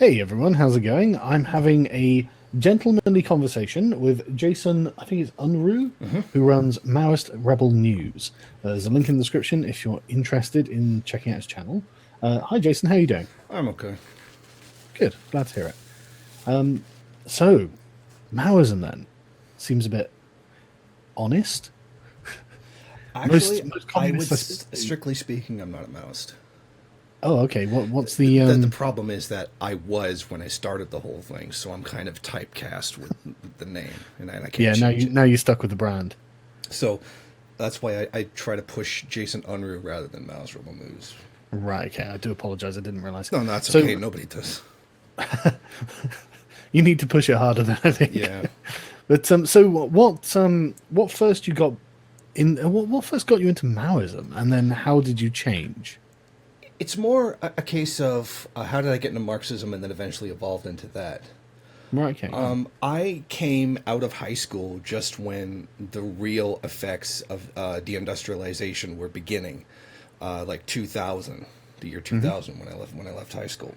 Hey everyone, how's it going? I'm having a gentlemanly conversation with Jason, I think it's Unruhe, who runs Maoist Rebel News. There's a link in the description if you're interested in checking out his channel. Hi Jason, how are you doing? I'm okay. Good, glad to hear it. So, Maoism then seems a bit honest. Actually, Most I would, communists, I suppose. strictly speaking, I'm not a Maoist. Oh, okay. What's The problem is that I was when I started the whole thing, so I'm kind of typecast with the name, and I can't Yeah, change it. now you're stuck with the brand. So that's why I try to push Jason Unruh rather than Maoist Rebel News. Right, okay. I do apologize. I didn't realize. No, that's okay. So Nobody does. you need to push it harder than I think. Yeah. But so what first you got in what first got you into Maoism, and then how did you change? It's more a case of how did I get into Marxism and then eventually evolved into that. Right, okay. I came out of high school just when the real effects of deindustrialization were beginning, like 2000, the year 2000 when I left high school,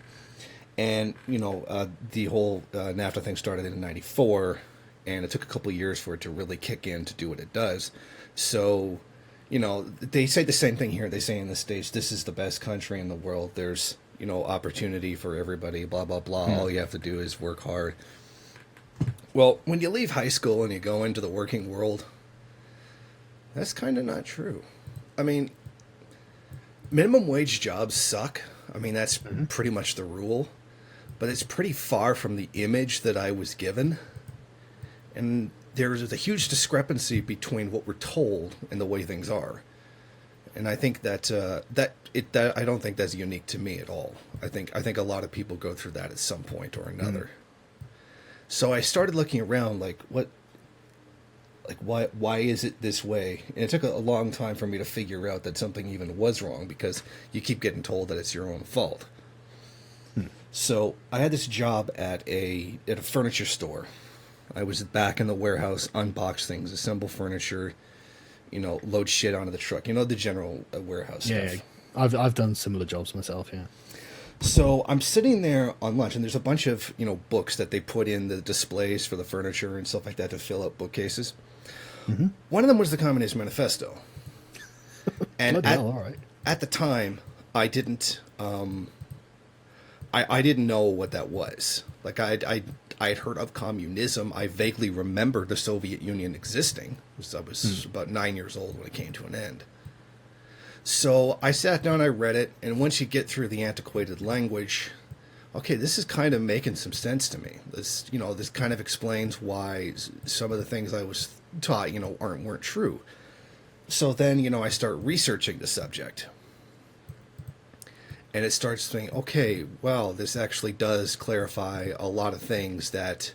and the whole NAFTA thing started in '94, and it took a couple of years for it to really kick in to do what it does. So, they say the same thing here. They say in the States, this is the best country in the world. There's opportunity for everybody, blah, blah, blah. All you have to do is work hard. Well, when you leave high school and you go into the working world, that's kind of not true. I mean, minimum wage jobs suck. I mean, that's pretty much the rule. But it's pretty far from the image that I was given. And there's a huge discrepancy between what we're told and the way things are. And I think that I don't think that's unique to me at all. I think a lot of people go through that at some point or another. So I started looking around, why is it this way? And it took a long time for me to figure out that something even was wrong because you keep getting told that it's your own fault. So I had this job at a furniture store. I was back in the warehouse, unbox things, assemble furniture, load shit onto the truck. The general warehouse stuff. Yeah, I've done similar jobs myself. Yeah. So I'm sitting there on lunch, and there's a bunch of books that they put in the displays for the furniture and stuff like that to fill up bookcases. One of them was the Communist Manifesto, and Hell, all right. at the time I didn't I didn't know what that was. Like I'd heard of communism. I vaguely remember the Soviet Union existing. I was about 9 years old when it came to an end. So I sat down, I read it, and once you get through the antiquated language, okay, this is kind of making some sense to me. This kind of explains why some of the things I was taught, weren't true. So then, I start researching the subject. And it starts thinking, okay, well, this actually does clarify a lot of things that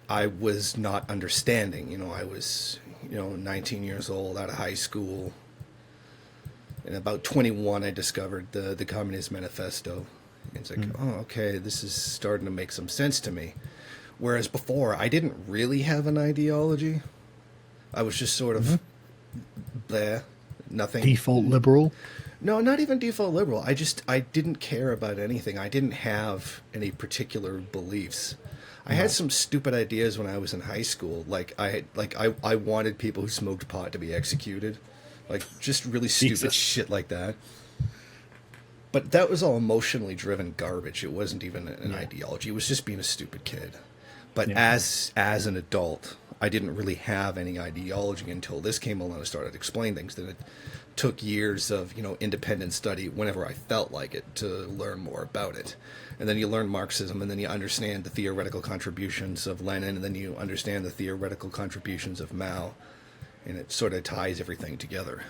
I was not understanding. I was, 19 years old, out of high school. And about 21, I discovered the Communist Manifesto. And it's like, oh, okay, this is starting to make some sense to me. Whereas before, I didn't really have an ideology. I was just sort of bleh, nothing. Default liberal. No, not even default liberal. I didn't care about anything. I didn't have any particular beliefs. I had some stupid ideas when I was in high school. I wanted people who smoked pot to be executed. Like, just really stupid Jesus. shit like that. But that was all emotionally driven garbage. It wasn't even an ideology. It was just being a stupid kid. But as an adult, I didn't really have any ideology until this came along and started explaining things. That it took years of, independent study whenever I felt like it to learn more about it. And then you learn Marxism, and then you understand the theoretical contributions of Lenin, and then you understand the theoretical contributions of Mao. And it sort of ties everything together.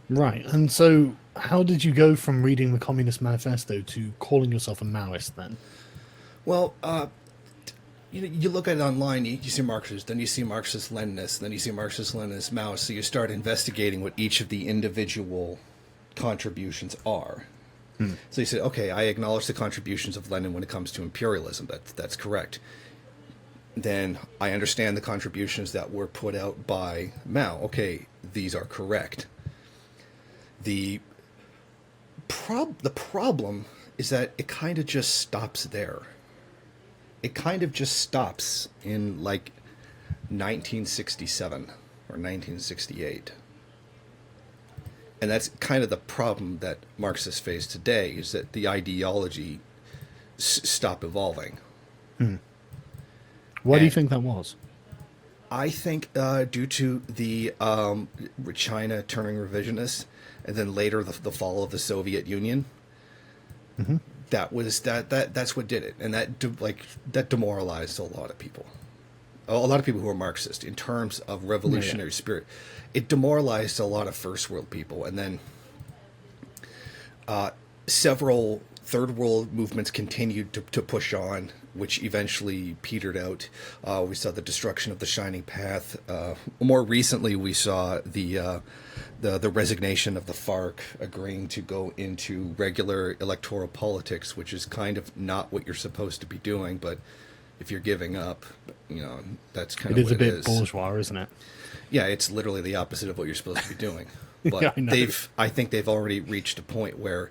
Right. And so how did you go from reading the Communist Manifesto to calling yourself a Maoist then? Well, you look at it online, you see Marxists, then you see Marxist-Leninists, then you see Marxist-Leninist Maoists, so you start investigating what each of the individual contributions are. So you say, okay, I acknowledge the contributions of Lenin when it comes to imperialism. That's correct. Then I understand the contributions that were put out by Mao. Okay, these are correct. The problem is that it kind of just stops there. It kind of just stops in like 1967 or 1968. And that's kind of the problem that Marxists face today, is that the ideology stopped evolving. Why do you think that was? I think due to the China turning revisionist, and then later the fall of the Soviet Union. That's what did it, and that demoralized a lot of people. A lot of people who are Marxist in terms of revolutionary spirit. It demoralized a lot of first world people, and then several third world movements continued to push on, which eventually petered out. We saw the destruction of the Shining Path. More recently, we saw the resignation of the FARC, agreeing to go into regular electoral politics, which is kind of not what you're supposed to be doing. But if you're giving up, that's kind of what it is. It is a bit bourgeois, isn't it? Yeah, it's literally the opposite of what you're supposed to be doing. But Yeah, I think they've already reached a point where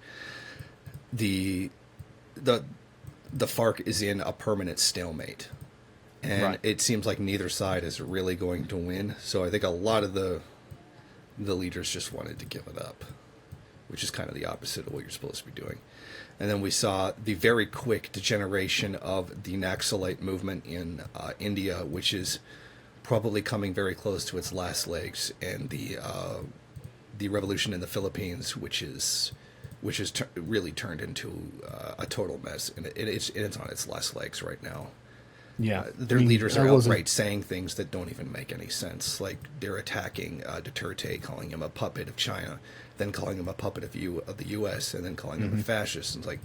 the FARC is in a permanent stalemate, and it seems like neither side is really going to win. So I think a lot of the leaders just wanted to give it up, which is kind of the opposite of what you're supposed to be doing. And then we saw the very quick degeneration of the Naxalite movement in India, which is probably coming very close to its last legs, and the revolution in the Philippines, which is really turned into a total mess, and it's on its last legs right now. Yeah, their leaders are outright saying things that don't even make any sense. Like they're attacking Duterte, calling him a puppet of China, then calling him a puppet of the U.S., and then calling him a fascist. And it's like,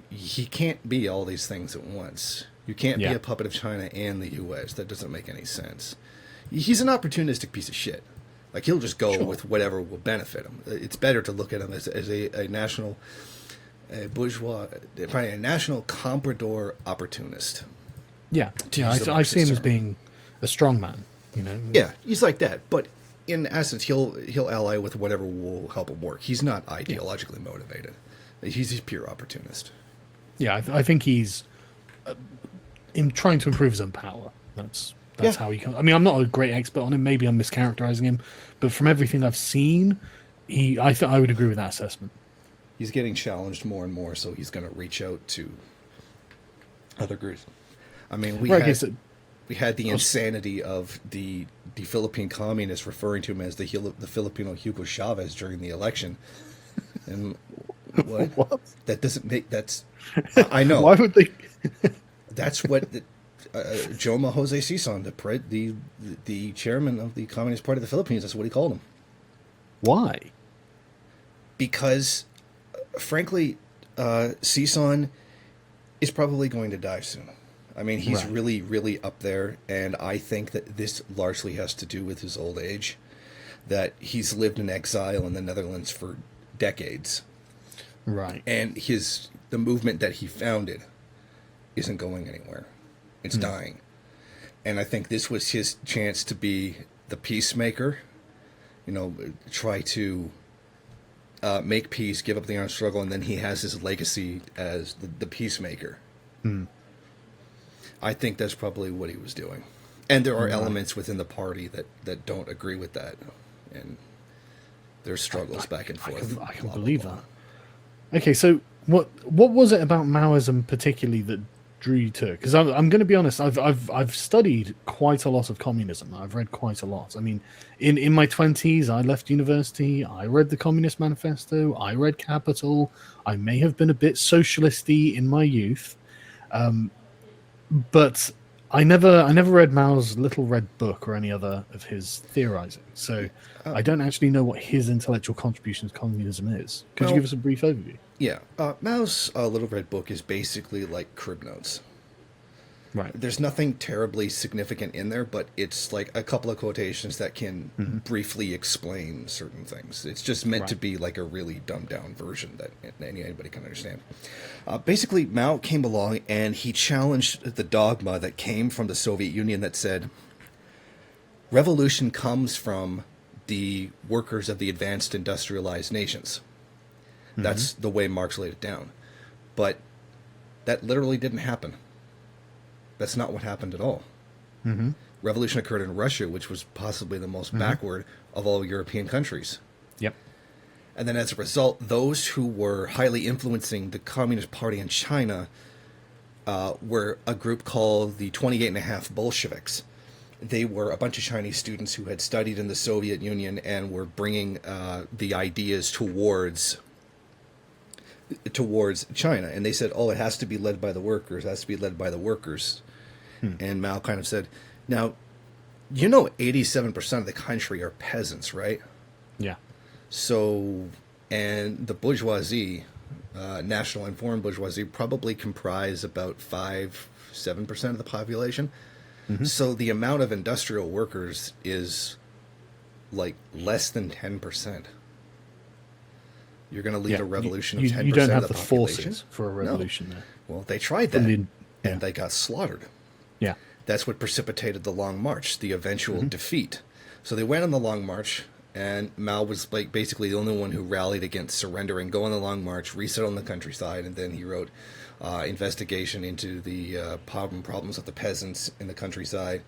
he can't be all these things at once. You can't be a puppet of China and the U.S. That doesn't make any sense. He's an opportunistic piece of shit. Like, he'll just go with whatever will benefit him. It's better to look at him as a national bourgeois, probably a national comprador opportunist. Yeah, I see him as being a strong man. Yeah, he's like that. But in essence, he'll ally with whatever will help him work. He's not ideologically motivated. He's a pure opportunist. Yeah, I think he's in trying to improve his own power. That's how he comes. I mean, I'm not a great expert on him. Maybe I'm mischaracterizing him, but from everything I've seen, I would agree with that assessment. He's getting challenged more and more, so he's going to reach out to other groups. I mean, we had the insanity of the Philippine communists referring to him as the Filipino Hugo Chavez during the election. And what? That doesn't make I know. Why would they? That's what Joma Jose Sison, the chairman of the Communist Party of the Philippines, that's what he called him. Why? Because, frankly, Sison is probably going to die soon. I mean, he's really, really up there, and I think that this largely has to do with his old age, that he's lived in exile in the Netherlands for decades. Right. And the movement that he founded isn't going anywhere. It's dying. And I think this was his chance to be the peacemaker, try to make peace, give up the armed struggle, and then he has his legacy as the peacemaker. I think that's probably what he was doing. And there are elements within the party that don't agree with that. And there's struggles back and forth. I can believe that. Okay, so what was it about Maoism particularly that drew you to it? Because I'm going to be honest, I've studied quite a lot of communism. I've read quite a lot. I mean, in my 20s, I left university. I read the Communist Manifesto. I read Capital. I may have been a bit socialisty in my youth. But I never read Mao's Little Red Book or any other of his theorizing. So I don't actually know what his intellectual contribution to communism is. Could you give us a brief overview? Yeah. Mao's Little Red Book is basically like crib notes. Right. There's nothing terribly significant in there, but it's like a couple of quotations that can briefly explain certain things. It's just meant to be like a really dumbed down version that anybody can understand. Basically, Mao came along and he challenged the dogma that came from the Soviet Union that said, revolution comes from the workers of the advanced industrialized nations. That's the way Marx laid it down. But that literally didn't happen. That's not what happened at all. Mm-hmm. Revolution occurred in Russia, which was possibly the most backward of all European countries. Yep. And then as a result, those who were highly influencing the Communist Party in China were a group called the 28.5 Bolsheviks. They were a bunch of Chinese students who had studied in the Soviet Union and were bringing the ideas towards China. And they said, oh, it has to be led by the workers, it has to be led by the workers. And Mao kind of said, now, 87% of the country are peasants, right? Yeah. So, and the bourgeoisie, national and foreign bourgeoisie, probably comprise about 5-7% of the population. Mm-hmm. So the amount of industrial workers is like less than 10%. You're going to lead a revolution of 10% of the population. You don't have the forces for a revolution there. Well, they tried that, and they got slaughtered. Yeah. That's what precipitated the Long March, the eventual defeat. So they went on the Long March, and Mao was like basically the only one who rallied against surrendering, go on the Long March, reset on the countryside, and then he wrote investigation into the problems of the peasants in the countryside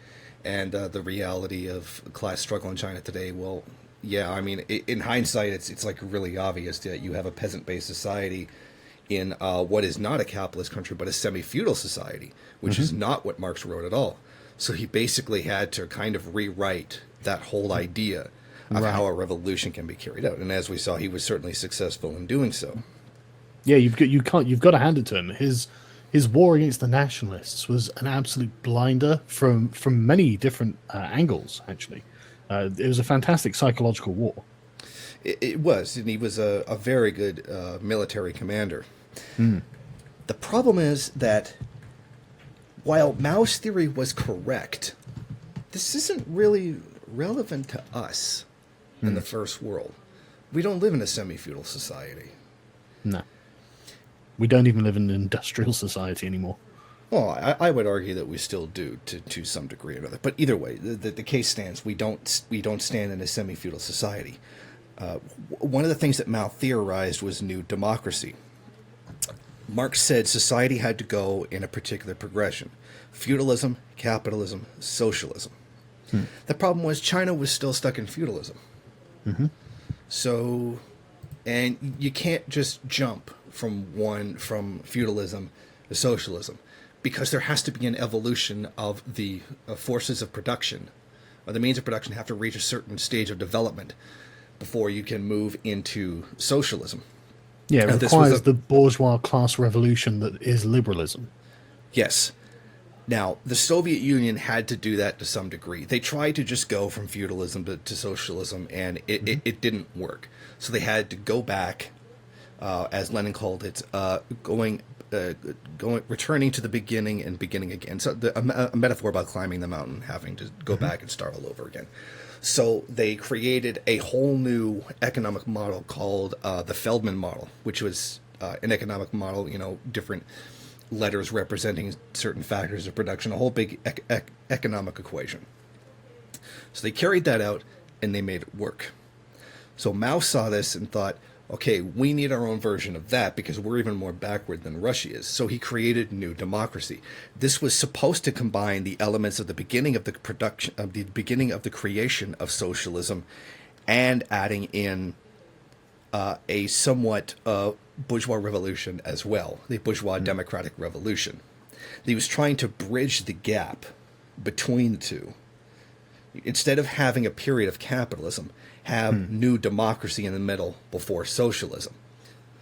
and the reality of class struggle in China today. Well, yeah, I mean, in hindsight, it's like really obvious that you have a peasant-based society in what is not a capitalist country, but a semi-feudal society, which is not what Marx wrote at all. So he basically had to kind of rewrite that whole idea of how a revolution can be carried out. And as we saw, he was certainly successful in doing so. Yeah, you've got to hand it to him. His war against the nationalists was an absolute blinder from many different angles. Actually, it was a fantastic psychological war. It was, and he was a very good military commander. The problem is that while Mao's theory was correct, this isn't really relevant to us in the first world. We don't live in a semi-feudal society. No. We don't even live in an industrial society anymore. Well, I would argue that we still do to some degree or another. But either way, the case stands. We don't stand in a semi-feudal society. One of the things that Mao theorized was new democracy. Marx said society had to go in a particular progression: feudalism, capitalism, socialism. The problem was China was still stuck in feudalism. So, and you can't just jump from feudalism to socialism, because there has to be an evolution of the forces of production, or the means of production have to reach a certain stage of development before you can move into socialism. Yeah, it requires the bourgeois class revolution that is liberalism. Yes. Now, the Soviet Union had to do that to some degree. They tried to just go from feudalism to socialism, and it didn't work. So they had to go back, as Lenin called it, returning to the beginning and beginning again. So a metaphor about climbing the mountain, having to go back and start all over again. So they created a whole new economic model called the Feldman Model, which was an economic model, different letters representing certain factors of production, a whole big economic equation. So they carried that out, and they made it work. So Mao saw this and thought, okay, we need our own version of that because we're even more backward than Russia is. So he created new democracy. This was supposed to combine the elements of the beginning of the production, of the beginning of the creation of socialism, and adding in a somewhat bourgeois revolution as well, the bourgeois democratic revolution. He was trying to bridge the gap between the two. Instead of having a period of capitalism, have new democracy in the middle before socialism.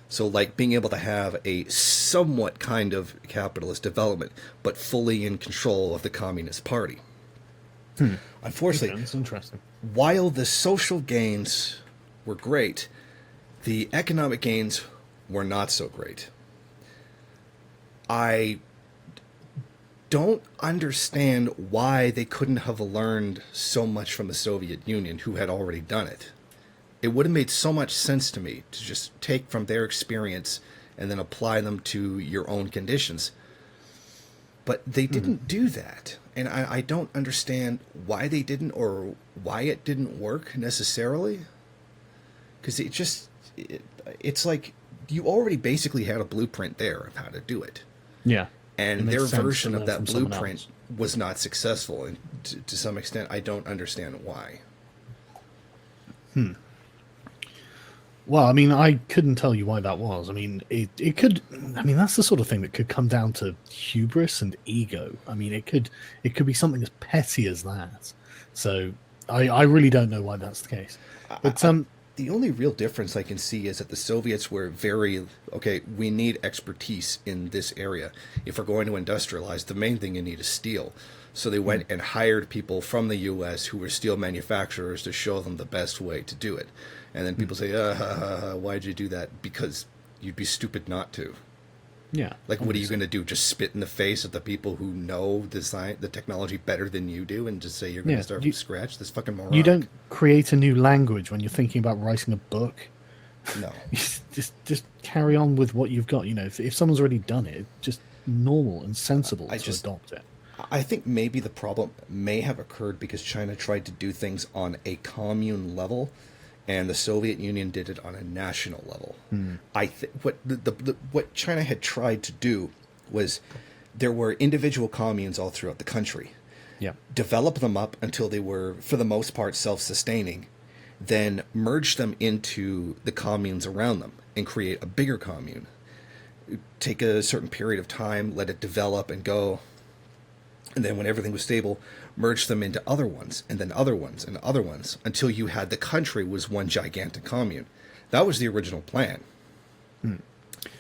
So like being able to have a somewhat kind of capitalist development, but fully in control of the Communist Party. Unfortunately, that's interesting. While the social gains were great, the economic gains were not so great. I don't understand why they couldn't have learned so much from the Soviet Union, who had already done it. It would have made so much sense to me to just take from their experience and then apply them to your own conditions. But they didn't do that. And I don't understand why they didn't, or why it didn't work necessarily. Because it's like you already basically had a blueprint there of how to do it. Yeah. And It makes their sense to version learn of that from someone blueprint else. was not successful. And to some extent, I don't understand why. Well, I mean, I couldn't tell you why that was. I mean, it could. I mean, that's the sort of thing that could come down to hubris and ego. I mean, it could be something as petty as that. So I really don't know why that's the case. But The only real difference I can see is that the Soviets were very, okay, we need expertise in this area. If we're going to industrialize, the main thing you need is steel. So they went and hired people from the U.S. who were steel manufacturers to show them the best way to do it. And then people say, why'd you do that? Because you'd be stupid not to. yeah, Like, what are you going to do? Just spit in the face of the people who know the technology better than you do and just say you're going to start from scratch? That's fucking moronic. You don't create a new language when you're thinking about writing a book. No. just carry on with what you've got. You know, if someone's already done it, just normal and sensible to adopt it. I think maybe the problem may have occurred because China tried to do things on a commune level, and the Soviet Union did it on a national level. I think what China had tried to do was there were individual communes all throughout the country. Yeah. Develop them up until they were, for the most part, self-sustaining, then merge them into the communes around them and create a bigger commune. Take a certain period of time, let it develop and go. And then when everything was stable, merge them into other ones, and then other ones, and other ones, until you had the country was one gigantic commune. That was the original plan.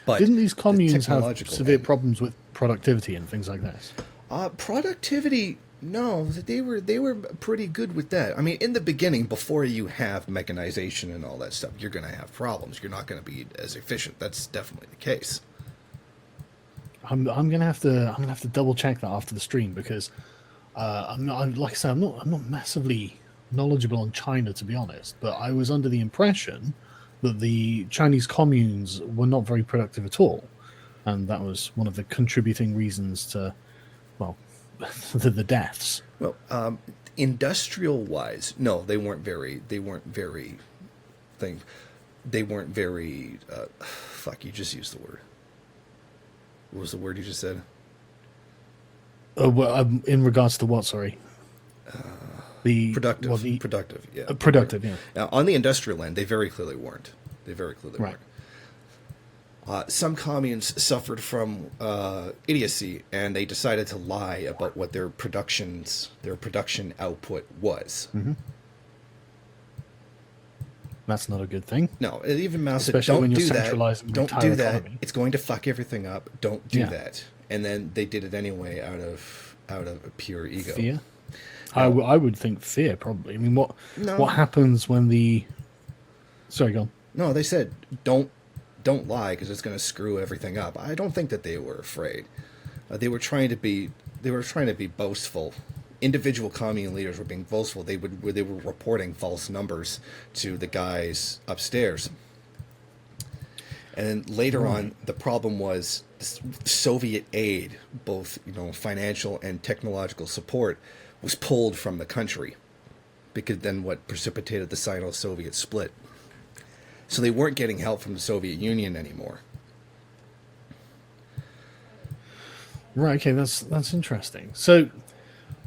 But didn't these communes have technological severe end- problems with productivity and things like this? Productivity, no, they were pretty good with that. I mean, in the beginning, before you have mechanization and all that stuff, you're going to have problems. You're not going to be as efficient. That's definitely the case. I'm gonna have to double check that after the stream because like I said, I'm not massively knowledgeable on China, to be honest. But I was under the impression that the Chinese communes were not very productive at all, and that was one of the contributing reasons to, well, the deaths. Well, industrial wise, no, they weren't very. Fuck, you just used the word. What was the word you just said? Well, in regards to what? Sorry. The Productive. well, Productive, yeah. productive, yeah. Now, on the industrial end, they very clearly weren't. Right. Some communes suffered from idiocy, and they decided to lie about what their production output was. Mm-hmm. That's not a good thing. No, even Mao said, Especially "Don't when you're do that. centralizing the Don't entire do that. economy." It's going to fuck everything up. Don't do Yeah. that." And then they did it anyway out of pure ego. Fear. I would think fear, probably. I mean, what No. happens when the... Sorry, go on. No, they said don't lie because it's going to screw everything up. I don't think that they were afraid. They were trying to be boastful. Individual commune leaders were being boastful. They were reporting false numbers to the guys upstairs. And then later on, the problem was Soviet aid, both financial and technological support, was pulled from the country, because then what precipitated the Sino-Soviet split. So they weren't getting help from the Soviet Union anymore. Right, okay, that's interesting. So,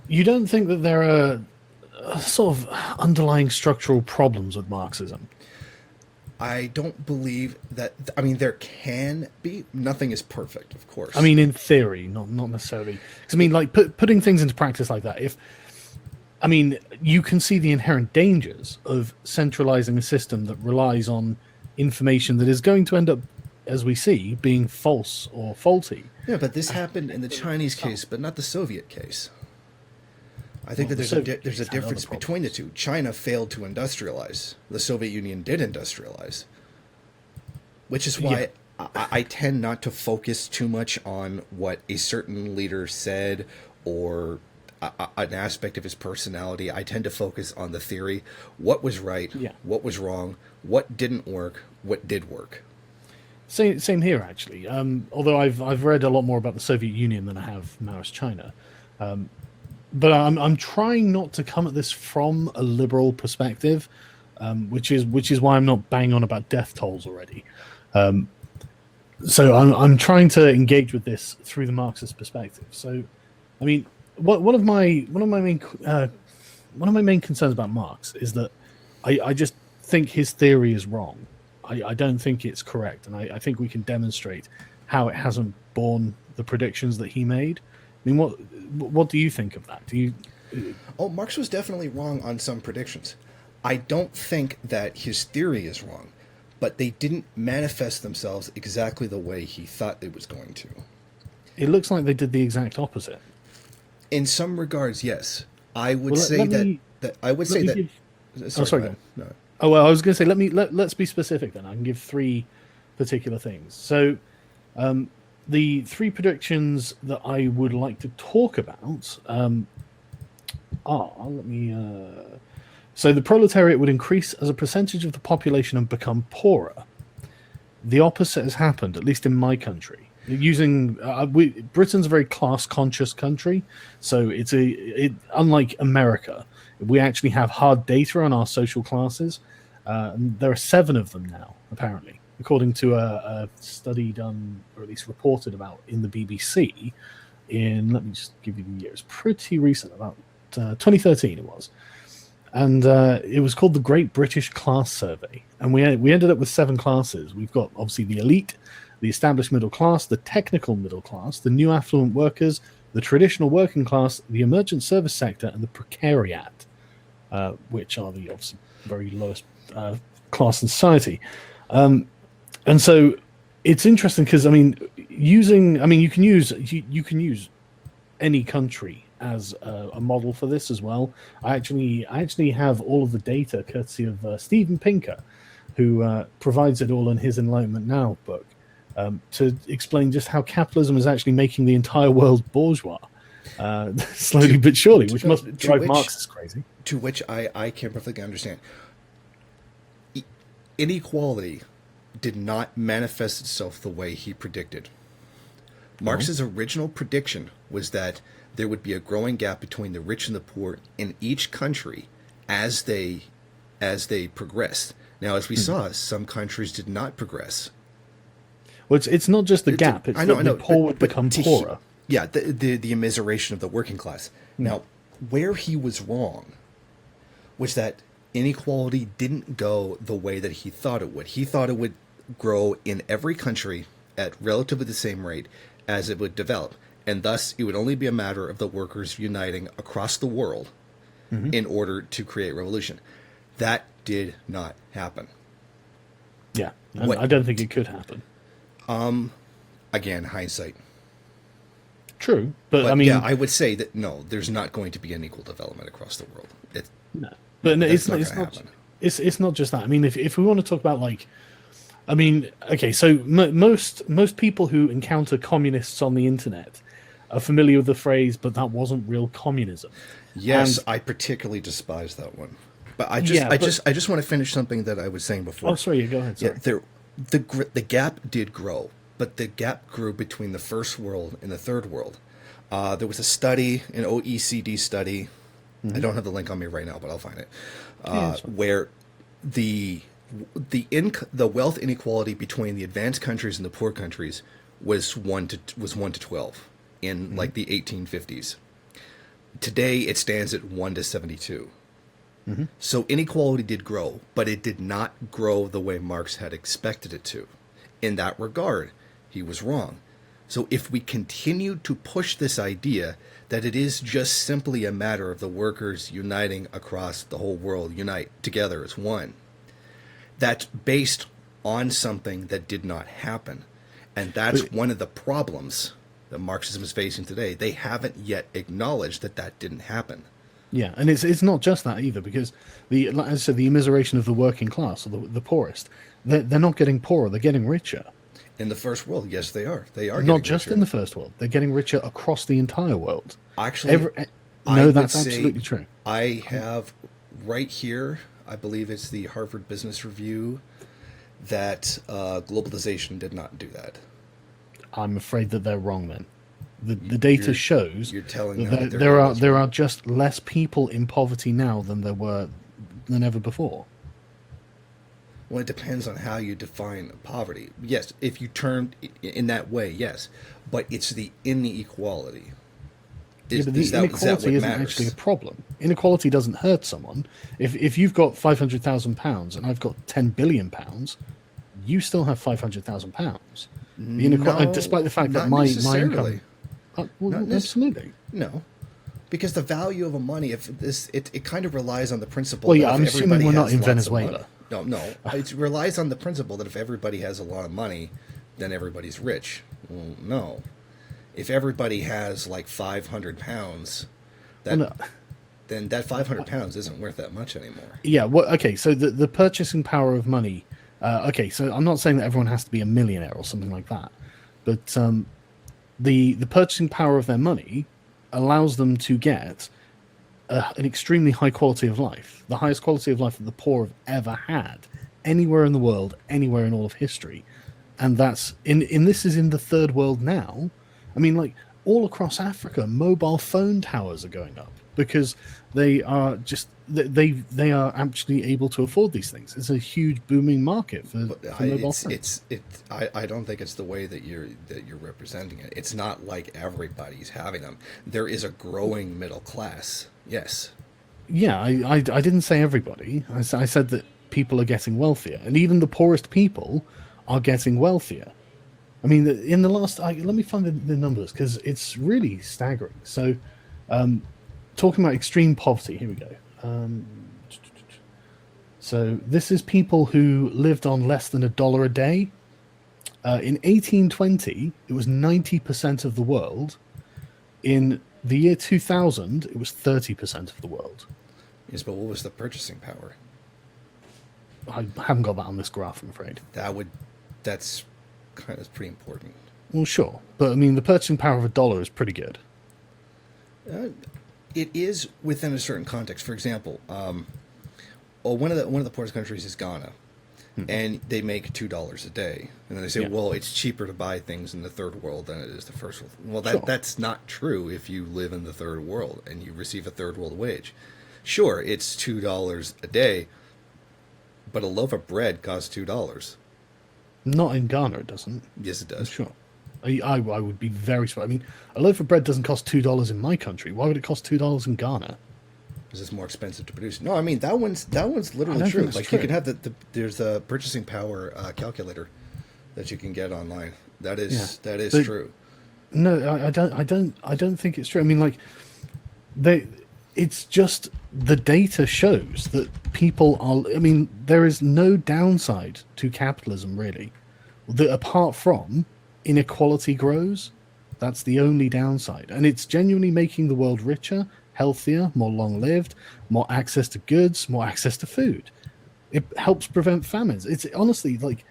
you don't think that there are sort of underlying structural problems with Marxism? I don't believe that. I mean, there can be. Nothing is perfect, of course. I mean, in theory, not necessarily. 'Cause, I mean, like, putting things into practice like that, you can see the inherent dangers of centralizing a system that relies on information that is going to end up, as we see, being false or faulty. Yeah, but this happened in the Chinese case, but not the Soviet case. I think that there's a difference between the two. China failed to industrialize. The Soviet Union did industrialize. Which is why I tend not to focus too much on what a certain leader said or an aspect of his personality. I tend to focus on the theory. What was right? What was wrong? What didn't work? What did work? Same here, actually. Although I've read a lot more about the Soviet Union than I have Maoist China. But I'm trying not to come at this from a liberal perspective, which is why I'm not banging on about death tolls already. So I'm trying to engage with this through the Marxist perspective. So, I mean, one of my main concerns about Marx is that I just think his theory is wrong. I don't think it's correct, and I think we can demonstrate how it hasn't borne the predictions that he made. I mean, what do you think of that? Do you? Oh, Marx was definitely wrong on some predictions. I don't think that his theory is wrong, but they didn't manifest themselves exactly the way he thought it was going to. It looks like they did the exact opposite. In some regards, yes. I would Well, say let me- that I would let say me that. give- Sorry, go on. no. Oh well, I was going to say let's be specific then. I can give three particular things. So, the three predictions that I would like to talk about are let me. So the proletariat would increase as a percentage of the population and become poorer. The opposite has happened, at least in my country. Using Britain's a very class-conscious country, so unlike America, we actually have hard data on our social classes. And there are 7 of them now, apparently, according to a study done, or at least reported about in the BBC. Let me just give you the year. It's pretty recent, about 2013 it was. And it was called the Great British Class Survey. And we ended up with 7 classes. We've got, obviously, the elite, the established middle class, the technical middle class, the new affluent workers, the traditional working class, the emergent service sector, and the precariat, which are the, obviously, very lowest class in society. And so it's interesting because, I mean, you can use any country as a model for this as well. I actually have all of the data courtesy of Steven Pinker, who provides it all in his Enlightenment Now book, to explain just how capitalism is actually making the entire world bourgeois, slowly but surely, which must drive Marxists crazy. To which I can perfectly understand. Inequality did not manifest itself the way he predicted. Marx's original prediction was that there would be a growing gap between the rich and the poor in each country as they progressed. Now, as we saw, some countries did not progress. Well, it's not just the gap. It's the poor would become poorer. Yeah, the immiseration of the working class. Now, where he was wrong was that inequality didn't go the way that he thought it would. He thought it would grow in every country at relatively the same rate as it would develop. And thus, it would only be a matter of the workers uniting across the world in order to create revolution. That did not happen. Yeah, I don't think it could happen. Again, hindsight. True, but I mean, yeah, I would say that no, there's not going to be an equal development across the world. It's not just that. I mean, if we want to talk about okay, so most people who encounter communists on the internet are familiar with the phrase, but that wasn't real communism. Yes, I particularly despise that one. But I just want to finish something that I was saying before. Oh, sorry, go ahead. Sorry. Yeah, the gap did grow, but the gap grew between the first world and the third world. There was a study, an OECD study. I don't have the link on me right now, but I'll find it. Where the wealth inequality between the advanced countries and the poor countries was 1 to 12 in like the 1850s. Today it stands at 1 to 72. So inequality did grow, but it did not grow the way Marx had expected it to. In that regard, he was wrong. So if we continue to push this idea that it is just simply a matter of the workers uniting across the whole world, unite together as one, that's based on something that did not happen. And that's one of the problems that Marxism is facing today. They haven't yet acknowledged that that didn't happen. Yeah, and it's not just that either, because like I said, the immiseration of the working class, or the poorest, they're not getting poorer, they're getting richer. In the first world, yes, they are. They are not just richer. In the first world; they're getting richer across the entire world. Actually, that's absolutely true. I have right here, I believe it's the Harvard Business Review, that globalization did not do that. I'm afraid that they're wrong then. The data shows you're telling that there are just less people in poverty now than there were than ever before. Well, it depends on how you define poverty. Yes, if you term it in that way, yes, but it's the inequality. Yeah, but the inequality isn't actually a problem. Inequality doesn't hurt someone. If you've got £500,000 and I've got £10 billion, you still have £500,000. No, despite the fact that not my necessarily. income, absolutely. No, because the value of a money, it kind of relies on the principle. Well, yeah, that I'm if assuming everybody we're not has in lots of Venezuela. money- no, it relies on the principle that if everybody has a lot of money, then everybody's rich. Well, no. If everybody has like £500, then that £500 isn't worth that much anymore. Yeah. Well, okay. So the purchasing power of money. Okay. So I'm not saying that everyone has to be a millionaire or something like that, but the purchasing power of their money allows them to get an extremely high quality of life, the highest quality of life that the poor have ever had anywhere in the world, anywhere in all of history, and that's in this is in the third world now. I mean, like all across Africa, mobile phone towers are going up because they are just they are actually able to afford these things. It's a huge booming market for mobile phones. I don't think it's the way that you're representing it. It's not like everybody's having them. There is a growing middle class. Yes. Yeah, I didn't say everybody. I said that people are getting wealthier, and even the poorest people are getting wealthier. I mean, in the last... let me find the numbers, because it's really staggering. So, talking about extreme poverty, here we go. So, this is people who lived on less than $1 a day. In 1820, it was 90% of the world. In the year 2000, it was 30% of the world. Yes, but what was the purchasing power? I haven't got that on this graph, I'm afraid. That's kind of pretty important. Well, sure, but I mean, the purchasing power of $1 is pretty good. It is within a certain context. For example, one of the poorest countries is Ghana, and they make $2 a day, and then they say, well, it's cheaper to buy things in the third world than it is the first world. Well, that's not true if you live in the third world and you receive a third world wage. Sure, it's $2 a day, but a loaf of bread costs $2. Not in Ghana, it doesn't. Yes, it does. Sure. I would be very surprised. I mean, a loaf of bread doesn't cost $2 in my country. Why would it cost $2 in Ghana? Because it's more expensive to produce. No, I mean that one's literally true. Like true. You can have there's a purchasing power calculator that you can get online. That is true. No, I don't think it's true. I mean, like it's just the data shows that people are... I mean, there is no downside to capitalism, really. That apart from inequality grows, that's the only downside. And it's genuinely making the world richer, healthier, more long-lived, more access to goods, more access to food. It helps prevent famines. It's honestly like...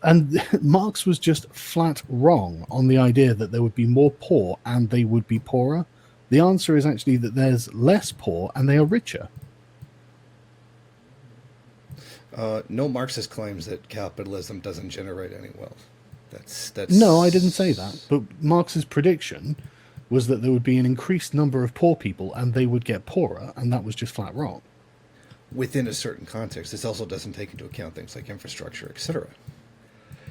And Marx was just flat wrong on the idea that there would be more poor and they would be poorer. The answer is actually that there's less poor and they are richer. No Marxist claims that capitalism doesn't generate any wealth. That's No, I didn't say that. But Marx's prediction was that there would be an increased number of poor people and they would get poorer, and that was just flat wrong. Within a certain context. This also doesn't take into account things like infrastructure, etc.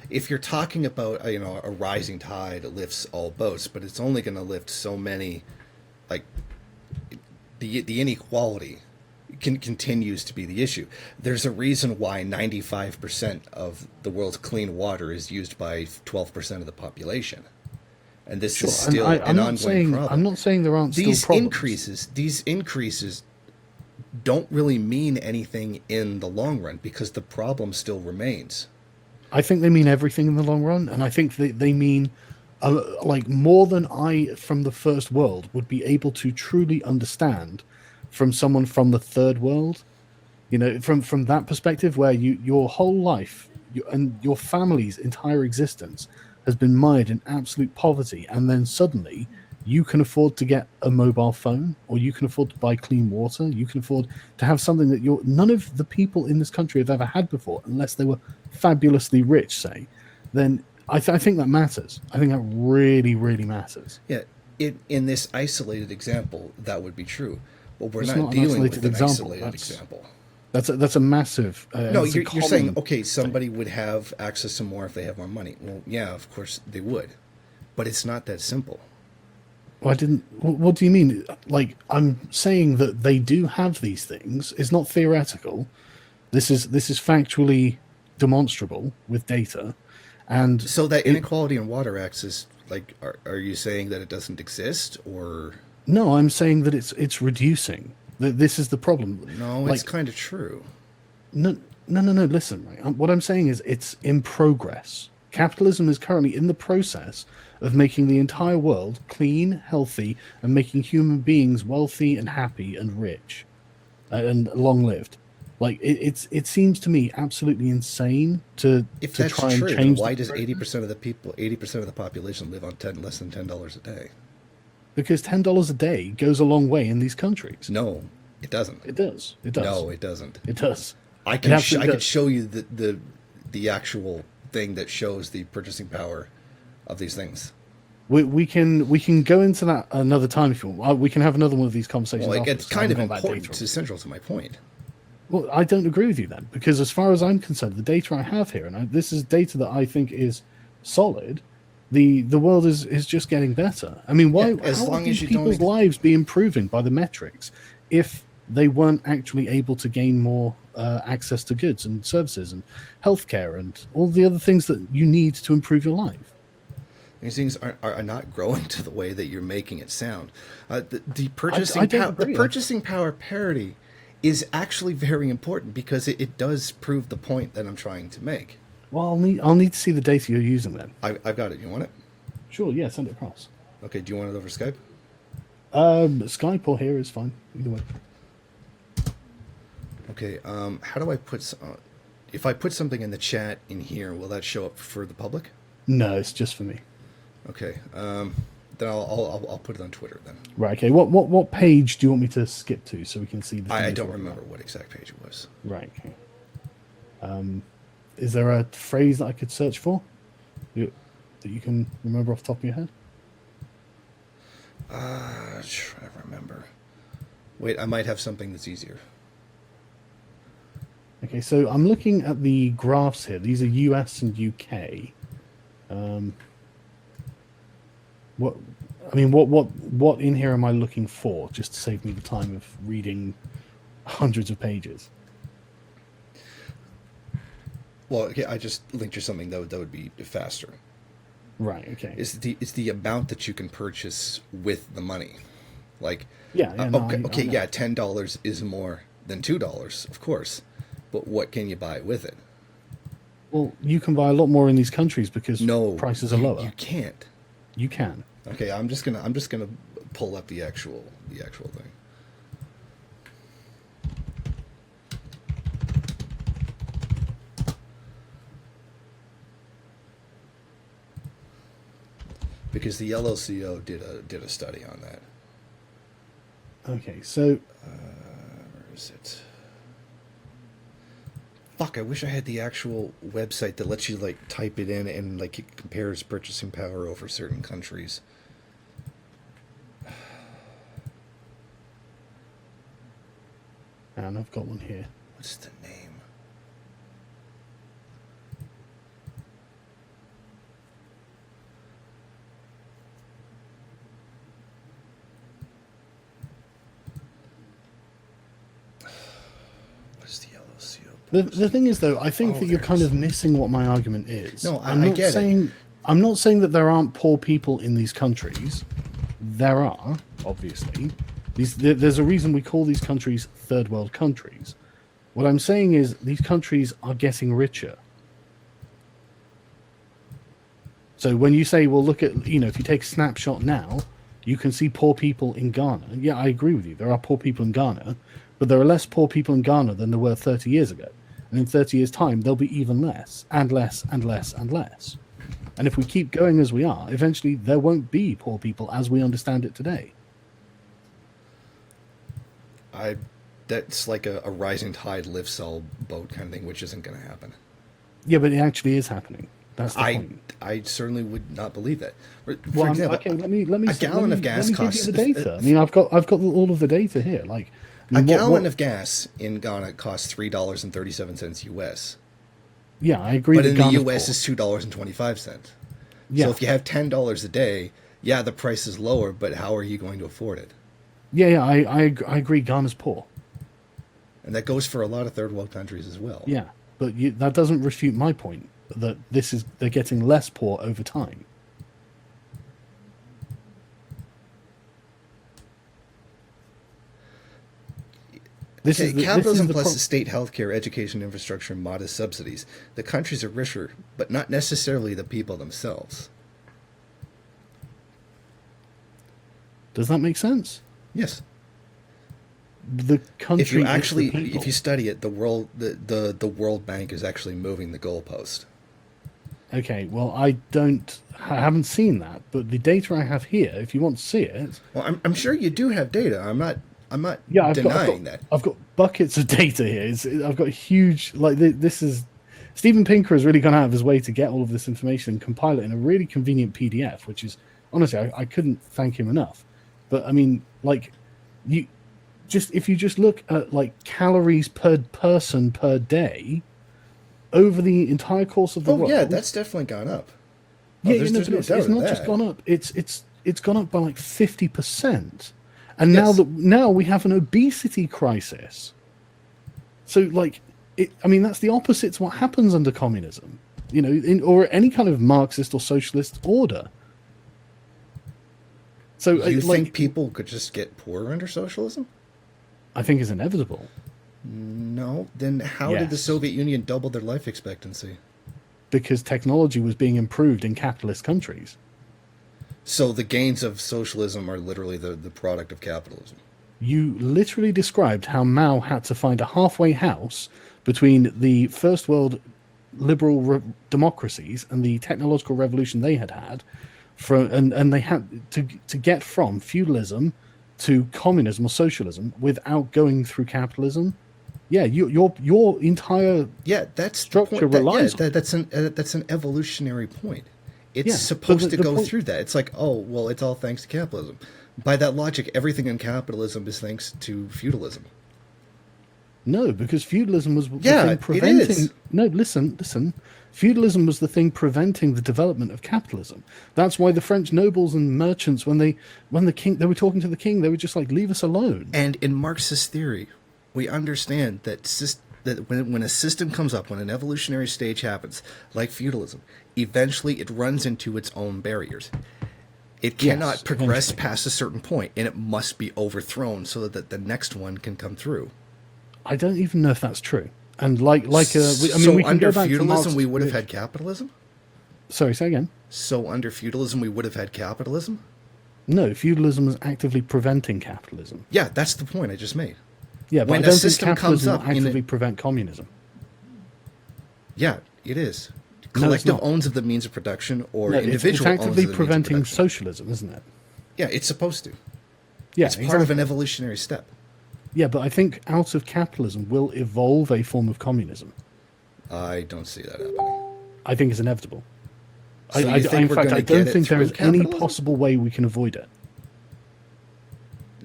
If you're talking about a rising tide lifts all boats, but it's only going to lift so many. Like the inequality continues to be the issue. There's a reason why 95% of the world's clean water is used by 12% of the population, and this is still an ongoing problem. I'm not saying there aren't still problems. These increases don't really mean anything in the long run because the problem still remains. I think they mean everything in the long run, and I think they mean like more than I from the first world would be able to truly understand from someone from the third world. You know, from that perspective, where your whole life and your family's entire existence has been mired in absolute poverty, and then suddenly you can afford to get a mobile phone, or you can afford to buy clean water, you can afford to have something that none of the people in this country have ever had before, unless they were fabulously rich, say, then I think that matters. I think that really, really matters. Yeah, in this isolated example, that would be true. But we're not dealing with an isolated example. That's a massive. No, it's a you're saying, common okay, somebody thing. would have access to more if they have more money. Well, yeah, of course they would. But it's not that simple. Well, I didn't. What do you mean? Like, I'm saying that they do have these things. It's not theoretical. This is factually demonstrable with data, and So that inequality in water access, like, are you saying that it doesn't exist, or no, I'm saying that it's reducing. That this is the problem. no? Like, It's kind of true. no, no. Listen, right. What I'm saying is it's in progress. Capitalism is currently in the process of making the entire world clean, healthy, and making human beings wealthy and happy and rich and long-lived. Like it seems to me absolutely insane to If to that's try and true, then change. why the does 80% of the people, 80% of the population live on less than $10 a day? Because $10 a day goes a long way in these countries. No, it doesn't. It does. It does. No, it doesn't. It does. I It can absolutely I could does. show you the actual thing that shows the purchasing power of these things. We can go into that another time if you want. We can have another one of these conversations. Well, like, afterwards. it's kind of I haven't got that important. data. It's essential to my point. Well, I don't agree with you then, because as far as I'm concerned, the data I have here, and this is data that I think is solid. The world is just getting better. I mean, why? Yeah, as how long would as these you don't people's lives be improving by the metrics if they weren't actually able to gain more access to goods and services and healthcare and all the other things that you need to improve your life? These things are not growing to the way that you're making it sound. The I purchasing don't the agree. purchasing power parity is actually very important because it does prove the point that I'm trying to make. Well, I'll need to see the data you're using then. I've got it. You want it? Sure, yeah, send it across. Okay. Do you want it over Skype? Skype or here is fine. Either way. Okay. How do I put? If I put something in the chat in here, will that show up for the public? No, it's just for me. Okay. Then I'll put it on Twitter then. Right. Okay. What page do you want me to skip to so we can see the? I things don't we're remember about? what exact page it was. Right. Okay. Is there a phrase that I could search for that you can remember off the top of your head? Try to remember. Wait, I might have something that's easier. Okay. So I'm looking at the graphs here. These are US and UK. What in here am I looking for? Just to save me the time of reading hundreds of pages. Well, okay, I just linked you something that would be faster. Right. Okay. It's the amount that you can purchase with the money. Like, Yeah. No, okay, I know. yeah, $10 is more than $2, of course, but what can you buy with it? Well, you can buy a lot more in these countries because No, prices are lower. You can't. You can. Okay, I'm just gonna pull up the actual thing. Because the LLCO did a study on that. Okay. So Where is it? Fuck, I wish I had the actual website that lets you like type it in and like it compares purchasing power over certain countries. and I've got one here. What's the name? What is the LLCO? The thing is, though, I think Oh, that you're there kind it of missing what my argument is. No, I I'm not get it. saying I'm not saying that there aren't poor people in these countries. There are, obviously. There's a reason we call these countries third world countries. What I'm saying is these countries are getting richer. So when you say, well, look at, if you take a snapshot now, you can see poor people in Ghana. Yeah, I agree with you. There are poor people in Ghana, but there are less poor people in Ghana than there were 30 years ago. And in 30 years' time, there'll be even less, and less, and less, and less. And if we keep going as we are, eventually there won't be poor people as we understand it today. That's like a rising tide lifts all boat kind of thing, which isn't going to happen. Yeah, but it actually is happening. That's the point. I certainly would not believe that. For Well, example, okay, let me a gallon of gas let me costs. give you the data. I mean, I've got all of the data here. Like A gallon of gas in Ghana costs $3.37 US. Yeah, I agree. But in the Ghana's US, poor. it's $2.25. Yeah. So if you have $10 a day, yeah, the price is lower, but how are you going to afford it? Yeah, I agree. Ghana's poor. And that goes for a lot of third world countries as well. Yeah, but that doesn't refute my point that they're getting less poor over time. Capitalism plus state healthcare, education infrastructure, and modest subsidies. The countries are richer, but not necessarily the people themselves. Does that make sense? Yes. The country. If you study it, the World Bank is actually moving the goalpost. Okay, well, I haven't seen that, but the data I have here, if you want to see it. Well, I'm sure you do have data. I'm not denying that. I've got buckets of data here. I've got huge, this is, Steven Pinker has really gone out of his way to get all of this information and compile it in a really convenient PDF, which is, honestly, I couldn't thank him enough. But I mean, if you just look at calories per person per day over the entire course of the world. Oh yeah, that's definitely gone up. Yeah, it's not just gone up. It's gone up by 50%. And yes. now we have an obesity crisis. So that's the opposite to what happens under communism, or any kind of Marxist or socialist order. So you think people could just get poorer under socialism? I think it's inevitable. No. Then how did the Soviet Union double their life expectancy? Because technology was being improved in capitalist countries. So the gains of socialism are literally the product of capitalism. You literally described how Mao had to find a halfway house between the first world liberal democracies and the technological revolution they had, and they had to get from feudalism to communism or socialism without going through capitalism. Yeah, your entire structure relies on that's an evolutionary point. It's supposed to go through that. It's it's all thanks to capitalism. By that logic, everything in capitalism is thanks to feudalism. No, because feudalism was the thing preventing. It is. No, listen. Feudalism was the thing preventing the development of capitalism. That's why the French nobles and merchants, when they were talking to the king, they were just leave us alone. And in Marxist theory, we understand that when a system comes up, when an evolutionary stage happens, like feudalism, eventually it runs into its own barriers. It cannot progress past a certain point, and it must be overthrown so that the next one can come through. I don't even know if that's true. And we can under go back feudalism, to we would have had capitalism? Sorry, say again. So under feudalism, we would have had capitalism? No, feudalism was actively preventing capitalism. Yeah, that's the point I just made. Yeah, but when I don't a system think capitalism comes up will actively prevent communism. Yeah, it is. Collective owns of the means of production, or individual owns of the means of production. It's actively preventing socialism, isn't it? Yeah, it's supposed to. Yeah, it's part of an evolutionary step. Yeah, but I think out of capitalism will evolve a form of communism. I don't see that happening. I think it's inevitable. So I don't think there is any possible way we can avoid it.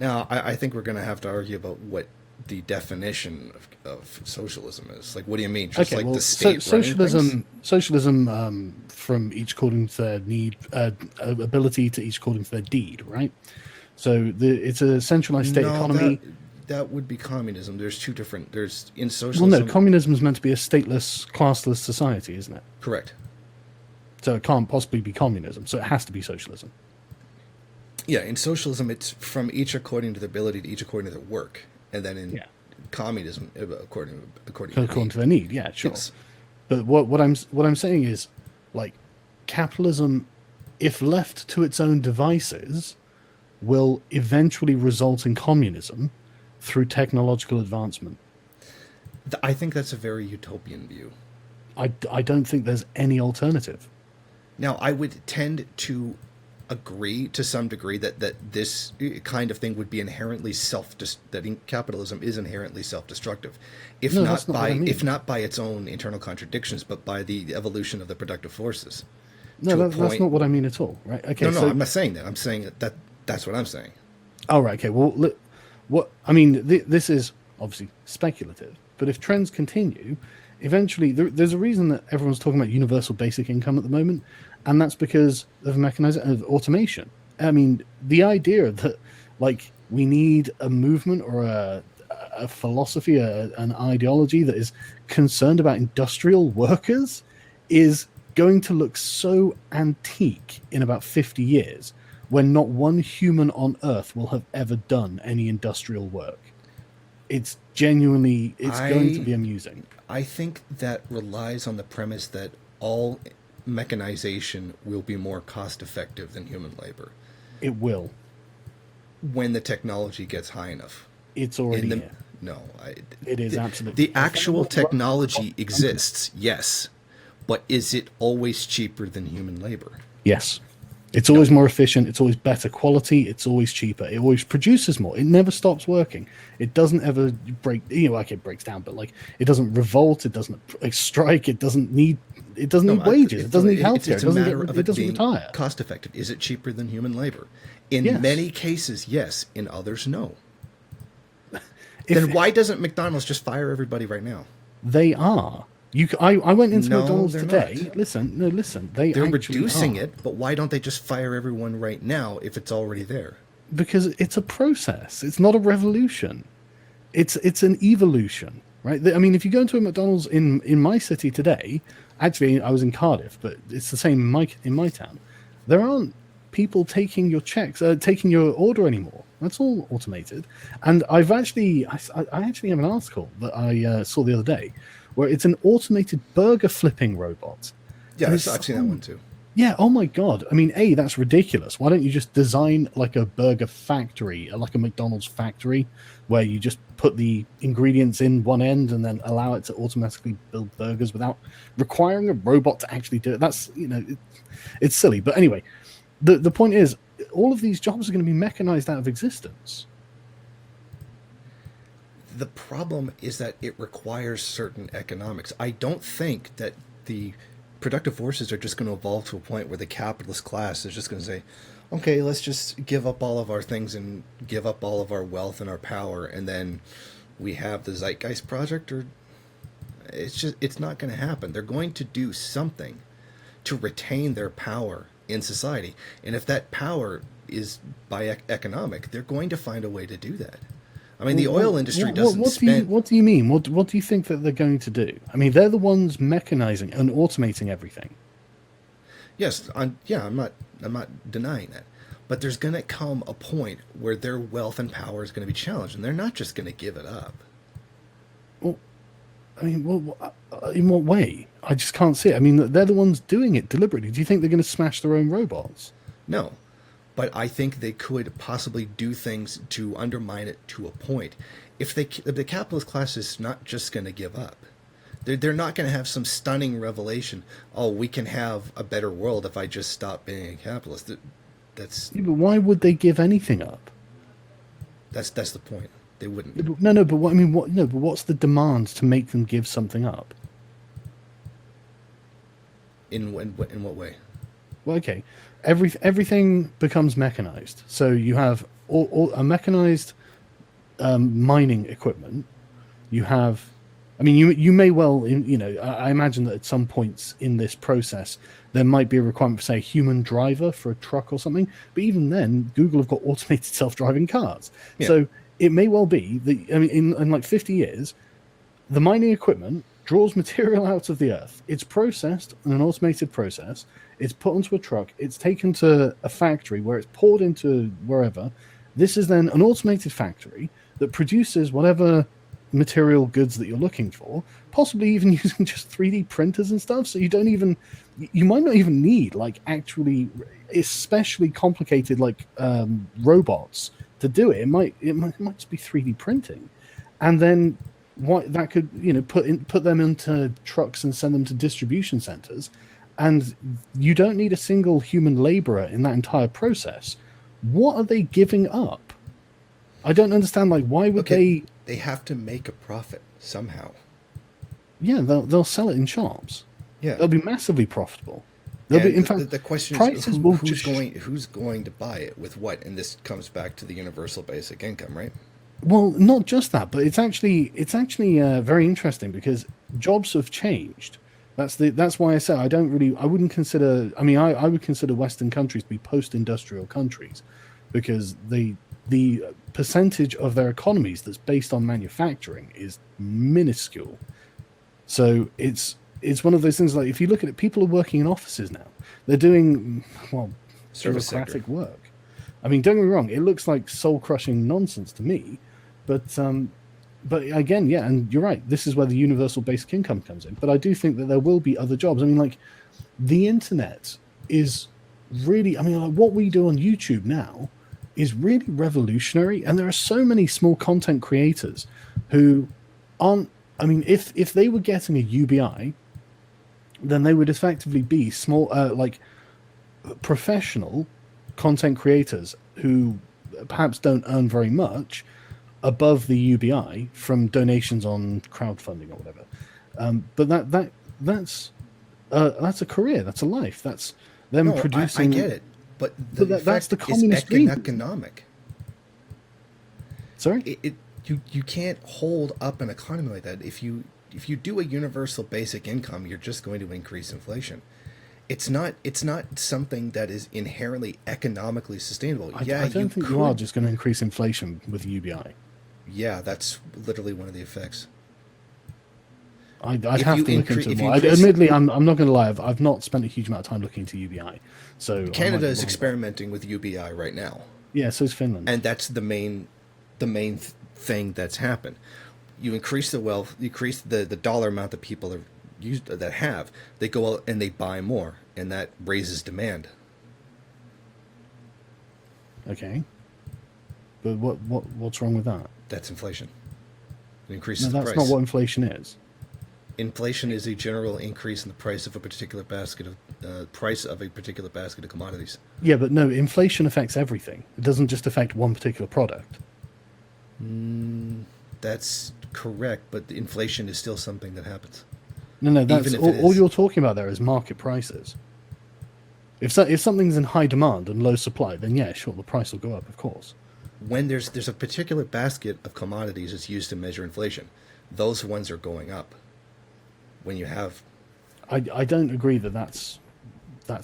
Now, I think we're going to have to argue about what the definition of socialism is. What do you mean? Just the state socialism from each according to their need, ability to each according to their deed, right? So it's a centralized state economy. That would be communism. There's two different. There's in socialism. Well, no, communism is meant to be a stateless, classless society, isn't it? Correct. So it can't possibly be communism. So it has to be socialism. Yeah, in socialism, it's from each according to their ability to each according to their work, and then in communism, according to their need. Yeah, sure. Yes. But what I'm saying is, capitalism, if left to its own devices, will eventually result in communism through technological advancement. I think that's a very utopian view. I don't think there's any alternative. Now, I would tend to agree to some degree that this kind of thing would be inherently that capitalism is inherently self-destructive, if not by its own internal contradictions, but by the evolution of the productive forces. No, that's not what I mean at all, right? Okay. No, I'm not saying that. I'm saying that's what I'm saying. Oh, right. Okay. Well, what I mean, this is obviously speculative, but if trends continue, eventually there's a reason that everyone's talking about universal basic income at the moment, and that's because of of automation. I mean, the idea that like we need a movement or a philosophy, an ideology that is concerned about industrial workers is going to look so antique in about 50 years when not one human on Earth will have ever done any industrial work. It's genuinely, it's going to be amusing. I think that relies on the premise that all mechanization will be more cost effective than human labor. It will. When the technology gets high enough. It's already here. No. It is absolutely. The actual technology exists, yes. But is it always cheaper than human labor? Yes. It's always more efficient. It's always better quality. It's always cheaper. It always produces more. It never stops working. It doesn't ever break, like it breaks down, but like it doesn't revolt. It doesn't strike. It doesn't need wages. It doesn't need healthcare. It doesn't retire. Cost effective. Is it cheaper than human labor? In many cases, yes. In others, no. Then why doesn't McDonald's just fire everybody right now? They are. I went into McDonald's today. Not. Listen. They're reducing it, but why don't they just fire everyone right now if it's already there? Because it's a process. It's not a revolution. It's an evolution, right? I mean, if you go into a McDonald's in my city today, actually I was in Cardiff, but it's the same in my town. There aren't people taking your checks, taking your order anymore. That's all automated. And I actually have an article that I saw the other day, where it's an automated burger flipping robot. Yeah, I've seen that one too. Yeah, oh my God. I mean, that's ridiculous. Why don't you just design like a burger factory, like a McDonald's factory, where you just put the ingredients in one end and then allow it to automatically build burgers without requiring a robot to actually do it? That's, it's silly. But anyway, the point is, all of these jobs are going to be mechanized out of existence. The problem is that it requires certain economics. I don't think that the productive forces are just going to evolve to a point where the capitalist class is just going to say, okay, let's just give up all of our things and give up all of our wealth and our power, and then we have the Zeitgeist project. Or it's not going to happen. They're going to do something to retain their power in society, and if that power is by economic, they're going to find a way to do that. I mean, the oil industry doesn't spend... What do you mean? What do you think that they're going to do? I mean, they're the ones mechanizing and automating everything. Yes, I'm not denying that. But there's going to come a point where their wealth and power is going to be challenged, and they're not just going to give it up. Well, I mean, in what way? I just can't see it. I mean, they're the ones doing it deliberately. Do you think they're going to smash their own robots? No. But I think they could possibly do things to undermine it to a point. If the capitalist class is not just going to give up, they're not going to have some stunning revelation. Oh, we can have a better world if I just stop being a capitalist. That's. Yeah, but why would they give anything up? That's the point. They wouldn't. No. But what I mean, what? No, but what's the demand to make them give something up? In what way? Well, okay. Everything becomes mechanized. So you have a mechanized mining equipment. You have, I mean, you may well, I imagine that at some points in this process, there might be a requirement for, say, a human driver for a truck or something. But even then, Google have got automated self-driving cars. Yeah. So it may well be that, I mean, in like 50 years, the mining equipment draws material out of the earth. It's processed in an automated process. It's put onto a truck. It's taken to a factory where it's poured into wherever. This is then an automated factory that produces whatever material goods that you're looking for, possibly even using just 3D printers and stuff. So you might not even need like actually especially complicated like robots to do it. It might just be 3D printing. And then what that could, put them into trucks and send them to distribution centers. And you don't need a single human laborer in that entire process. What are they giving up? I don't understand. Like, why would they? They have to make a profit somehow. Yeah, they'll sell it in shops. Yeah, they'll be massively profitable. In fact, the question is who's going to buy it with what? And this comes back to the universal basic income, right? Well, not just that, but it's actually very interesting because jobs have changed. That's why I say I wouldn't consider. I mean, I would consider Western countries to be post-industrial countries because the percentage of their economies that's based on manufacturing is minuscule. So it's one of those things, like if you look at it, people are working in offices now. They're doing, well, Service sector. bureaucratic work. I mean, don't get me wrong, it looks like soul-crushing nonsense to me, but again, yeah, and you're right. This is where the universal basic income comes in. But I do think that there will be other jobs. I mean, like the internet is really. I mean, like what we do on YouTube now is really revolutionary, and there are so many small content creators who aren't. I mean, if they were getting a UBI, then they would effectively be small, like professional content creators who perhaps don't earn very much above the UBI from donations on crowdfunding or whatever. But that's a career, that's a life, that's them No, producing. I get it, but the That's the effect is communist dream. economic. Sorry. You can't hold up an economy like that. If you do a universal basic income, you're just going to increase inflation. It's not something that is inherently economically sustainable. I don't think you are just going to increase inflation with UBI. Yeah, that's literally one of the effects. I'd If have you to look incre- into it if you more. increase- Admittedly, I'm not going to lie. I've not spent a huge amount of time looking into UBI. So I might Canada be is wrong. experimenting with UBI right now, Yeah, so is Finland. and that's the main thing that's happened. You increase the wealth, you increase the dollar amount that people are used that have. They go out and they buy more, and that raises demand. Okay. But what's wrong with that? That's inflation. It No, increases the that's price. not what inflation is. Inflation is a general increase in the price of a particular basket of commodities. Yeah, but no, inflation affects everything. It doesn't just affect one particular product. That's correct, but the inflation is still something that happens. No, that's Even if it all is. you're talking about there is market prices. If something's in high demand and low supply, then yeah, sure, the price will go up, of course. When there's a particular basket of commodities that's used to measure inflation, those ones are going up. When you have I don't agree that that's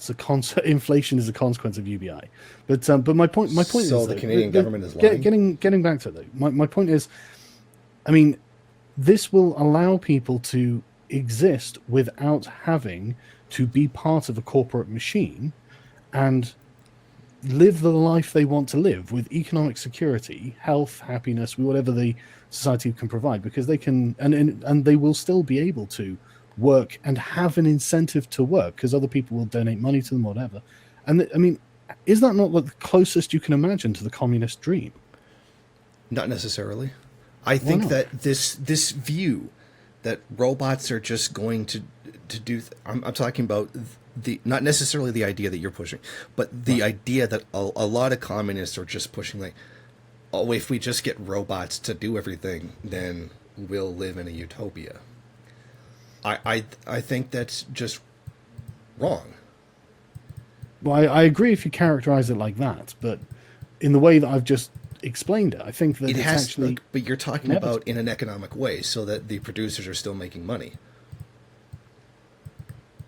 a concept. Inflation is a consequence of UBI, but my point is So the though, Canadian government is lying? Getting back to it though, my point is, I mean, this will allow people to exist without having to be part of a corporate machine and live the life they want to live with economic security, health, happiness, whatever the society can provide, because they can, and they will still be able to work and have an incentive to work because other people will donate money to them, whatever. And I mean, is that not like the closest you can imagine to the communist dream? Not necessarily. I think not? that this view that robots are just going to do. I'm talking about the not necessarily the idea that you're pushing, but the idea that a lot of communists are just pushing, like, oh, if we just get robots to do everything, then we'll live in a utopia. I think that's just wrong. Well, I agree if you characterize it like that, but in the way that I've just explained it, I think that It it's has, actually. but you're talking inevitable. about in an economic way, so that the producers are still making money.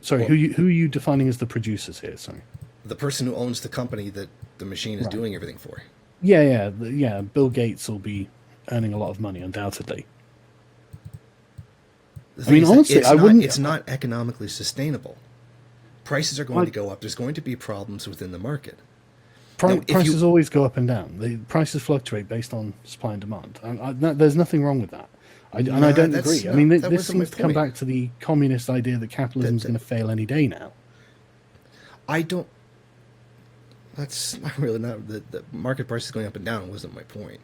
Sorry, well- who are you defining as the producers here? Sorry. The person who owns the company that the machine is Right. doing everything for. Yeah. Bill Gates will be earning a lot of money, undoubtedly. The I thing mean, is that honestly, it's I not, wouldn't- It's not economically sustainable. Prices are going to go up. There's going to be problems within the market. Now, if Prices you- always go up and down. The prices fluctuate based on supply and demand. There's nothing wrong with that. I No, don't that's agree. I not- mean, that this wasn't my seems to come point. back to the communist idea that capitalism is That- going to fail any day now. I don't. That's not really not the market prices going up and down wasn't my point.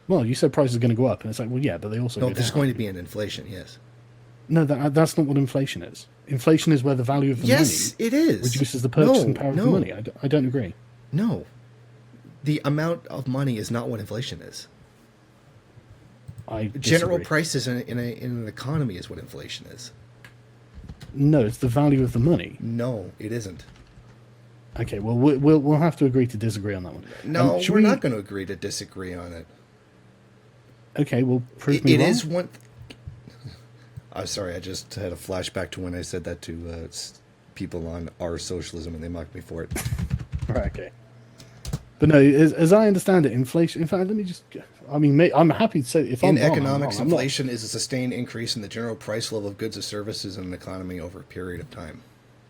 Well, you said prices are going to go up, and it's like, well, yeah, but they also No, go there's down. going to be an inflation. Yes. No, that's not what inflation is. Inflation is where the value of the Yes, money it is. reduces the purchasing No, power of no. the money. I don't agree. No. The amount of money is not what inflation is. I General disagree. prices in an economy is what inflation is. No, it's the value of the money. No, it isn't. Okay, well, we'll have to agree to disagree on that one. No, Should we're we- not going to agree to disagree on it. Okay, well, prove me It wrong. is one. I'm sorry, I just had a flashback to when I said that to people on our socialism, and they mocked me for it. Right, okay. But no, as I understand it, inflation. In fact, let me just. I mean, I'm happy to say if In I'm wrong, economics, I'm not. inflation is a sustained increase in the general price level of goods or services in an economy over a period of time.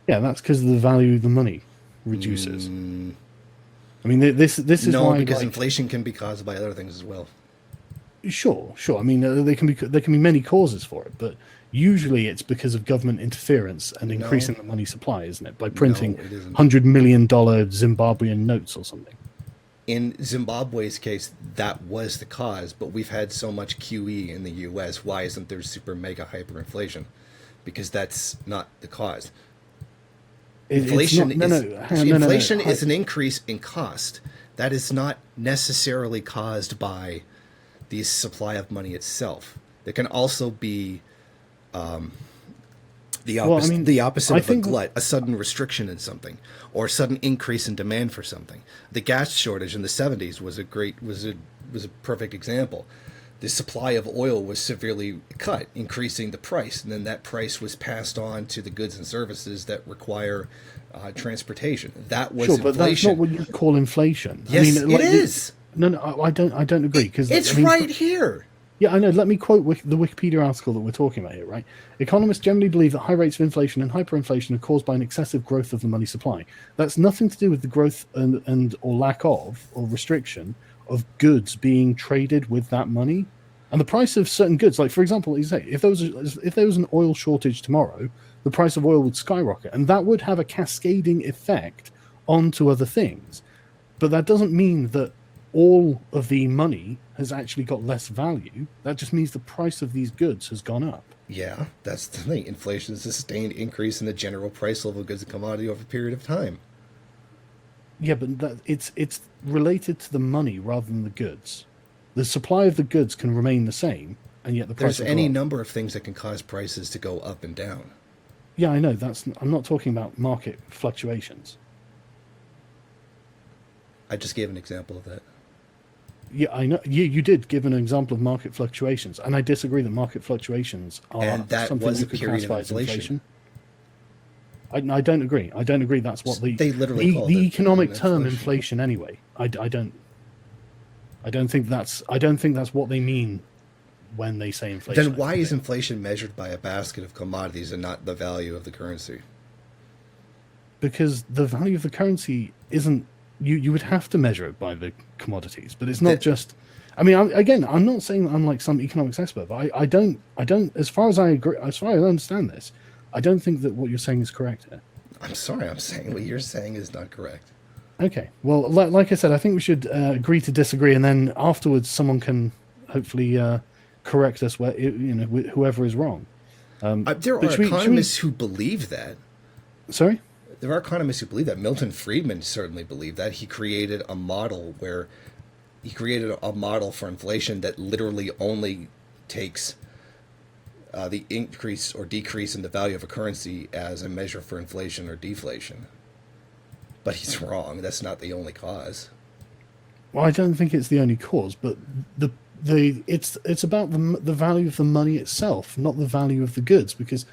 Yeah, that's because the value of the money reduces. I mean, this is No, why. because Like, inflation can be caused by other things as well. sure, sure. I mean, there can be many causes for it, but usually it's because of government interference and No. increasing the money supply, isn't it? By printing it isn't. $100 million Zimbabwean notes or something. In Zimbabwe's case, that was the cause, but we've had so much QE in the US. Why isn't there super mega hyperinflation? Because that's not the cause. Inflation inflation is an increase in cost. That is not necessarily caused by the supply of money itself. There can also be the opposite of a glut, a sudden restriction in something, or a sudden increase in demand for something. The gas shortage in the 70s was a perfect example. The supply of oil was severely cut, increasing the price, and then that price was passed on to the goods and services that require transportation. That was Sure, but that's inflation. not what you call inflation. Yes, I mean, it is. No, I don't agree because It's I mean, right here. Yeah, I know. Let me quote the Wikipedia article that we're talking about here, right? Economists generally believe that high rates of inflation and hyperinflation are caused by an excessive growth of the money supply. That's nothing to do with the growth and or lack of or restriction of goods being traded with that money. And the price of certain goods, like for example, you say if there was an oil shortage tomorrow, the price of oil would skyrocket, and that would have a cascading effect onto other things. But that doesn't mean that all of the money has actually got less value. That just means the price of these goods has gone up. Yeah, that's the thing. Inflation is a sustained increase in the general price level of goods and commodity over a period of time. Yeah, but it's related to the money rather than the goods. The supply of the goods can remain the same, and yet the price. There's any number of things that can cause prices to go up and down. Yeah, I know. I'm not talking about market fluctuations. I just gave an example of that. Yeah, I know. You did give an example of market fluctuations, and I disagree that market fluctations are And that something was you a could period of classify as inflation. I don't agree. I don't agree. That's what They literally called the it economic term inflation. inflation anyway. I don't think that's what they mean when they say inflation. Then why is inflation measured by a basket of commodities and not the value of the currency? Because the value of the currency isn't. You would have to measure it by the commodities, but it's not just. I mean, I'm not saying I'm like some economics expert, but I don't. As far as I agree, as far as I understand this, I don't think that what you're saying is correct here. I'm sorry, I'm saying what you're saying is not correct. Okay. Well, like I said, I think we should agree to disagree, and then afterwards, someone can hopefully correct us where whoever is wrong. There are economists who believe that. Sorry. There are economists who believe that. Milton Friedman certainly believed that. He created a model for inflation that literally only takes the increase or decrease in the value of a currency as a measure for inflation or deflation. But he's wrong. That's not the only cause. Well, I don't think it's the only cause, but it's about the value of the money itself, not the value of the goods, because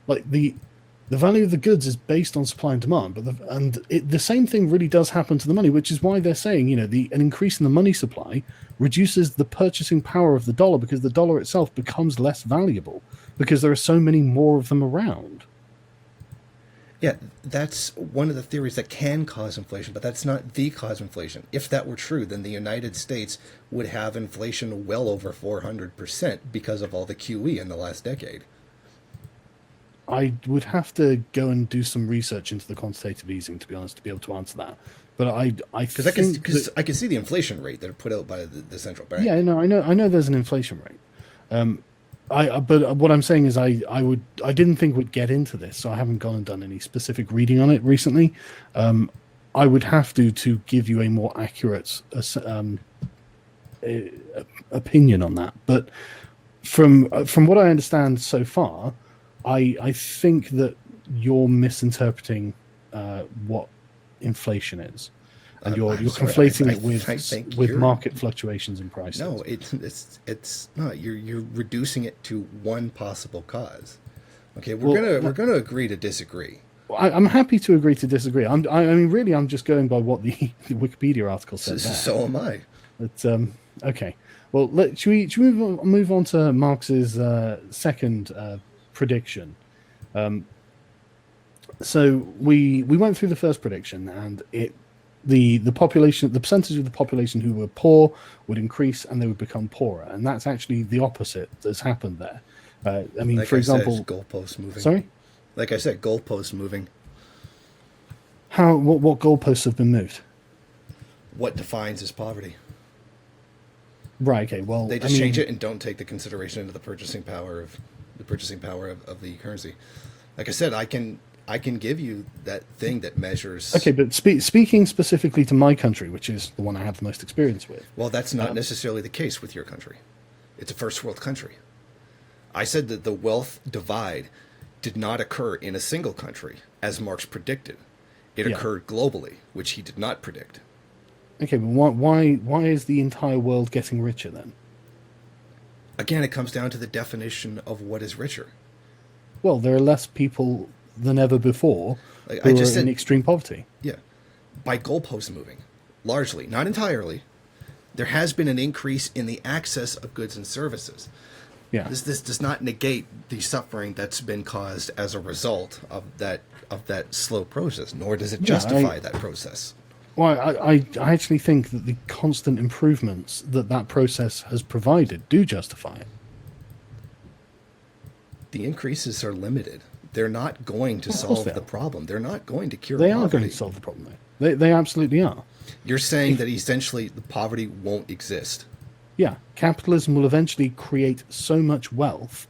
like the value of the goods is based on supply and demand, but the same thing really does happen to the money, which is why they're saying, an increase in the money supply reduces the purchasing power of the dollar because the dollar itself becomes less valuable because there are so many more of them around. Yeah, that's one of the theories that can cause inflation, but that's not the cause of inflation. If that were true, then the United States would have inflation well over 400% because of all the QE in the last decade. I would have to go and do some research into the quantitative easing, to be honest, to be able to answer that. But I can see the inflation rate that are put out by the central bank. Yeah, no, I know there's an inflation rate. But what I'm saying is I didn't think we'd get into this, so I haven't gone and done any specific reading on it recently. I would have to give you a more accurate opinion on that. But from what I understand so far, I think that you're misinterpreting what inflation is. and you're I'm sorry, conflating I it with think with you're- market fluctuations in prices. No, it's not. You're reducing it to one possible cause. Okay, we're gonna agree to disagree. I'm happy to agree to disagree. I mean, really, I'm just going by what the, the Wikipedia article says. So am I. But okay. Well, should we move on to Marx's second prediction? So we went through the first prediction, and the population, the percentage of the population who were poor would increase, and they would become poorer, and that's actually the opposite that's happened there. I mean, Like for I example, said, goalposts moving. sorry, Like I said, goalposts moving. what goalposts have been moved? What defines as poverty? Right. Okay. Well, They just change it and don't take the consideration into the purchasing power of the currency. Like I said, I can give you that thing that measures. Okay, but speaking specifically to my country, which is the one I have the most experience with. Well, that's not necessarily the case with your country. It's a first world country. I said that the wealth divide did not occur in a single country, as Marx predicted. It Yeah. occurred globally, which he did not predict. Okay, but why is the entire world getting richer then? Again, it comes down to the definition of what is richer. Well, there are less people than ever before Like who I are just in said, extreme poverty. yeah, by goalpost moving, largely, not entirely. There has been an increase in the access of goods and services. Yeah. This does not negate the suffering that's been caused as a result of that slow process, nor does it justify that process. Well, I actually think that the constant improvements that process has provided do justify it. The increases are limited. They're not going to Of course solve they the are. problem. They're not going to cure They poverty. are going to solve the problem, though. They absolutely are. You're saying that essentially the poverty won't exist. Yeah, capitalism will eventually create so much wealth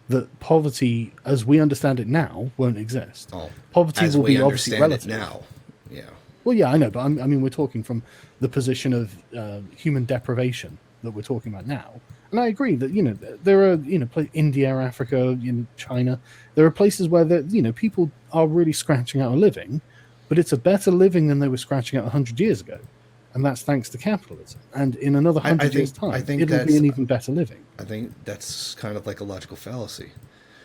that poverty, as we understand it now, won't exist. Oh, Poverty as will we be obviously understand it relative. now. Yeah. Well, yeah, I know, but I mean, we're talking from the position of human deprivation that we're talking about now. And I agree that, there are, India, Africa, China, there are places where, people are really scratching out a living, but it's a better living than they were scratching out 100 years ago. And that's thanks to capitalism. And in another 100 years' time, it'll be an even better living. I think that's kind of like a logical fallacy.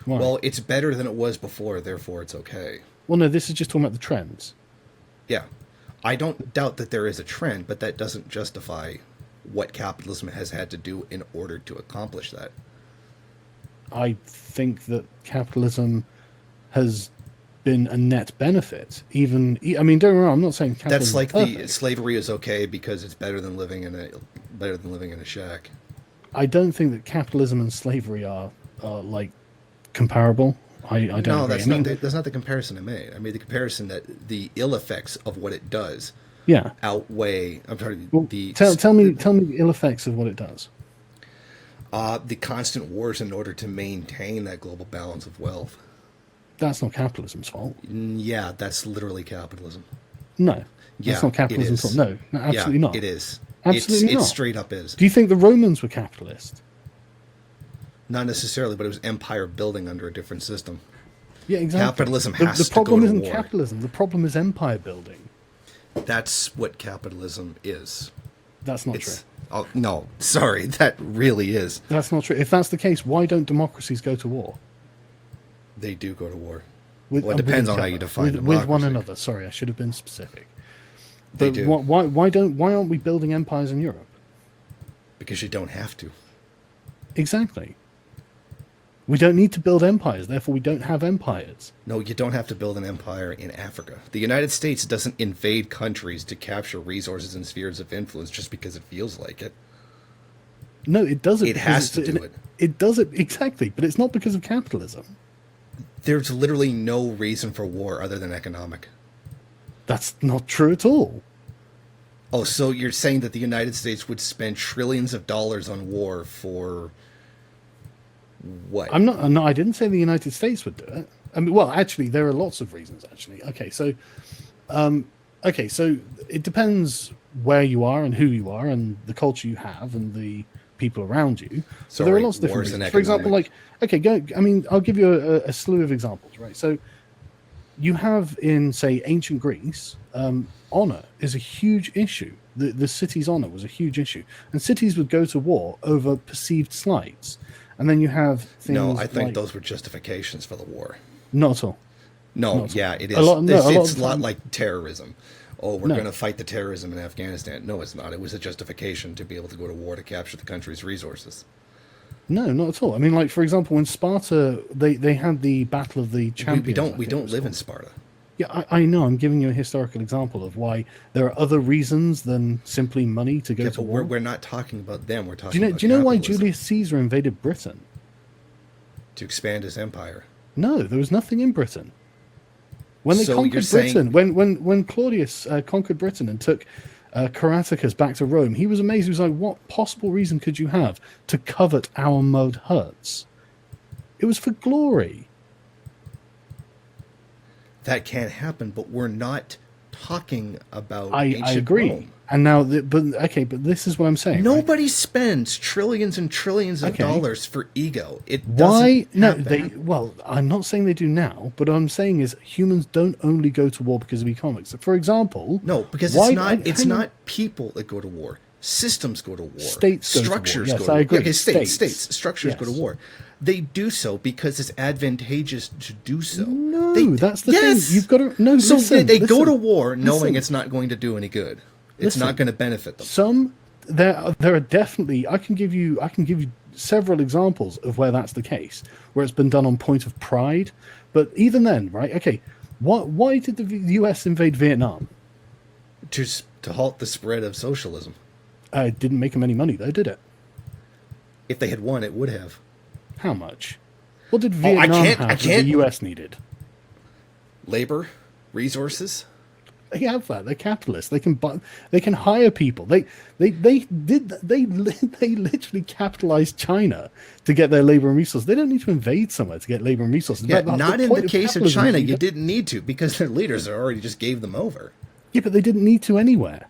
Why? Well, it's better than it was before, therefore it's okay. Well, no, this is just talking about the trends. Yeah. I don't doubt that there is a trend, but that doesn't justify what capitalism has had to do in order to accomplish that. I think that capitalism has been a net benefit. Don't get me wrong, I'm not saying capitalism. That's like perfect. the slavery is okay because it's better than living in a shack. I don't think that capitalism and slavery are like comparable. I don't No, agree. that's not the comparison I made. I made the comparison that the ill effects of what it does Yeah. outweigh. I'm sorry. Well, tell me the ill effects of what it does. The constant wars in order to maintain that global balance of wealth. That's not capitalism's fault. Yeah, that's literally capitalism. No, Yeah, that's not capitalism's it is. fault. No, absolutely Yeah, not. It is. Absolutely It not. straight up is. Do you think the Romans were capitalist? Not necessarily, but it was empire building under a different system. Yeah, exactly. Capitalism The has to problem go to isn't war. capitalism. The problem is empire building. That's what capitalism is. That's not It's, true. oh, no, sorry, that really is. That's not true. If that's the case, why don't democracies go to war? They do go to war. With, Well, it with depends each on how other, you define with one democracy. another. Sorry, I should have been specific. They But do. why aren't we building empires in Europe? Because you don't have to. Exactly. We don't need to build empires, therefore we don't have empires. No, you don't have to build an empire in Africa. The United States doesn't invade countries to capture resources and spheres of influence just because it feels like it. No, it doesn't. It because has to it's- do it. It does it exactly, but it's not because of capitalism. There's literally no reason for war other than economic. That's not true at all. Oh, so you're saying that the United States would spend trillions of dollars on war for what? No, I didn't say the United States would do it. I mean, well, actually, there are lots of reasons. Actually, okay, so it depends where you are and who you are and the culture you have and the people around you. So there are Sorry, lots of different wars and reasons. For example, economic. I'll give you a slew of examples, right? So you have in, say, ancient Greece, honor is a huge issue. The city's honor was a huge issue, and cities would go to war over perceived slights. And then you have things. No, I think like, those were justifications for the war. not at all. No, yeah, it is. It's a lot like terrorism. Oh, we're going to fight the terrorism in Afghanistan. No, it's not. It was a justification to be able to go to war to capture the country's resources. No, not at all. I mean, like, for example, when Sparta, they had the Battle of the Champions. We don't live in Sparta. Yeah, I know. I'm giving you a historical example of why there are other reasons than simply money to go to war. We're not talking about them. We're talking about do you know why capitalism. Julius Caesar invaded Britain? To expand his empire. No, there was nothing in Britain. When they So conquered you're saying- Britain, when Claudius conquered Britain and took Carathacus back to Rome, he was amazed. He was like, what possible reason could you have to covet our mode huts? It was for glory. That can't happen, but we're not talking about I ancient agree. Rome. And now, but this is what I'm saying. Nobody spends trillions and trillions of Okay. dollars for ego. It Why? doesn't No, happen. well, I'm not saying they do now, but what I'm saying is humans don't only go to war because of economics. For example, No, because why- it's hang on. not people that go to war. Systems go to war. States go to war. Structures Yes, go to I war. agree. Okay, states. States. Structures go to Yes. war. They do so because it's advantageous to do so. No, They- that's the yes! thing. You've got to no. So listen, they go listen, to war knowing listen. it's not going to do any good. It's Listen. not going to benefit them. Some there are definitely. I can give you several examples of where that's the case, where it's been done on point of pride. But even then, right? Okay, why did the U.S. invade Vietnam? To halt the spread of socialism. It didn't make them any money, though, did it? If they had won, it would have. How much? What did I Vietnam can't- have I that can't- the U.S. needed? Labor, resources. They have that. They're capitalists. They can buy. They can hire people. They literally capitalized China to get their labor and resources. They don't need to invade somewhere to get labor and resources. Yeah, But not in point the case of capitalism China. is You didn't need to because their leaders already just gave them over. Yeah, but they didn't need to anywhere.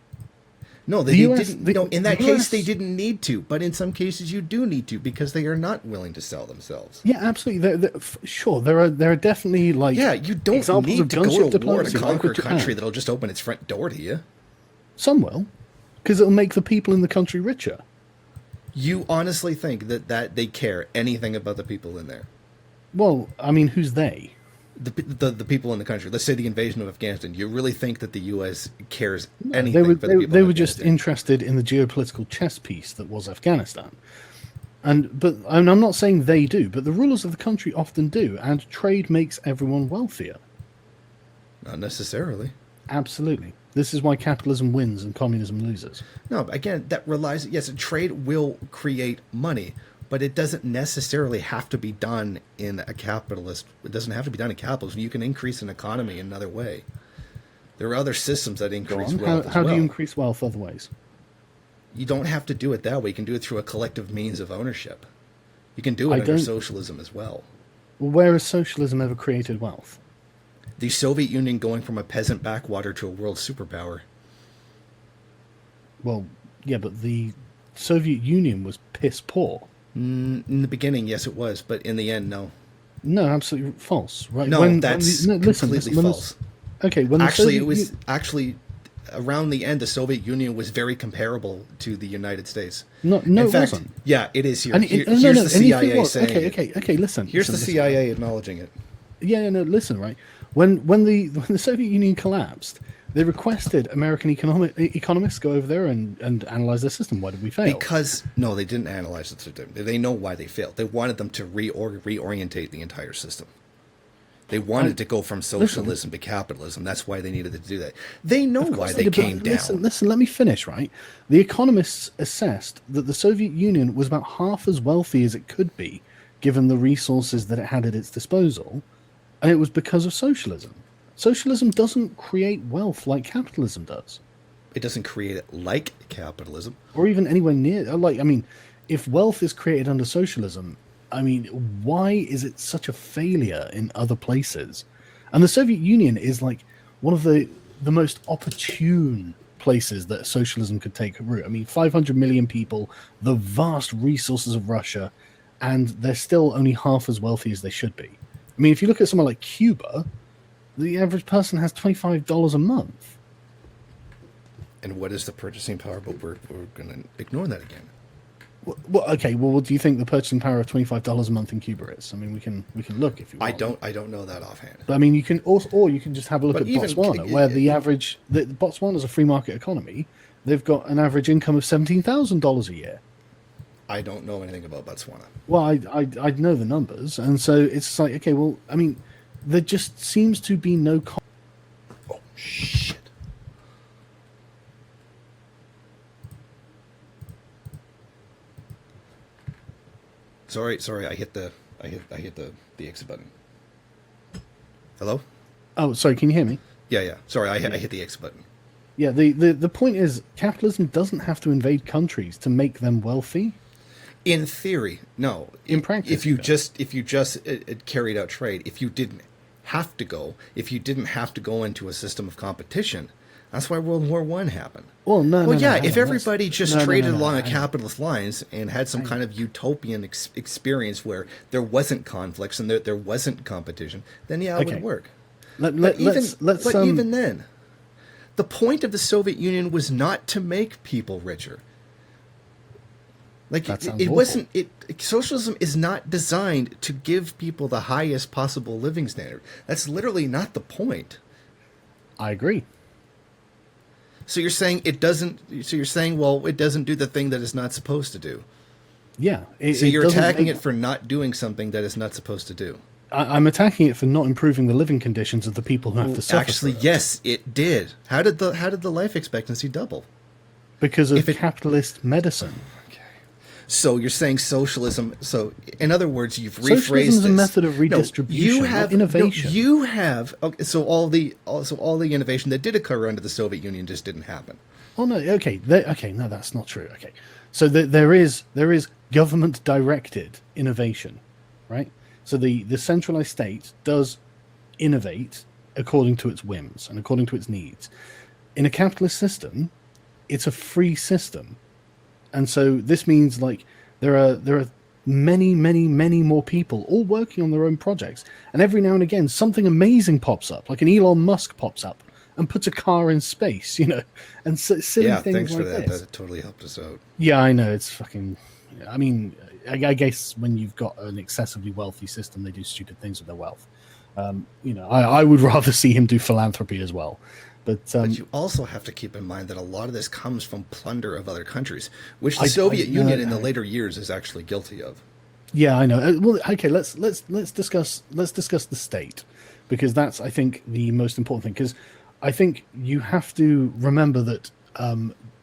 No, The they US didn't. the- No, in that the case, US they didn't need to. But in some cases, you do need to because they are not willing to sell themselves. Yeah, absolutely. Sure, there are definitely like Yeah, you don't examples need of to gunship go to war to diplomacy, like conquer a with Japan. country that'll just open its front door to you. Some will, because it'll make the people in the country richer. You honestly think that they care anything about the people in there? Well, I mean, who's they? The people in the country. Let's say the invasion of Afghanistan. You really think that the U.S. cares anything They were for the people? they in were just Afghanistan? interested in the geopolitical chess piece that was Afghanistan. And I'm not saying they do, but the rulers of the country often do, and trade makes everyone wealthier. Not necessarily. Absolutely. This is why capitalism wins and communism loses. No, again, that relies. Yes, trade will create money, but it doesn't necessarily have to be done in a capitalist. It doesn't have to be done in capitalism. You can increase an economy in another way. There are other systems that Go increase on. wealth How as do well. you increase wealth other ways? You don't have to do it that way. You can do it through a collective means of ownership. You can do I it under don't- socialism as well. Well, where has socialism ever created wealth? The Soviet Union going from a peasant backwater to a world superpower. Well, yeah, but the Soviet Union was piss poor. In the beginning, yes, it was, but in the end, no. No, absolutely false. Right? No, that's completely when false. Okay, when Actually, the it was Soviet actually around the end. The Soviet Union was very comparable to the United States. No, in it fact, wasn't. yeah, it is here. And Here- no, here's no, the anything CIA was. saying. Okay. Listen. Here's listen, the CIA acknowledging it. Yeah, no. Listen, right. When the Soviet Union collapsed, they requested American economists go over there and analyze their system. Why did we fail? Because no, they didn't analyze the system. They know why they failed. They wanted them to reorientate the entire system. They wanted to go from socialism to capitalism. That's why they needed to do that. They know why they came down. Listen, let me finish, right? The economists assessed that the Soviet Union was about half as wealthy as it could be, given the resources that it had at its disposal, and it was because of socialism. Socialism doesn't create wealth like capitalism does, It doesn't create it like capitalism. or even anywhere near. Like, I mean, if wealth is created under socialism, I mean, why is it such a failure in other places? And the Soviet Union is like one of the most opportune places that socialism could take root. I mean, 500 million people, the vast resources of Russia, and they're still only half as wealthy as they should be. I mean, if you look at somewhere like Cuba, The average person has $25 a month. And what is the purchasing power? But we're going to ignore that again. Well, okay. Well, what do you think the purchasing power of $25 a month in Cuba is? I mean, we can look if you want. I don't know that offhand. But I mean, you can also, or you can just have a look But at even- Botswana, where the average Botswana's a free market economy. They've got an average income of $17,000 a year. I don't know anything about Botswana. Well, I know the numbers, and so it's like, okay, well, I mean, there just seems to be no. Oh shit! Sorry. I hit the exit button. Hello? Oh, sorry. Can you hear me? Yeah. Sorry, I hit the exit button. Yeah. The point is, capitalism doesn't have to invade countries to make them wealthy. In theory, no. In practice, if you just carried out trade, if you didn't have to go into a system of competition, that's why World War I happened. Well, If everybody just traded along a capitalist lines and had some kind of utopian experience where there wasn't conflicts and there wasn't competition, then it would work. Even then, the point of the Soviet Union was not to make people richer. Like it wasn't. Socialism is not designed to give people the highest possible living standard. That's literally not the point. I agree. So you're saying it doesn't. So you're saying, well, it doesn't do the thing that it's not supposed to do. Yeah. So you're attacking it for not doing something that it's not supposed to do. I'm attacking it for not improving the living conditions of the people who have to suffer. Actually, yes, it did. How did the life expectancy double? Because of capitalist medicine. So you're saying socialism. So in other words, you've rephrased Socialism is a this. method of redistribution, not innovation. You have. Okay, so all the innovation that did occur under the Soviet Union just didn't happen. Oh no. Okay. No, that's not true. Okay. So there is government directed innovation, right? So the centralized state does innovate according to its whims and according to its needs. In a capitalist system, it's a free system. And so this means like there are many more people all working on their own projects, and every now and again something amazing pops up, like an Elon Musk pops up and puts a car in space, and silly things thanks like for that. this. That totally helped us out. Yeah, I know, it's fucking. I mean, I guess when you've got an excessively wealthy system, they do stupid things with their wealth. I would rather see him do philanthropy as well. But you also have to keep in mind that a lot of this comes from plunder of other countries, which the Soviet Union in the later years is actually guilty of. Yeah, I know. Well, okay, let's discuss the state, because that's, I think, the most important thing. Because I think you have to remember that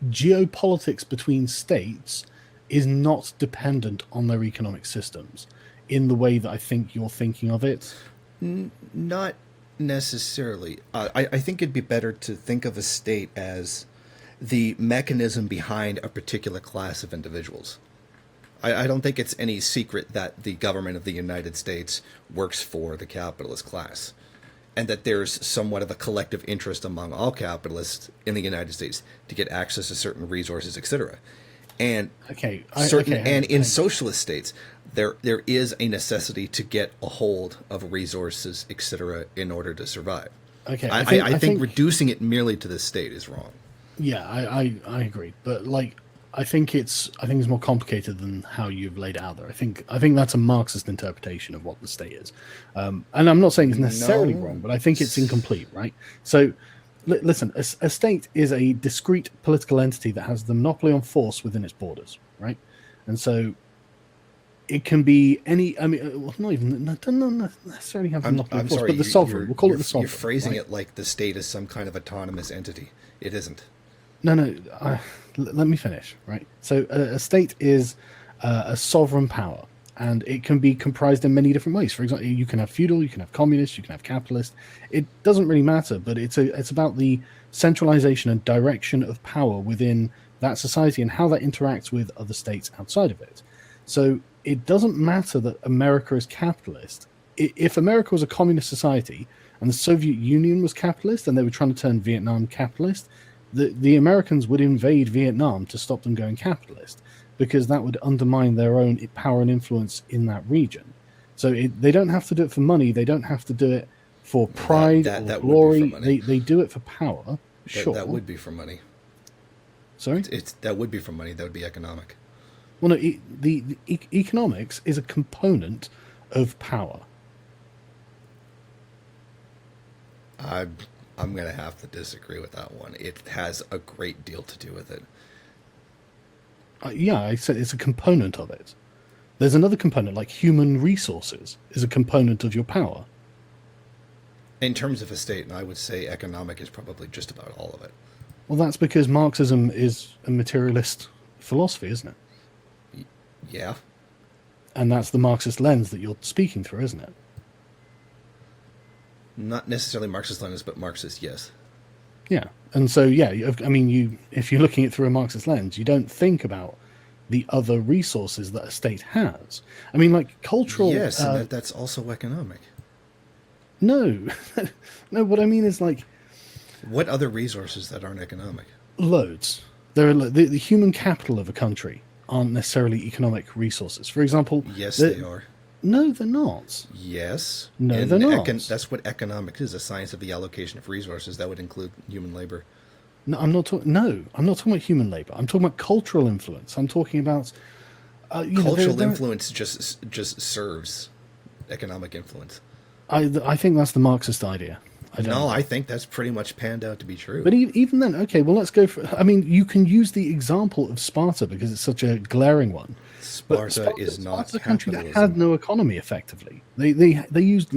geopolitics between states is not dependent on their economic systems in the way that I think you're thinking of it. Not necessarily. I think it'd be better to think of a state as the mechanism behind a particular class of individuals. I don't think it's any secret that the government of the United States works for the capitalist class, and that there's somewhat of a collective interest among all capitalists in the United States to get access to certain resources, etc. And in socialist states, there is a necessity to get a hold of resources, etc., in order to survive. Okay, I think reducing it merely to the state is wrong. Yeah, I agree, but I think it's more complicated than how you've laid it out there. I think that's a Marxist interpretation of what the state is, and I'm not saying it's necessarily wrong, but I think it's incomplete, right? So. Listen, a state is a discrete political entity that has the monopoly on force within its borders, right? And so it can be any. I mean, not necessarily have the monopoly on force, but the sovereign. We'll call it the sovereign. You're phrasing it like the state is some kind of autonomous entity. It isn't. No. Let me finish, right? So a state is a sovereign power. And it can be comprised in many different ways. For example, you can have feudal, you can have communist, you can have capitalist. It doesn't really matter, but it's about the centralization and direction of power within that society and how that interacts with other states outside of it. So it doesn't matter that America is capitalist. If America was a communist society and the Soviet Union was capitalist and they were trying to turn Vietnam capitalist, the Americans would invade Vietnam to stop them going capitalist, because that would undermine their own power and influence in that region. So they don't have to do it for money. They don't have to do it for pride that or would be glory. for money. They do it for power. Sure, That would be for money. Sorry. That would be for money. That would be economic. Well, no, economics is a component of power. I'm going to have to disagree with that one. It has a great deal to do with it. Yeah, I said it's a component of it. There's another component, like human resources, is a component of your power. In terms of a state, and I would say economic is probably just about all of it. Well, that's because Marxism is a materialist philosophy, isn't it? Yeah. And that's the Marxist lens that you're speaking through, isn't it? Not necessarily Marxist-Leninist, but Marxist, yes. Yeah. And so, yeah, I mean, if you're looking at it through a Marxist lens, you don't think about the other resources that a state has. I mean, like cultural... Yes, and that's also economic. No. No, what I mean is like... What other resources that aren't economic? Loads. There are the human capital of a country aren't necessarily economic resources. For example... Yes, they are. No, they're not. Yes. No, they're not. That's what economics is, a science of the allocation of resources. That would include human labor. No, I'm not talking about human labor. I'm talking about cultural influence. I'm talking about... cultural influence just serves economic influence. I think that's the Marxist idea. I think that's pretty much panned out to be true. But even then, okay, well, let's go for... I mean, you can use the example of Sparta because it's such a glaring one. Sparta is not a country that capitalism. had no economy, effectively. They used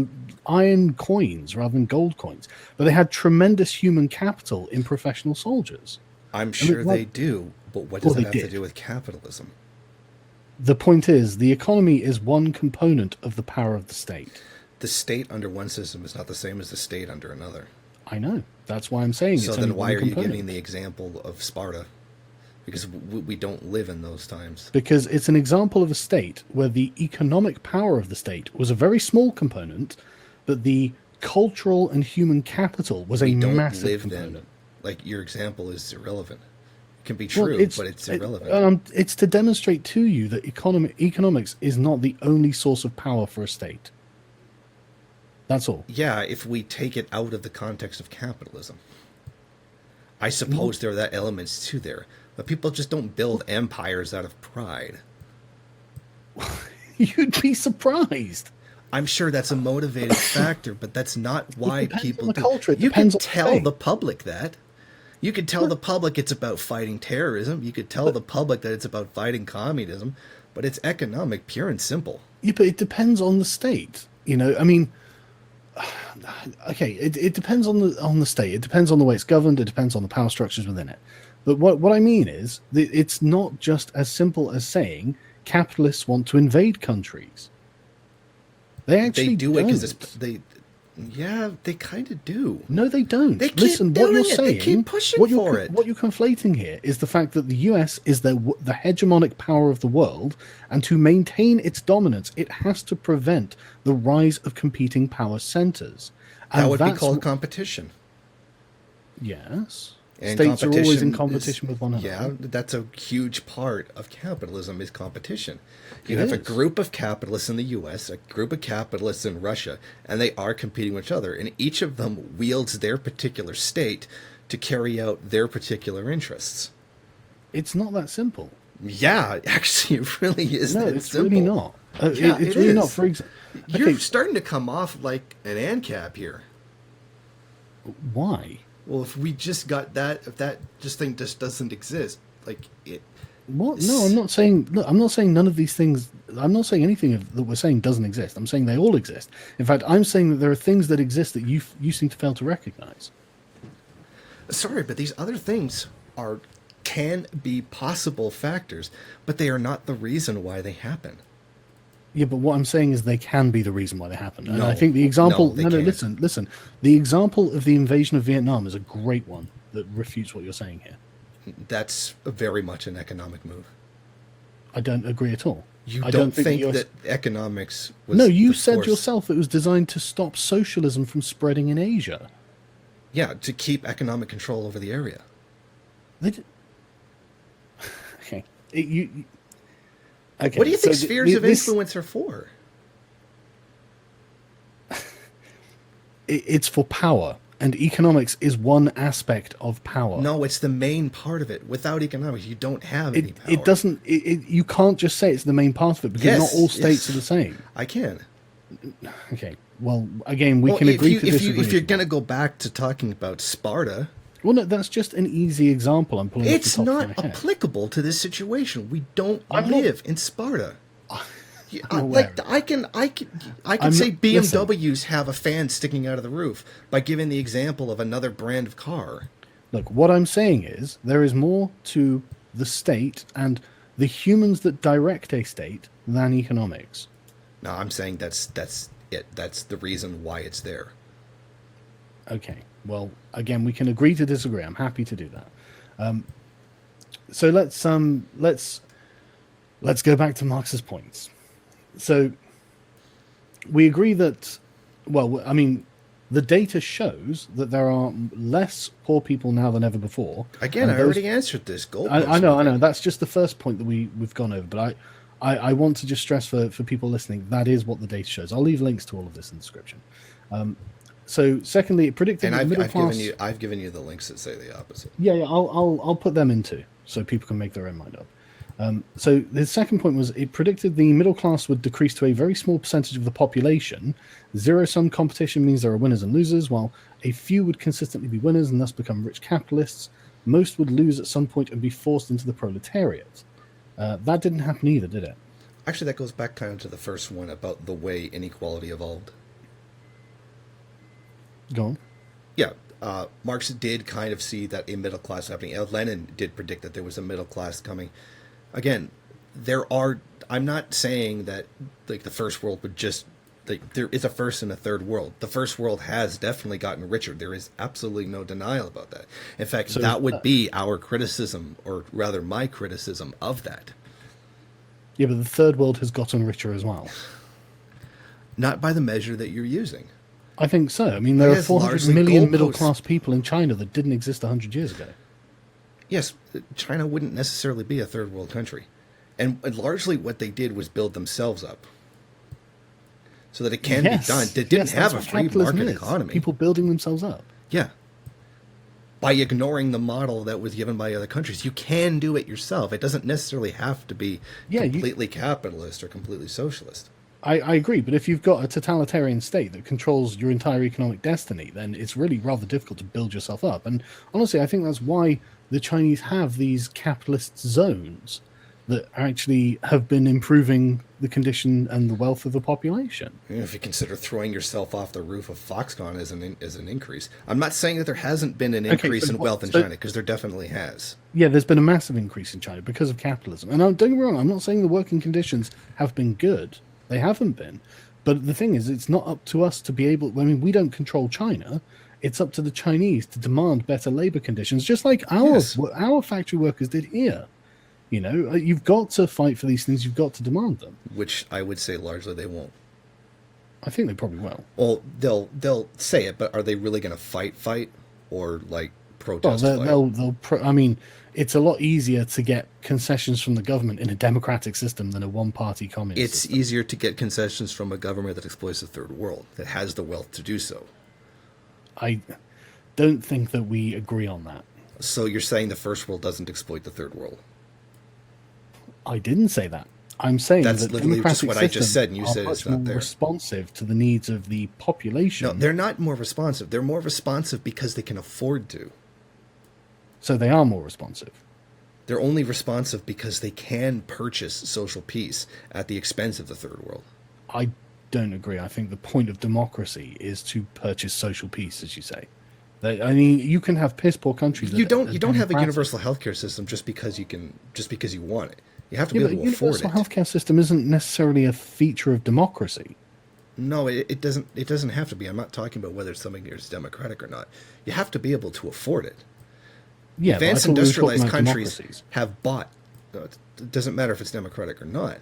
iron coins rather than gold coins. But they had tremendous human capital in professional soldiers. I'm sure they do, but what does that have to do with capitalism? The point is, the economy is one component of the power of the state. The state under one system is not the same as the state under another. I know. That's why I'm saying so it's then only why one are you component. giving the example of Sparta? Because we don't live in those times. Because it's an example of a state where the economic power of the state was a very small component, but the cultural and human capital was a massive component. Then. Like, your example is irrelevant. It can be true, but it's irrelevant. It's to demonstrate to you that economics is not the only source of power for a state. That's all. Yeah, if we take it out of the context of capitalism. I suppose there are that elements to there. But people just don't build empires out of pride. You'd be surprised. I'm sure that's a motivating factor, but that's not why people do. Culture. You can tell the public that. You could tell the public it's about fighting terrorism. You could tell the public that it's about fighting communism, but it's economic, pure and simple. Yeah, but it depends on the state. I mean, okay, it depends on the state. It depends on the way it's governed. It depends on the power structures within it. But what I mean is, it's not just as simple as saying capitalists want to invade countries. They actually do it because they kind of do. No, they don't. They keep Listen, what you're saying, they keep pushing for it. What you're conflating here is the fact that the US is the hegemonic power of the world, and to maintain its dominance, it has to prevent the rise of competing power centers. And that would be called competition. Yes. And states are always in competition with one another. Yeah, that's a huge part of capitalism is competition. You have a group of capitalists in the U.S., a group of capitalists in Russia, and they are competing with each other. And each of them wields their particular state to carry out their particular interests. It's not that simple. Yeah, actually, it really is. No, it's simple. Really not. It's really not. For example, you're starting to come off like an ANCAP here. Why? Well, if we just got that, if that thing just doesn't exist, like it. What? No, I'm not saying. Look, I'm not saying none of these things. I'm not saying anything that we're saying doesn't exist. I'm saying they all exist. In fact, I'm saying that there are things that exist that you seem to fail to recognize. Sorry, but these other things can be possible factors, but they are not the reason why they happen. Yeah, but what I'm saying is they can be the reason why they happen. And No, I think the example... no, listen. The example of the invasion of Vietnam is a great one that refutes what you're saying here. That's very much an economic move. I don't agree at all. I don't think that economics was... No, you said yourself it was designed to stop socialism from spreading in Asia. Yeah, to keep economic control over the area. Okay. Okay, what do you think spheres of influence are for? it's for power, and economics is one aspect of power. No, it's the main part of it. Without economics, you don't have any power. It doesn't. You can't just say it's the main part of it, because Yes, not all states yes. are the same. I can. Okay. Well, again, we can agree to disagree. If you're going to go back to talking about Sparta, well, no, that's just an easy example. I'm pulling. it's off the top not of my head. applicable to this situation. We don't I'm not- live in Sparta. Yeah, I'm aware. like I can I'm say not- listen. BMWs have a fan sticking out of the roof by giving the example of another brand of car. Look, what I'm saying is there is more to the state and the humans that direct a state than economics. No, I'm saying that's it. That's the reason why it's there. Okay. Well, again, we can agree to disagree. I'm happy to do that. So let's go back to Marx's points. So we agree that, well, I mean, the data shows that there are less poor people now than ever before. Again, And I those- already answered this. I know. That's just the first point that we've gone over. But I want to just stress for people listening, that is what the data shows. I'll leave links to all of this in the description. So secondly, it predicted And that the middle class... I've given you the links that say the opposite. Yeah, I'll put them in too, so people can make their own mind up. So the second point was it predicted the middle class would decrease to a very small percentage of the population. Zero-sum competition means there are winners and losers, while a few would consistently be winners and thus become rich capitalists. Most would lose at some point and be forced into the proletariat. That didn't happen either, did it? Actually, that goes back kind of to the first one about the way inequality evolved. Go on. Yeah, Marx did kind of see that a middle class happening. Lenin did predict that there was a middle class coming. Again, I'm not saying that like the first world would just like there is a first and a third world. The first world has definitely gotten richer. There is absolutely no denial about that. In fact, So, that would be our criticism, or rather my criticism of that. Yeah, but the third world has gotten richer as well. Not by the measure that you're using. I think so. I mean, there are Yes, 400 largely million goalposts. middle-class people in China that didn't exist 100 years ago. Yes, China wouldn't necessarily be a third world country. And largely what they did was build themselves up. So that it can be done. They didn't have a free market economy. People building themselves up. Yeah. By ignoring the model that was given by other countries. You can do it yourself. It doesn't necessarily have to be completely capitalist or completely socialist. I agree, but if you've got a totalitarian state that controls your entire economic destiny, then it's really rather difficult to build yourself up. And honestly, I think that's why the Chinese have these capitalist zones that actually have been improving the condition and the wealth of the population. If you consider throwing yourself off the roof of Foxconn as an increase. I'm not saying that there hasn't been an increase in wealth in China, because there definitely has. Yeah, there's been a massive increase in China because of capitalism. And don't get me wrong, I'm not saying the working conditions have been good. They haven't been. But the thing is, it's not up to us to be able... I mean, we don't control China. It's up to the Chinese to demand better labor conditions, just like our factory workers did here. You know, you've got to fight for these things. You've got to demand them. Which I would say largely they won't. I think they probably will. Well, they'll say it, but are they really going to fight, or like protest? Well, I mean, it's a lot easier to get concessions from the government in a democratic system than a one-party communist system. It's easier to get concessions from a government that exploits the third world, that has the wealth to do so. I don't think that we agree on that. So you're saying the first world doesn't exploit the third world? I didn't say that. I'm saying that's that literally just what I just said, and you said much it's not more there. Responsive to the needs of the population. No, they're not more responsive. They're more responsive because they can afford to. So they are more responsive. They're only responsive because they can purchase social peace at the expense of the third world. I don't agree. I think the point of democracy is to purchase social peace, as you say. I mean, you can have piss poor countries. You don't have a universal healthcare system just because you want it. You have to be able to afford it. The universal healthcare system isn't necessarily a feature of democracy. No, it doesn't. It doesn't have to be. I'm not talking about whether something is democratic or not. You have to be able to afford it. Yeah, advanced industrialized countries have bought. It doesn't matter if it's democratic or not,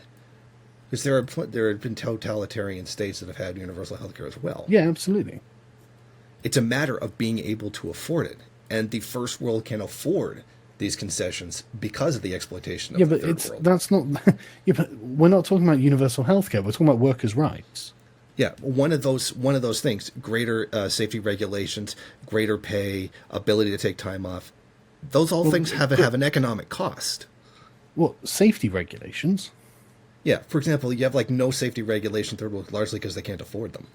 because there have been totalitarian states that have had universal healthcare as well. Yeah, absolutely. It's a matter of being able to afford it, and the first world can afford these concessions because of the exploitation of the third world. That's not. Yeah, but we're not talking about universal healthcare. We're talking about workers' rights. Yeah, one of those things: greater safety regulations, greater pay, ability to take time off. Those all things have an economic cost. What, safety regulations? Yeah, for example, you have like no safety regulation third world, largely because they can't afford them.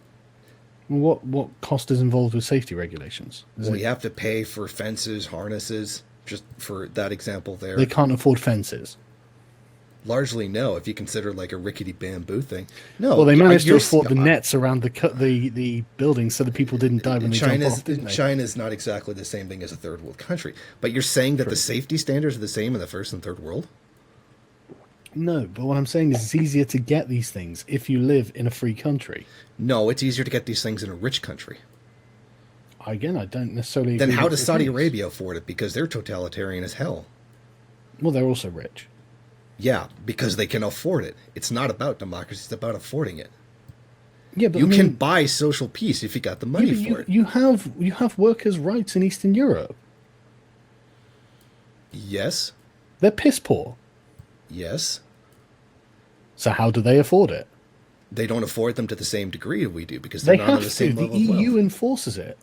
What cost is involved with safety regulations? Well, you have to pay for fences, harnesses, just for that example there. They can't afford fences. Largely, no. If you consider like a rickety bamboo thing, no. Well, they managed to afford the nets around the buildings so the people didn't die when they jumped off, didn't they? China's not exactly the same thing as a third world country. But you're saying that the safety standards are the same in the first and third world? No, but what I'm saying is it's easier to get these things if you live in a free country. No, it's easier to get these things in a rich country. Again, I don't necessarily Then agree how with does the Saudi case. Arabia afford it? Because they're totalitarian as hell. Well, they're also rich. Yeah, because they can afford it. It's not about democracy, it's about affording it. Yeah, but You I mean, can buy social peace if you got the money yeah, but for it. you have workers' rights in Eastern Europe. Yes, They're piss poor. yes. So how do they afford it? They don't afford them to the same degree we do because they're They not on have the to. same The level of wealth. EU enforces it.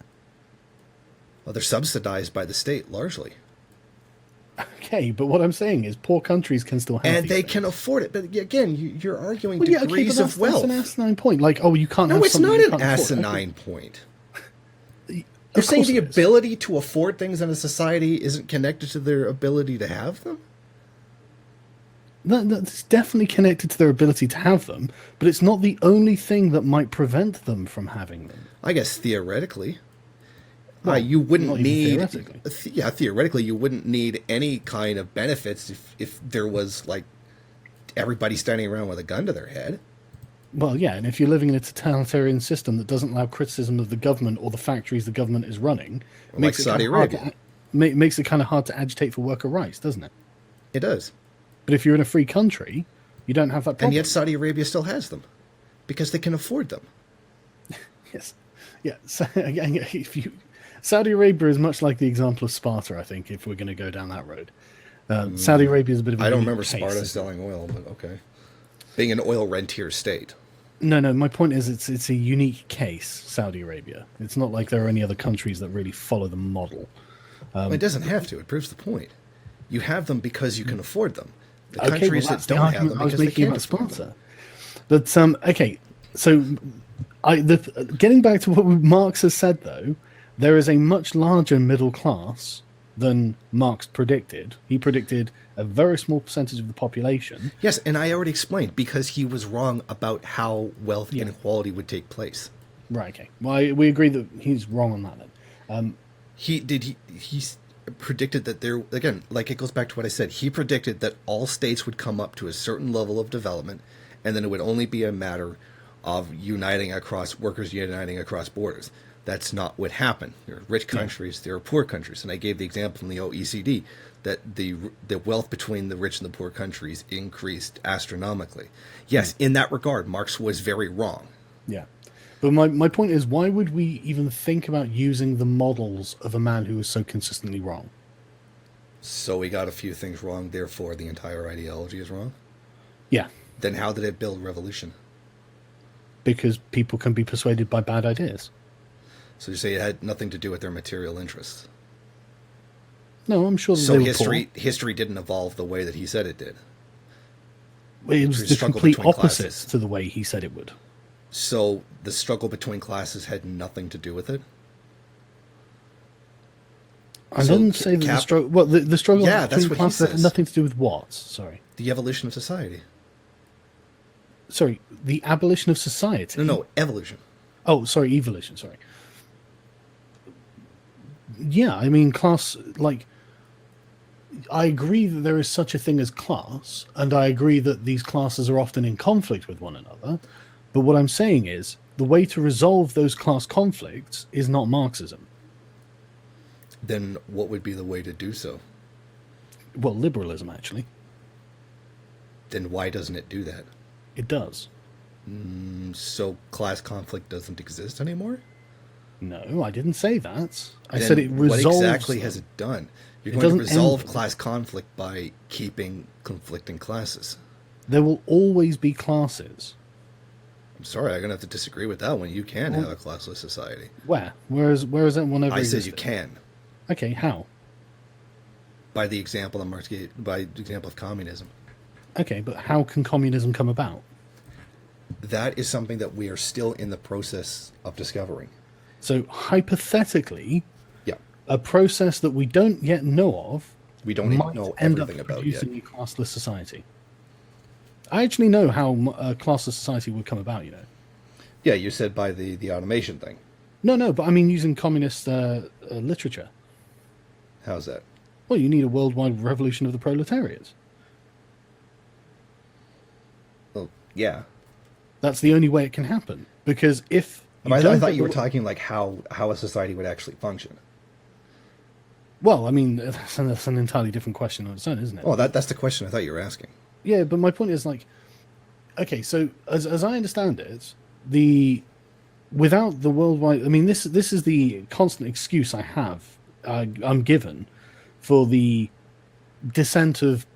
Well, they're subsidized by the state largely. Okay, but what I'm saying is poor countries can still have And these they things. can afford it. But again, you're arguing Well, yeah, okay, but degrees that's of wealth. an asinine point. Like, oh, you can't No, have it's something not you an can't afford. asinine point. Of You're saying course the it is. ability to afford things in a society isn't connected to their ability to have them? That's definitely connected to their ability to have them, but it's not the only thing that might prevent them from having them. I guess theoretically. Well, You wouldn't not even need, theoretically. Theoretically, you wouldn't need any kind of benefits if there was like everybody standing around with a gun to their head. Well, yeah, and if you're living in a totalitarian system that doesn't allow criticism of the government or the factories the government is running, Like makes it Saudi kinda hard Arabia. makes it kind of hard to agitate for worker rights, doesn't it? It does. But if you're in a free country, you don't have that problem. And yet Saudi Arabia still has them because they can afford them. Yes, yeah. So, again, Saudi Arabia is much like the example of Sparta, I think, if we're going to go down that road. Saudi Arabia is a bit of a I don't unique remember case, Sparta isn't it? selling oil, but okay. Being an oil rentier state. No, my point is it's a unique case, Saudi Arabia. It's not like there are any other countries that really follow the model. It doesn't have to. It proves the point. You have them because you can afford them. The Okay, countries well, that's that the don't have argument them I was because they making can't about afford them. Sparta. But okay, so getting back to what Marx has said, though, there is a much larger middle class than Marx predicted. He predicted a very small percentage of the population. Yes, and I already explained because he was wrong about how wealth inequality would take place. Right. Okay. Well, we agree that he's wrong on that then. He predicted that there, again, like it goes back to what I said. He predicted that all states would come up to a certain level of development, and then it would only be a matter of workers uniting across borders. That's not what happened. There are rich countries, there are poor countries, and I gave the example in the OECD that the wealth between the rich and the poor countries increased astronomically. Yes, in that regard, Marx was very wrong. Yeah. But my point is, why would we even think about using the models of a man who was so consistently wrong? So we got a few things wrong, therefore the entire ideology is wrong? Yeah. Then how did it build revolution? Because people can be persuaded by bad ideas. So you say it had nothing to do with their material interests. No, I'm sure that So they were history didn't evolve the way that he said it did. poor. It was Through the struggle complete between opposite classes. to the way he said it would. So the struggle between classes had nothing to do with it? I So didn't say that the struggle. Well, the struggle Yeah, that's between what he classes had says. nothing to do with what? Sorry, The evolution of society. the abolition of society. No, evolution. Oh, sorry, evolution. Sorry. Yeah, I mean, class. Like, I agree that there is such a thing as class, and I agree that these classes are often in conflict with one another. But what I'm saying is, the way to resolve those class conflicts is not Marxism. Then what would be the way to do so? Well, liberalism, actually. Then why doesn't it do that? It does. So class conflict doesn't exist anymore? No, I didn't say that. I Then said it resolves. What exactly them. has it done? You're It going to doesn't end resolve them. class conflict by keeping conflicting classes. There will always be classes. I'm sorry, I'm gonna have to disagree with that one. You can have a classless society. Where is that one ever I said existed? you can. Okay, how? By the example of communism. Okay, but how can communism come about? That is something that we are still in the process of discovering. So hypothetically, Yeah. a process that we don't yet know of We don't even might know end up everything about yet. producing a classless society. I actually know how a classless society would come about, you know. Yeah, you said by the automation thing. No, but I mean using communist literature. How's that? Well, you need a worldwide revolution of the proletariat. Well, yeah. That's the only way it can happen. Because if you I don't thought get you were the- talking like how a society would actually function. Well, I mean, that's an entirely different question on its own, isn't it? Oh, that's the question I thought you were asking. Yeah, but my point is like, okay, so as I understand it, without the worldwide, I mean, this is the constant excuse I'm given for the descent of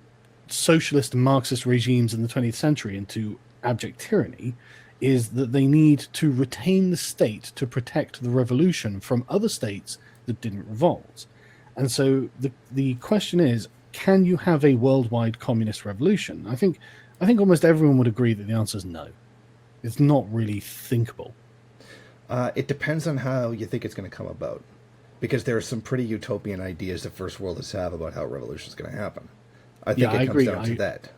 socialist and Marxist regimes in the 20th century into abject tyranny, is that they need to retain the state to protect the revolution from other states that didn't revolt. And so the question is, can you have a worldwide communist revolution? I think almost everyone would agree that the answer is no. It's not really thinkable. It depends on how you think it's going to come about. Because there are some pretty utopian ideas that first worlders have about how revolution is going to happen. I think it comes down to that.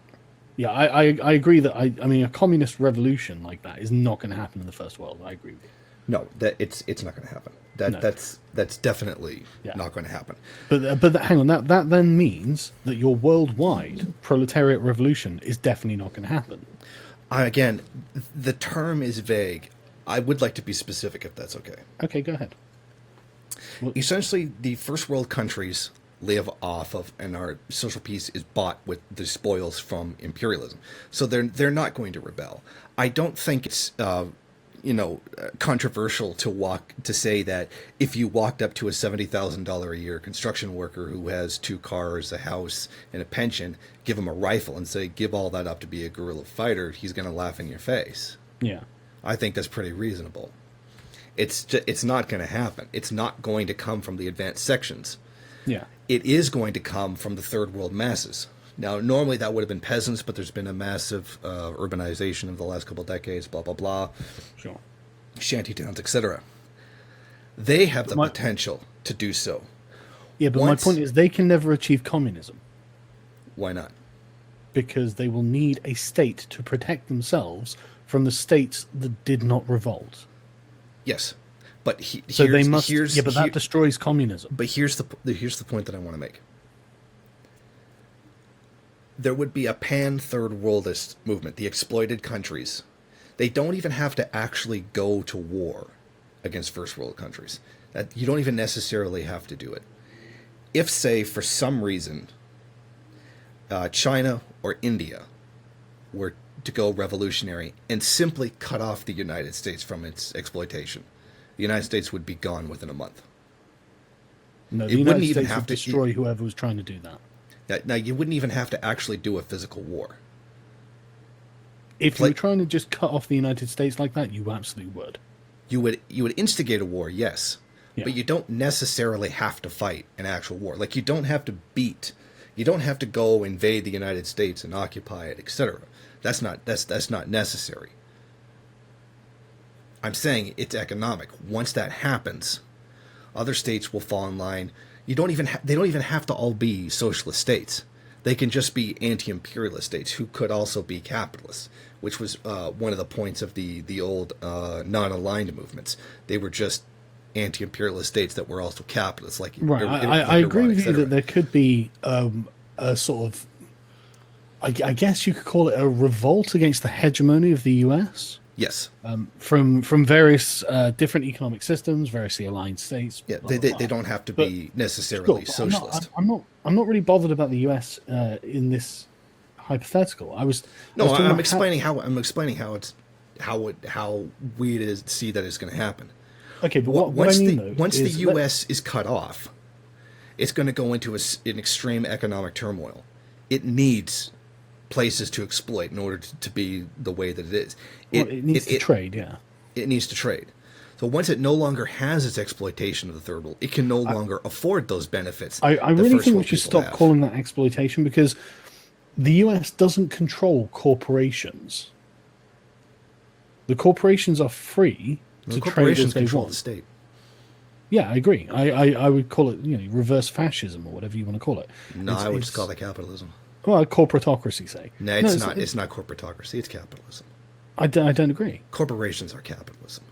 Yeah, I agree that I mean a communist revolution like that is not going to happen in the first world. I agree with you. No, that it's not going to happen. That's definitely not going to happen. But hang on, that then means that your worldwide proletariat revolution is definitely not going to happen. Again, the term is vague. I would like to be specific if that's okay. Okay, go ahead. Essentially, the first world countries live off of, and our social peace is bought with the spoils from imperialism. So they're not going to rebel. I don't think it's controversial to say that if you walked up to a $70,000 a year construction worker who has 2 cars, a house, and a pension, give him a rifle and say give all that up to be a guerrilla fighter, he's going to laugh in your face. Yeah, I think that's pretty reasonable. It's not going to happen. It's not going to come from the advanced sections. yeah. It is going to come from the third world masses. Now, normally that would have been peasants, but there's been a massive urbanization of the last couple of decades, blah, blah, blah. Sure. Shantytowns, etc. They have the potential to do so. Yeah, but my point is they can never achieve communism. Why not? Because they will need a state to protect themselves from the states that did not revolt. Yes, but that destroys communism. But here's the point that I want to make. There would be a pan-third worldist movement, the exploited countries. They don't even have to actually go to war against first world countries. You don't even necessarily have to do it. If, say, for some reason, China or India were to go revolutionary and simply cut off the United States from its exploitation, the United States would be gone within a month. No, the United States would destroy whoever was trying to do that. Now, you wouldn't even have to actually do a physical war. If you were trying to just cut off the United States like that, you absolutely would. You would instigate a war, yes. Yeah. But you don't necessarily have to fight an actual war. Like, you don't have to go invade the United States and occupy it, etc. That's not necessary. I'm saying it's economic. Once that happens, other states will fall in line. They don't even have to all be socialist states. They can just be anti-imperialist states who could also be capitalists, which was one of the points of the old non-aligned movements. They were just anti-imperialist states that were also capitalists. Like right, I agree with you that there could be a sort of, I guess you could call it a revolt against the hegemony of the U.S. Yes. From various different economic systems, variously aligned states. Yeah, they don't have to be necessarily socialist. I'm not really bothered about the U.S. In this hypothetical. I'm explaining how weird it is to see that it's going to happen. Okay, but once the U.S. is cut off, it's going to go into an extreme economic turmoil. It needs places to exploit in order to be the way that it is. It needs to trade, yeah. It needs to trade. So once it no longer has its exploitation of the third world, it can no longer afford those benefits. I really think we should stop calling that exploitation, because the US doesn't control corporations. The corporations are free to trade as they want. The state. Yeah, I agree. I would call it, reverse fascism or whatever you want to call it. No, I would just call it capitalism. Well, corporatocracy, say. No, it's not. It's not corporatocracy. It's capitalism. I don't agree. Corporations are capitalism.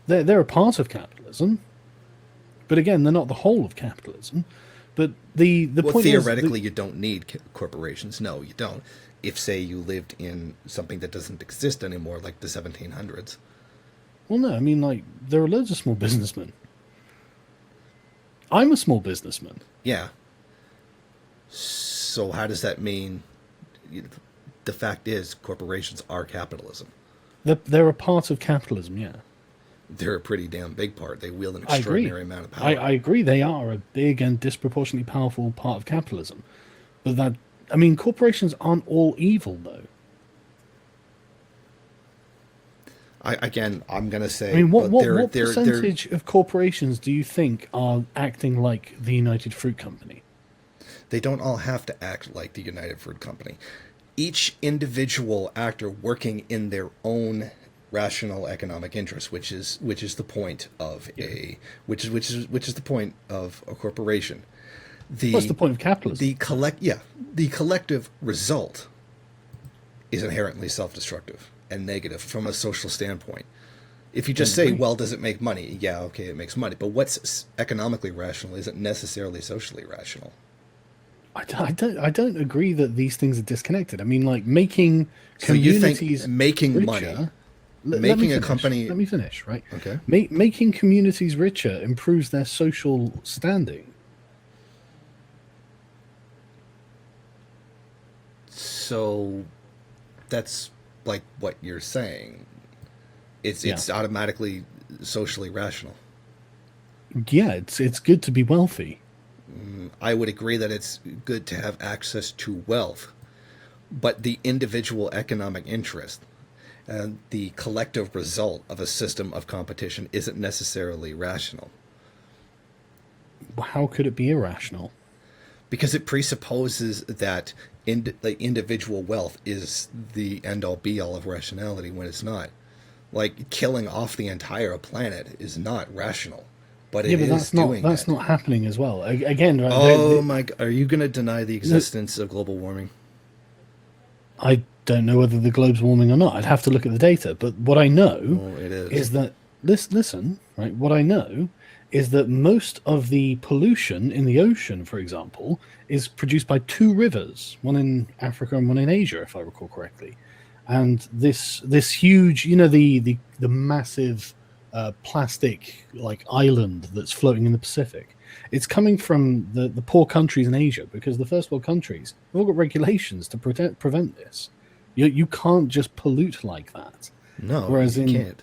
They're a part of capitalism, but again, they're not the whole of capitalism. But the point theoretically, you don't need corporations. No, you don't. If, say, you lived in something that doesn't exist anymore, like the 1700s. Well, no, I mean, like, there are loads of small businessmen. I'm a small businessman. Yeah. So how does that mean? The fact is, corporations are capitalism. They're a part of capitalism, yeah. They're a pretty damn big part. They wield an extraordinary amount of power. I agree. They are a big and disproportionately powerful part of capitalism. But corporations aren't all evil, though. I'm going to say... what percentage of corporations do you think are acting like the United Fruit Company? They don't all have to act like the United Fruit Company. Each individual actor working in their own rational economic interest, which is the point of the point of a corporation. What's the point of capitalism? The collective result is inherently self-destructive and negative from a social standpoint. If you just say, well, does it make money? Yeah, okay, it makes money. But what's economically rational isn't necessarily socially rational. I don't agree that these things are disconnected. I mean, like, making communities making richer, money, making a company... Let me finish, right? Okay. Making communities richer improves their social standing. So that's like what you're saying. It's automatically socially rational. Yeah, it's good to be wealthy. I would agree that it's good to have access to wealth, but the individual economic interest and the collective result of a system of competition isn't necessarily rational. How could it be irrational? Because it presupposes that individual wealth is the end-all be-all of rationality when it's not. Like, killing off the entire planet is not rational. But that's not happening as well. Again, right, are you going to deny the existence of global warming? I don't know whether the globe's warming or not. I'd have to look at the data. But what I know is that listen, right? What I know is that most of the pollution in the ocean, for example, is produced by two rivers, one in Africa and one in Asia, if I recall correctly. And this huge, the massive plastic like island that's floating in the Pacific, it's coming from the poor countries in Asia, because the first world countries have all got regulations to prevent this. You can't just pollute like that. No, whereas you can't.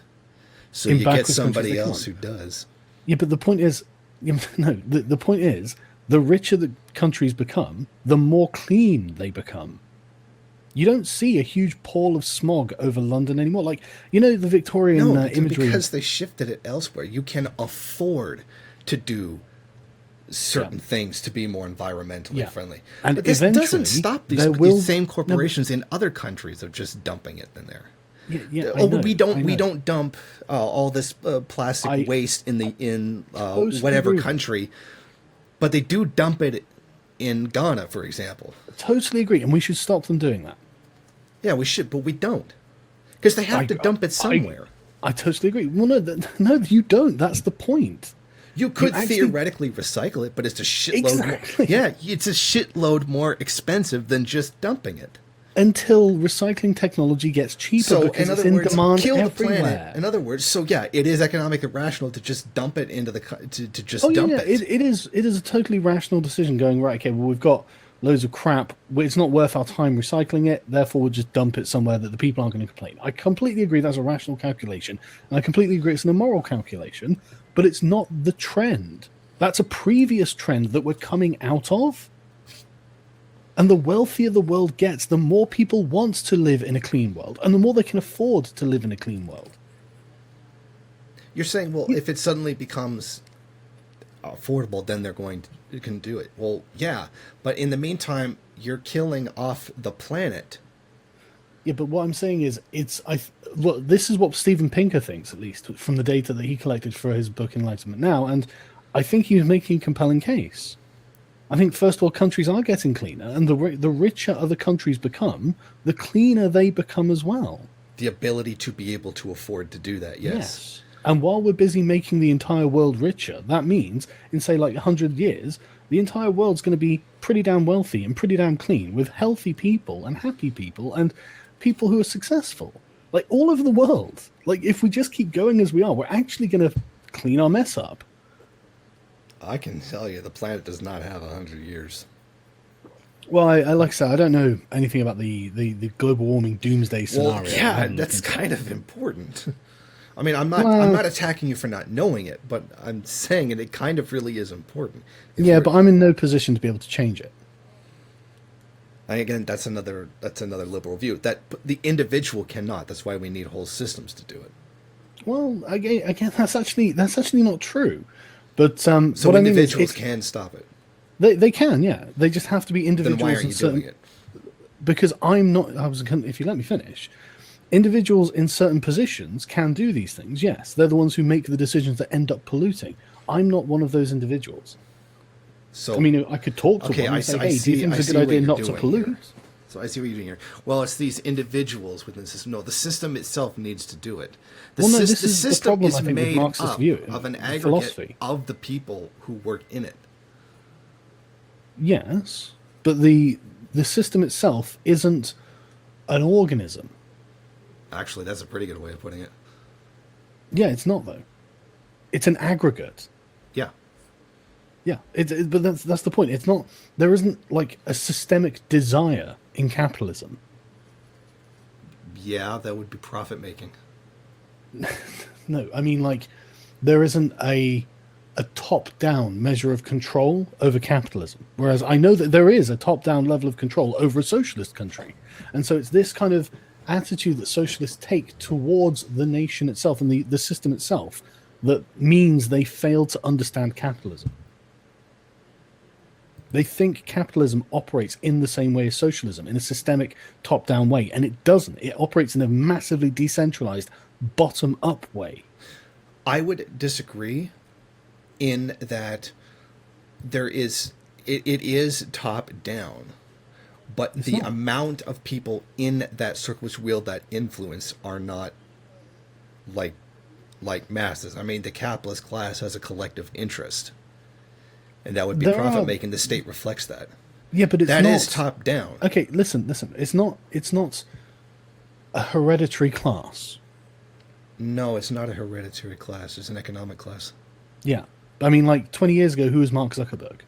So you get somebody else who does. Yeah, but the point is, the point is, the richer the countries become, the more clean they become. You don't see a huge pall of smog over London anymore. Like, the Victorian imagery. Because they shifted it elsewhere. You can afford to do certain things to be more environmentally friendly. And but this doesn't stop these same corporations in other countries of just dumping it in there. We don't dump all this plastic waste in whatever country, but they do dump it in Ghana, for example. Totally agree, and we should stop them doing that. Yeah, we should, but we don't, because they have to dump it somewhere. I totally agree. Well, no, you don't. That's the point. You could theoretically recycle it, but it's a shitload. Exactly. It's a shitload more expensive than just dumping it. Until recycling technology gets cheaper, because it's in demand kill everywhere. The planet. In other words, it is economically rational to just dump it into to just dump it. It is a totally rational decision. Going, right, okay, well, we've got loads of crap. It's not worth our time recycling it. Therefore, we'll just dump it somewhere that the people aren't going to complain. I completely agree that's a rational calculation, and I completely agree it's an immoral calculation. But it's not the trend. That's a previous trend that we're coming out of. And the wealthier the world gets, the more people want to live in a clean world, and the more they can afford to live in a clean world. You're saying, well, if it suddenly becomes affordable, then they're going to can do it. Well, yeah, but in the meantime, you're killing off the planet. Yeah, but what I'm saying is, look, this is what Steven Pinker thinks, at least from the data that he collected for his book Enlightenment Now, and I think he's making a compelling case. I think first world countries are getting cleaner, and the richer other countries become, the cleaner they become as well. The ability to be able to afford to do that, yes. And while we're busy making the entire world richer, that means in, say, like 100 years, the entire world's going to be pretty damn wealthy and pretty damn clean, with healthy people and happy people and people who are successful. Like, all over the world. Like, if we just keep going as we are, we're actually going to clean our mess up. I can tell you, the planet does not have 100 years. Well, I like I said, I don't know anything about the global warming doomsday scenario. Well, yeah, that's kind of important. I mean, I'm not attacking you for not knowing it, but I'm saying it kind of really is important. Yeah, but I'm in no position to be able to change it. Again, that's another liberal view. That the individual cannot. That's why we need whole systems to do it. Well, again, that's actually not true. But so what individuals can stop it. They can, yeah. They just have to be individuals. Then why aren't you doing it? Because I'm not. If you let me finish. Individuals in certain positions can do these things, yes. They're the ones who make the decisions that end up polluting. I'm not one of those individuals. So, I mean, I could talk to one and say, hey, do you think it's a good idea not to pollute? Here. So I see what you're doing here. Well, it's these individuals within the system. No, the system itself needs to do it. The system is made up of an aggregate philosophy of the people who work in it. Yes, but the system itself isn't an organism. Actually, that's a pretty good way of putting it. Yeah, it's not, though. It's an aggregate. Yeah. Yeah, but that's the point. It's not. There isn't like a systemic desire in capitalism. Yeah, that would be profit making. No, I mean, like, there isn't a top-down measure of control over capitalism. Whereas I know that there is a top-down level of control over a socialist country, and so it's this kind of attitude that socialists take towards the nation itself and the system itself that means they fail to understand capitalism. They think capitalism operates in the same way as socialism, in a systemic top-down way, and it doesn't. It operates in a massively decentralized bottom-up way. I would disagree in that it is top-down. But the amount of people in that circle which wield that influence are not like masses. I mean, the capitalist class has a collective interest, and that would be profit making. The state reflects that. Yeah, but that is top down. Okay, listen. It's not a hereditary class. No, it's not a hereditary class. It's an economic class. Yeah, I mean, like 20 years ago, who was Mark Zuckerberg?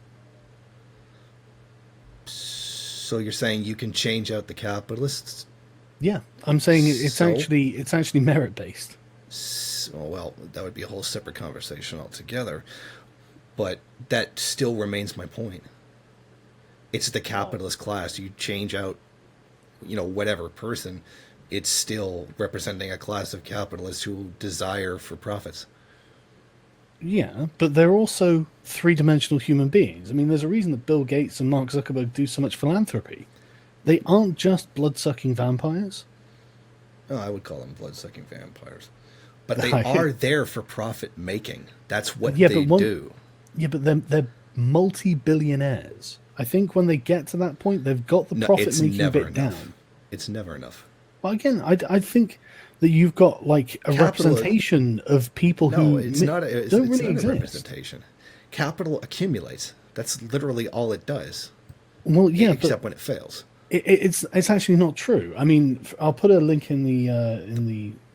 So you're saying you can change out the capitalists? Yeah, I'm saying it's actually merit based. Well, that would be a whole separate conversation altogether. But that still remains my point. It's the capitalist class. You change out, whatever person, it's still representing a class of capitalists who desire for profits. Yeah, but they're also three-dimensional human beings. I mean, there's a reason that Bill Gates and Mark Zuckerberg do so much philanthropy. They aren't just blood-sucking vampires. Oh, I would call them blood-sucking vampires. But they are there for profit-making. That's what they do. Yeah, but they're multi-billionaires. I think when they get to that point, they've got the profit-making bit down. It's never enough. Well, again, I think that you've got like a representation of people who don't really exist. A representation. Capital accumulates. That's literally all it does. Well, yeah, except when it fails. It's actually not true. I mean, I'll put a link in the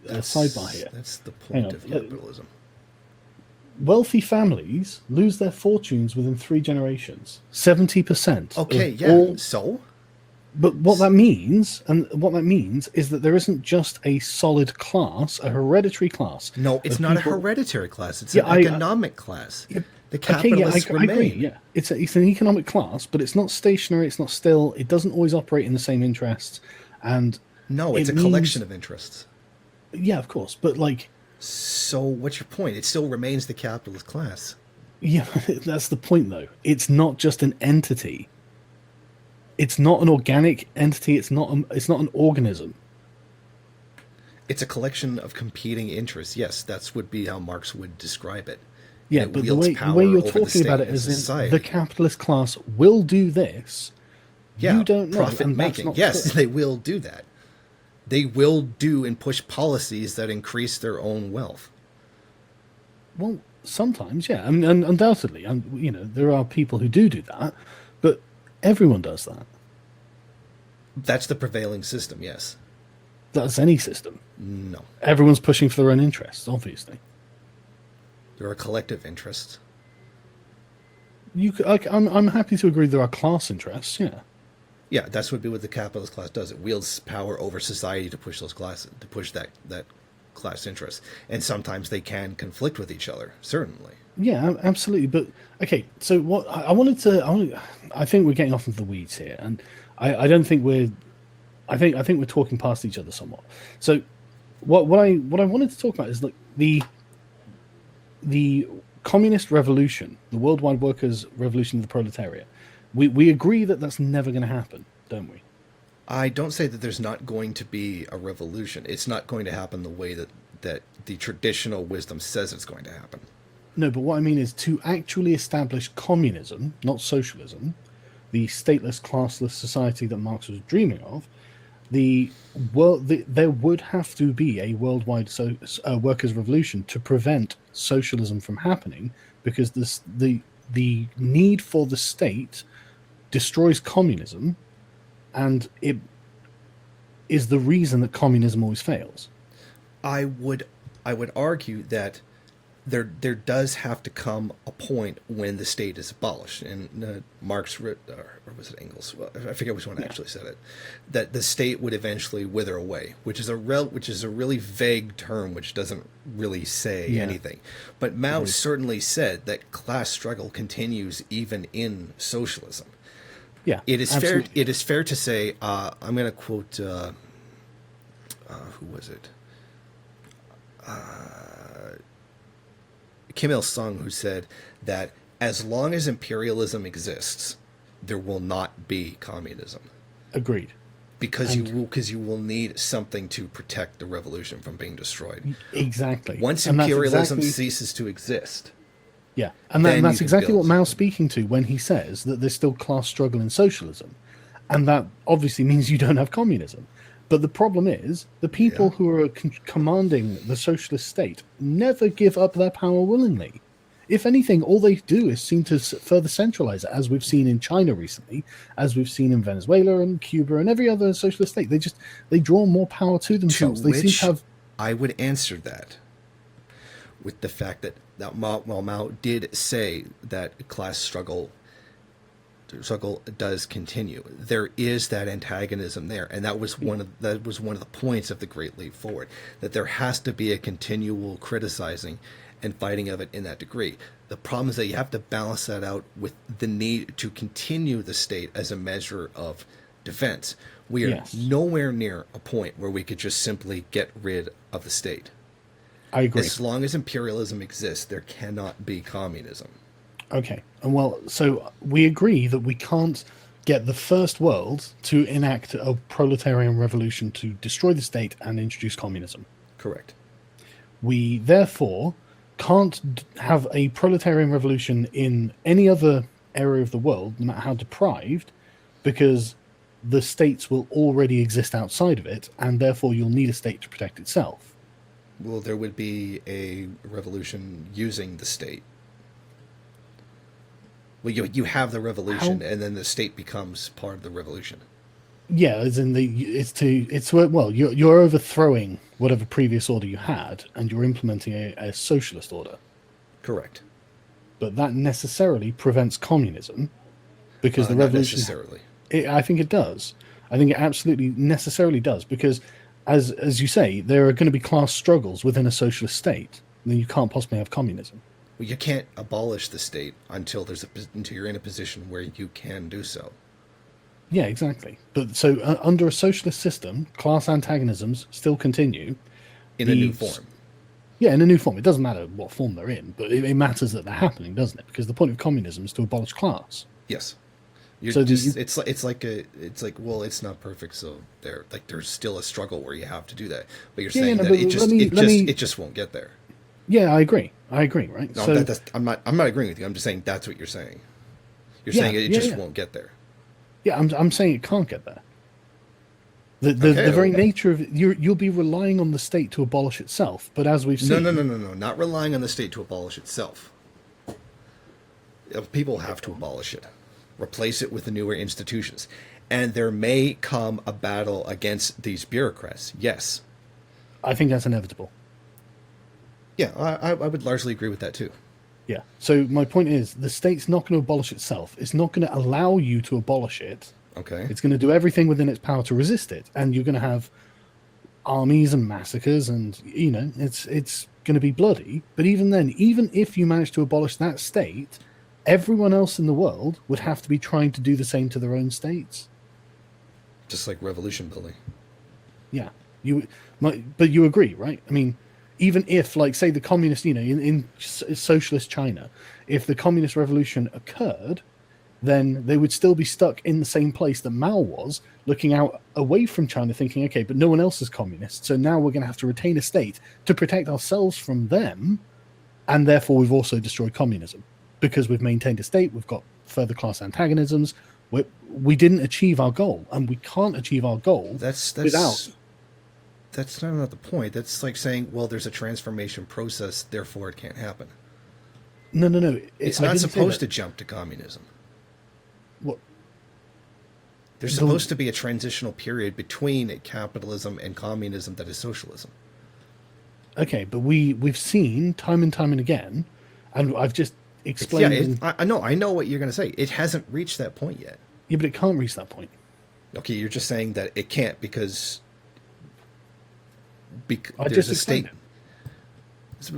sidebar here. That's the point of capitalism. Wealthy families lose their fortunes within 3 generations. 70%. Okay, yeah. But what that means is that there isn't just a solid class, a hereditary class. No, it's not a hereditary class. It's an economic class. The Okay, yeah, capitalists I remain. agree. Yeah, it's an economic class, but it's not stationary. It's not still. It doesn't always operate in the same interests, and No, it's it a collection means of interests. yeah, of course. But like, So what's your point? It still remains the capitalist class. yeah, that's the point though. It's not just an entity. It's not an organic entity. It's not an organism. It's a collection of competing interests. Yes, that's would be how Marx would describe it. Yeah, It but wields the power way you're over the talking about state it and is in society. the capitalist class will do this. Yeah, You don't know, profit and that's making. not Yes, true. they will do that. They will do and push policies that increase their own wealth. Well, sometimes, yeah, and undoubtedly, and there are people who do that, but everyone does that. That's the prevailing system, yes. That's any system. No. Everyone's pushing for their own interests, obviously. There are collective interests. I'm happy to agree there are class interests. Yeah, Yeah, that's what the capitalist class does. It wields power over society to push that class interest. And sometimes they can conflict with each other, certainly. yeah, absolutely. But okay, so what I think we're getting off into the weeds here, and I don't think we're. I think we're talking past each other somewhat. So, what I wanted to talk about is like the communist revolution, the worldwide workers' revolution of the proletariat. We agree that that's never going to happen, don't we? I don't say that there's not going to be a revolution. It's not going to happen the way that the traditional wisdom says it's going to happen. No, but what I mean is to actually establish communism, not socialism, the stateless, classless society that Marx was dreaming of. There would have to be a worldwide workers' revolution to prevent socialism from happening, because the need for the state destroys communism, and it is the reason that communism always fails. I would argue that there does have to come a point when the state is abolished. And Marx, or was it Engels? Well, I forget which one actually said it. That the state would eventually wither away, which is a really vague term, which doesn't really say anything. But Mao certainly said that class struggle continues even in socialism. Yeah, it is absolutely. fair. It is fair to say. I'm going to quote. Who was it? Kim Il Sung, who said that as long as imperialism exists, there will not be communism. Agreed. Because you will need something to protect the revolution from being destroyed. Exactly. Once And that's imperialism exactly- ceases to exist, Yeah, and then that's you can exactly what build. Mao's speaking to when he says that there's still class struggle in socialism, and that obviously means you don't have communism. But the problem is, the people who are commanding the socialist state never give up their power willingly. If anything, all they do is seem to further centralize it, as we've seen in China recently, as we've seen in Venezuela and Cuba and every other socialist state. They draw more power to themselves. They seem which to have. I would answer that with the fact that Mao did say that class struggle does continue. There is that antagonism there, and that was one of the points of the Great Leap Forward. That there has to be a continual criticizing and fighting of it in that degree. The problem is that you have to balance that out with the need to continue the state as a measure of defense. We are nowhere near a point where we could just simply get rid of the state. I agree. As long as imperialism exists, there cannot be communism. Okay, and well, so we agree that we can't get the first world to enact a proletarian revolution to destroy the state and introduce communism. Correct. We therefore can't have a proletarian revolution in any other area of the world, no matter how deprived, because the states will already exist outside of it, and therefore you'll need a state to protect itself. Well, there would be a revolution using the state. Well, you have the revolution, and then the state becomes part of the revolution. Yeah, as in you're overthrowing whatever previous order you had, and you're implementing a socialist order. Correct. But that necessarily prevents communism, because the not revolution. necessarily. I think it does. I think it absolutely necessarily does, because, as you say, there are going to be class struggles within a socialist state. Then you can't possibly have communism. Well, you can't abolish the state until until you're in a position where you can do so. Yeah, exactly. But so under a socialist system, class antagonisms still continue In a new form. Yeah, in a new form. It doesn't matter what form they're in, but it matters that they're happening, doesn't it? Because the point of communism is to abolish class. Yes. It's like well, it's not perfect, so there's still a struggle where you have to do that. But you're saying that it just won't get there. Yeah, I agree, right? No, so, I'm not agreeing with you. I'm just saying that's what you're saying. You're saying it just won't get there. Yeah, I'm saying it can't get there. The very nature of it, you'll be relying on the state to abolish itself. But as we've seen, No, not relying on the state to abolish itself. People have to abolish it, replace it with the newer institutions, and there may come a battle against these bureaucrats. Yes, I think that's inevitable. Yeah, I would largely agree with that too. Yeah. So my point is, the state's not going to abolish itself. It's not going to allow you to abolish it. Okay. It's going to do everything within its power to resist it, and you're going to have armies and massacres, and it's going to be bloody. But even then, even if you manage to abolish that state, everyone else in the world would have to be trying to do the same to their own states. Just like revolution building. Yeah. But you agree, right? I mean, even if, like, say, the communist, in socialist China, if the communist revolution occurred, then they would still be stuck in the same place that Mao was, looking out away from China, thinking, okay, but no one else is communist, so now we're going to have to retain a state to protect ourselves from them, and therefore we've also destroyed communism. Because we've maintained a state, we've got further class antagonisms, we didn't achieve our goal, and we can't achieve our goal without... That's not the point. That's like saying, well, there's a transformation process, therefore it can't happen. No. It's not supposed to jump to communism. What? There's supposed to be a transitional period between capitalism and communism that is socialism. Okay, but we've seen time and time and again, and I've just explained... I know what you're going to say. It hasn't reached that point yet. Yeah, but it can't reach that point. Okay, you're just saying that it can't because I there's just a state.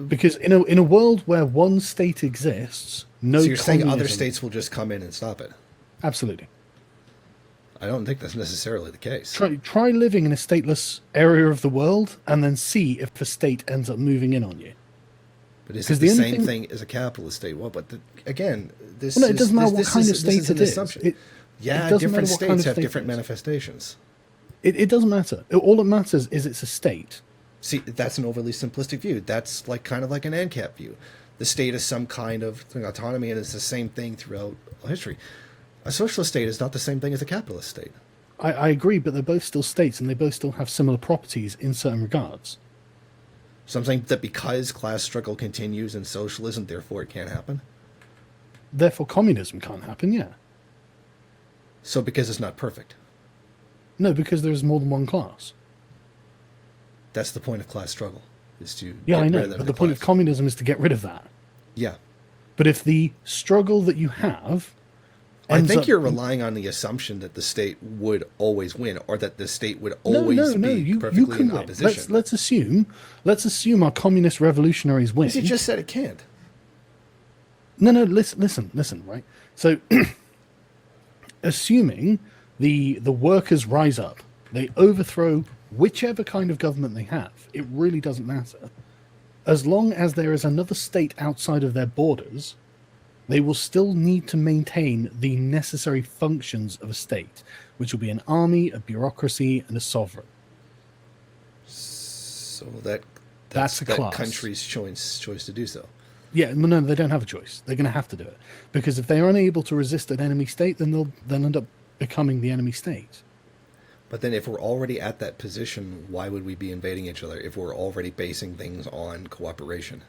Because in a world where one state exists, no. So you're saying other states will just come in and stop it? Absolutely. I don't think that's necessarily the case. Try living in a stateless area of the world, and then see if a state ends up moving in on you. But is it the same thing as a capitalist state? Well, but again, this it doesn't matter what kind of state it is. Different states have different manifestations. It doesn't matter. All that matters is it's a state. See, that's an overly simplistic view. That's kind of like an ANCAP view. The state is some kind of autonomy, and it's the same thing throughout history. A socialist state is not the same thing as a capitalist state. I agree, but they're both still states, and they both still have similar properties in certain regards. So I'm saying that because class struggle continues in socialism, therefore it can't happen? Therefore communism can't happen, yeah. So because it's not perfect? No, because there's more than one class. That's the point of class struggle, is to I know, but the point of communism is to get rid of that. Yeah. But if the struggle that you have... I think you're relying on the assumption that the state would always win, or that the state would always be perfectly in opposition. Let's assume our communist revolutionaries win. You just said it can't. No, listen, right? So, assuming the workers rise up, they overthrow whichever kind of government they have, it really doesn't matter. As long as there is another state outside of their borders, they will still need to maintain the necessary functions of a state, which will be an army, a bureaucracy, and a sovereign. So that's a that class. Country's choice to do so. Yeah, no, they don't have a choice. They're going to have to do it. Because if they are unable to resist an enemy state, then they'll end up becoming the enemy state. But then if we're already at that position, why would we be invading each other if we're already basing things on cooperation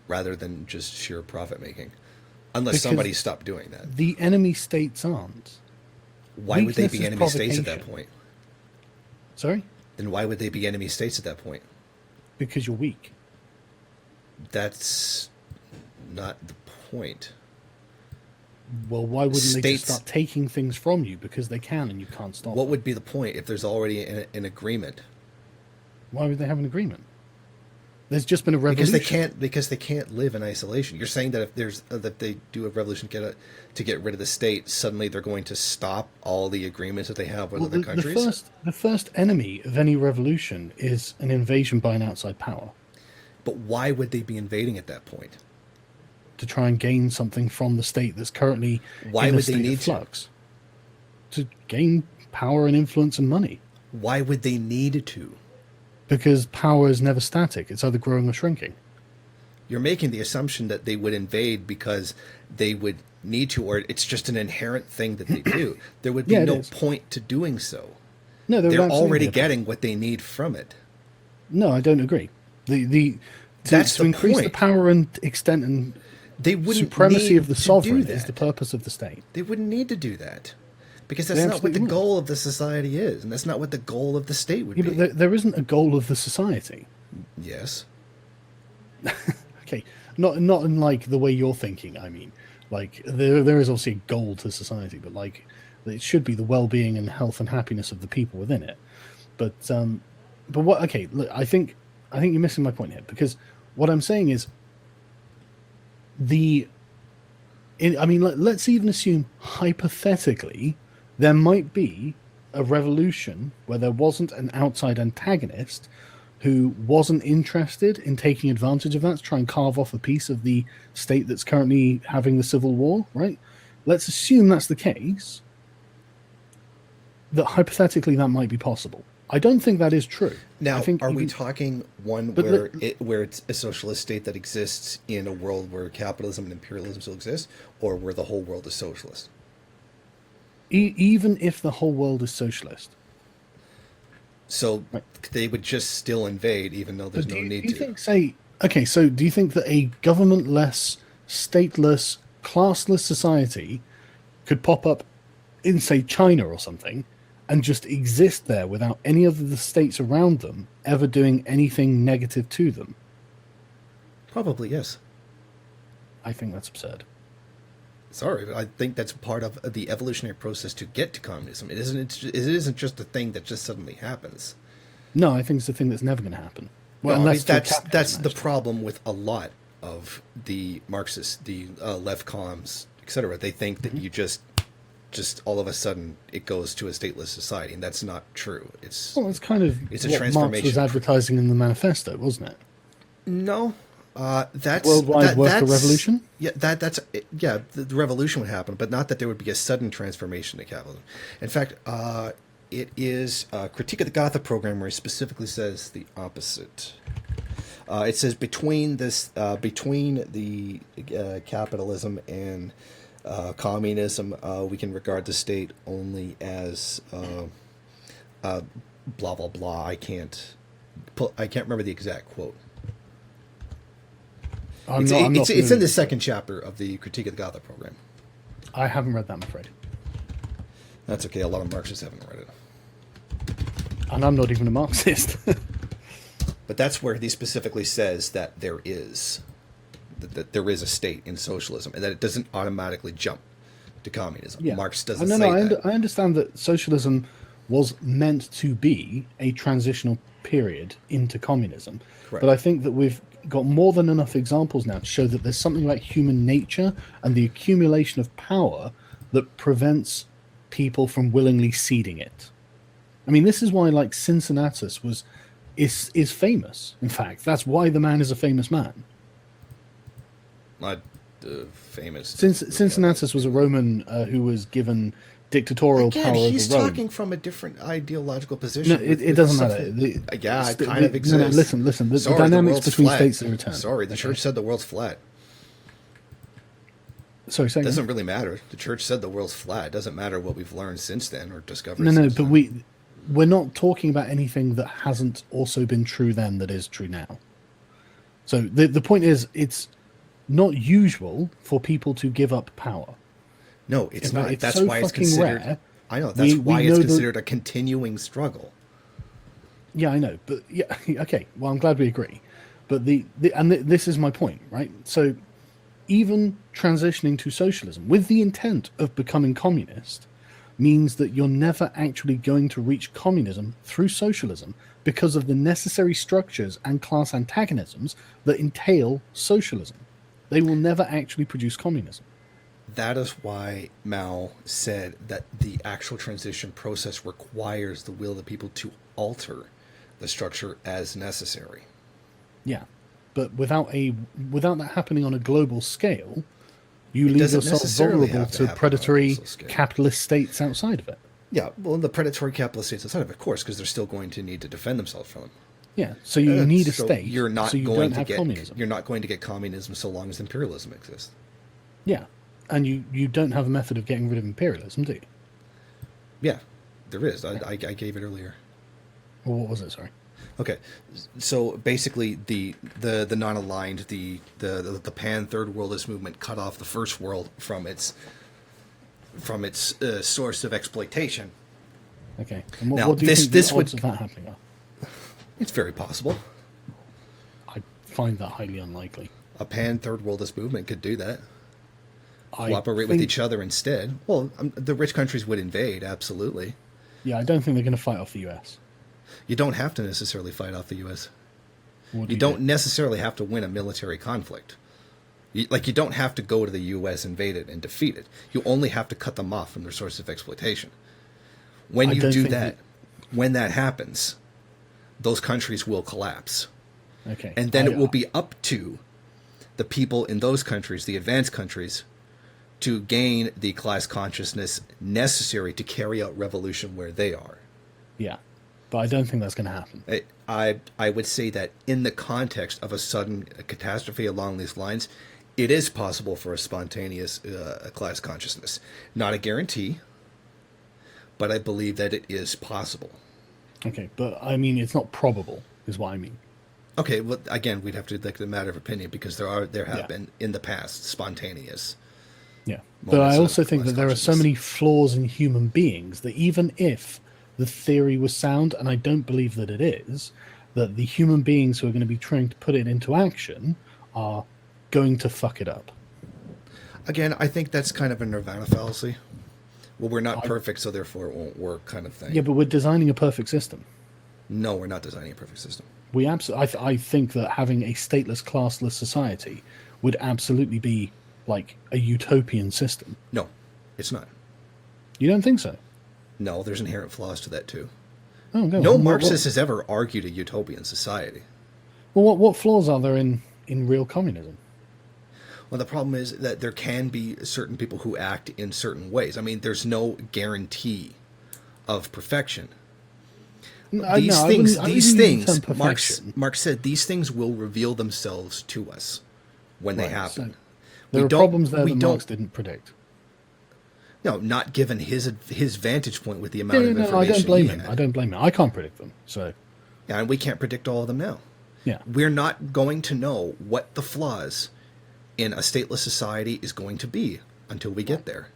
rather than just sheer profit making? Unless somebody stopped doing that. The enemy states aren't. Why would they be enemy states at that point? Sorry? Then why would they be enemy states at that point? Because you're weak. That's not the point. Well, why wouldn't they just start taking things from you? Because they can and you can't stop. What would be the point if there's already an agreement? Why would they have an agreement? There's just been a revolution. Because they can't live in isolation. You're saying that if there's that they do a revolution to get rid of the state, suddenly they're going to stop all the agreements that they have with other countries? The first enemy of any revolution is an invasion by an outside power. But why would they be invading at that point? To try and gain something from the state that's currently in a state of flux. To gain power and influence and money. Why would they need to? Because power is never static. It's either growing or shrinking. You're making the assumption that they would invade because they would need to, or it's just an inherent thing that they do. There would be no point to doing so. No, they're already getting what they need from it. No, I don't agree. To increase the power and extent and supremacy of the sovereign is the purpose of the state. They wouldn't need to do that. Because that's not what the goal of the society is, and that's not what the goal of the state would be. But there isn't a goal of the society. Yes. Okay, not in like the way you're thinking. I mean, like there is obviously a goal to society, but like it should be the well-being and health and happiness of the people within it. But what? Okay, look, I think you're missing my point here, because what I'm saying is let's even assume hypothetically there might be a revolution where there wasn't an outside antagonist who wasn't interested in taking advantage of that to try and carve off a piece of the state that's currently having the civil war, right? Let's assume that's the case, that hypothetically that might be possible. I don't think that is true. Now, are we talking where it's a socialist state that exists in a world where capitalism and imperialism still exist, or where the whole world is socialist? Even if the whole world is socialist. So they would just still invade, even though there's no need to. So do you think that a governmentless, stateless, classless society could pop up in, say, China or something, and just exist there without any of the states around them ever doing anything negative to them? Probably, yes. I think that's absurd. Sorry, but I think that's part of the evolutionary process to get to communism. It isn't just a thing that just suddenly happens. No, I think it's a thing that's never going to happen. Well, no, that's the problem with a lot of the Marxists, the left comms, etc. They think that you just all of a sudden it goes to a stateless society, and that's not true. It's a transformation. Marx was advertising in the Manifesto, wasn't it? No. That's worldwide worker revolution. Yeah, the revolution would happen, but not that there would be a sudden transformation to capitalism. In fact, it is Critique of the Gotha program where he specifically says the opposite. It says between the capitalism and communism, we can regard the state only as blah blah blah. I can't remember the exact quote. It's in the second chapter of the Critique of the Gotha program. I haven't read that, I'm afraid. That's okay. A lot of Marxists haven't read it. And I'm not even a Marxist. But that's where he specifically says that there is a state in socialism, and that it doesn't automatically jump to communism. Yeah. Marx doesn't say that. I understand that socialism was meant to be a transitional period into communism. Correct. But I think that we've got more than enough examples now to show that there's something like human nature and the accumulation of power that prevents people from willingly ceding it. I mean, this is why, like, Cincinnatus is famous. In fact, that's why the man is a famous man. Not famous. Cincinnatus was a Roman who was given dictatorial power over Rome. He's talking from a different ideological position. No, it doesn't matter. It kind of exists. No, listen. The dynamics between states are returned. Sorry, the church said the world's flat. Sorry, it doesn't really matter. The church said the world's flat. It doesn't matter what we've learned since then or discovered. No, but we're not talking about anything that hasn't also been true then that is true now. So the point is, it's not usual for people to give up power. No, it's not. That's why it's considered. Rare, I know. That's why it's considered a continuing struggle. Yeah, I know. But yeah, okay. Well, I'm glad we agree. But this is my point, right? So even transitioning to socialism with the intent of becoming communist, means that you're never actually going to reach communism through socialism because of the necessary structures and class antagonisms that entail socialism. They will never actually produce communism. That is why Mao said that the actual transition process requires the will of the people to alter the structure as necessary. Yeah, but without that happening on a global scale, you leave doesn't yourself necessarily vulnerable have to to happen on a predatory global scale. capitalist states outside of it. Yeah, well, the predatory capitalist states outside of it, of course, because they're still going to need to defend themselves from them. Yeah, so you need a So state. You're not so you going don't to have get communism. You're not going to get communism so long as imperialism exists. Yeah, and you don't have a method of getting rid of imperialism, do you? Yeah, there is. I gave it earlier. Or what was it? Sorry. Okay, so basically the non-aligned, the pan third worldist movement cut off the first world from its source of exploitation. Okay. And what, Now, what do you this- think this the would- odds of that happening are? It's very possible. I find that highly unlikely. A pan third worldist movement could do that. I Cooperate with think- each other instead. Well, the rich countries would invade, absolutely. Yeah, I don't think they're going to fight off the US. You don't have to necessarily fight off the U.S. What do You don't necessarily have to win a military conflict. You don't have to go to the U.S., invade it, and defeat it. You only have to cut them off from their source of exploitation. When I you don't do think that, when that happens, those countries will collapse. Okay. And then it will be up to the people in those countries, the advanced countries, to gain the class consciousness necessary to carry out revolution where they are. Yeah, but I don't think that's going to happen. I would say that in the context of a sudden catastrophe along these lines, it is possible for a spontaneous class consciousness. Not a guarantee, but I believe that it is possible. Okay, but I mean, it's not probable, is what I mean. Okay, well, again, we'd have to look at the matter of opinion because there have Yeah. been in the past spontaneous. Yeah, but moments I of also think class that there are so consciousness. many flaws in human beings that even if the theory was sound, and I don't believe that it is, that the human beings who are going to be trying to put it into action are going to fuck it up. Again, I think that's kind of a nirvana fallacy. Well, we're not perfect, so therefore it won't work kind of thing. Yeah, but we're designing a perfect system. No, we're not designing a perfect system. We I think that having a stateless, classless society would absolutely be like a utopian system. No, it's not. You don't think so? No, there's inherent flaws to that too. Oh, go No on. Marxist has ever argued a utopian society. What flaws are there in real communism? Well, the problem is that there can be certain people who act in certain ways. I mean, there's no guarantee of perfection. These things, Marx said, these things will reveal themselves to us when they happen. So there are problems there that Marx didn't predict. No, not given his vantage point with the amount of information. I don't blame he him. had. I don't blame him. I can't predict them. So Yeah, and we can't predict all of them now. yeah, We're not going to know what the flaws in a stateless society is going to be until we get there.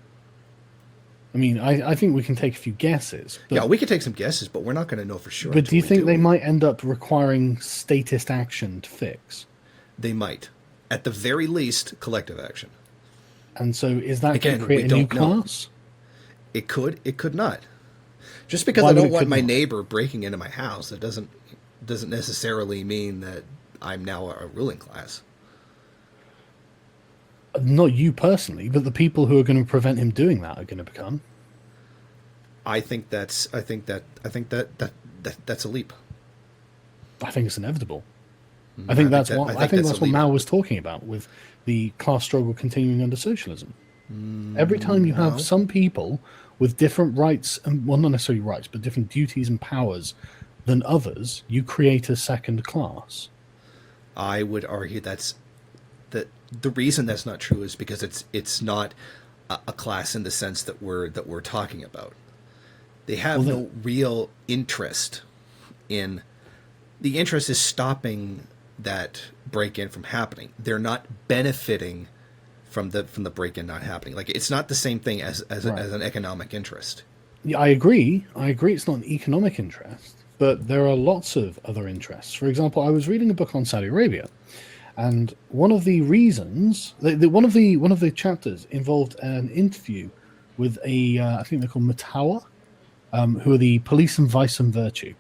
I mean, I think we can take a few guesses. But, Yeah, we could take some guesses, but we're not going to know for sure. but do you until we think they might end up requiring statist action to fix? They might. At the very least, collective action. And so is that Again, going to create we a new don't know. class? It could not. Just because Why I would don't it want could my not? neighbor breaking into my house, it doesn't necessarily mean that I'm now a ruling class. Not you personally, but the people who are going to prevent him doing that are going to become. I think that's a leap. I think it's inevitable. I think that's what Mao was talking about with the class struggle continuing under socialism. Every time you have some people with different rights, and well, not necessarily rights, but different duties and powers than others, you create a second class. I would argue that the reason that's not true is because it's not a class in the sense that we're talking about. They have no real interest in. The interest is stopping that break-in from happening. They're not benefiting from the break-in not happening. Like, it's not the same thing as an economic interest. Yeah, I agree. It's not an economic interest, but there are lots of other interests. For example, I was reading a book on Saudi Arabia, and one of the reasons, one of the chapters involved an interview with I think they're called Matawa, who are the police and vice and virtue.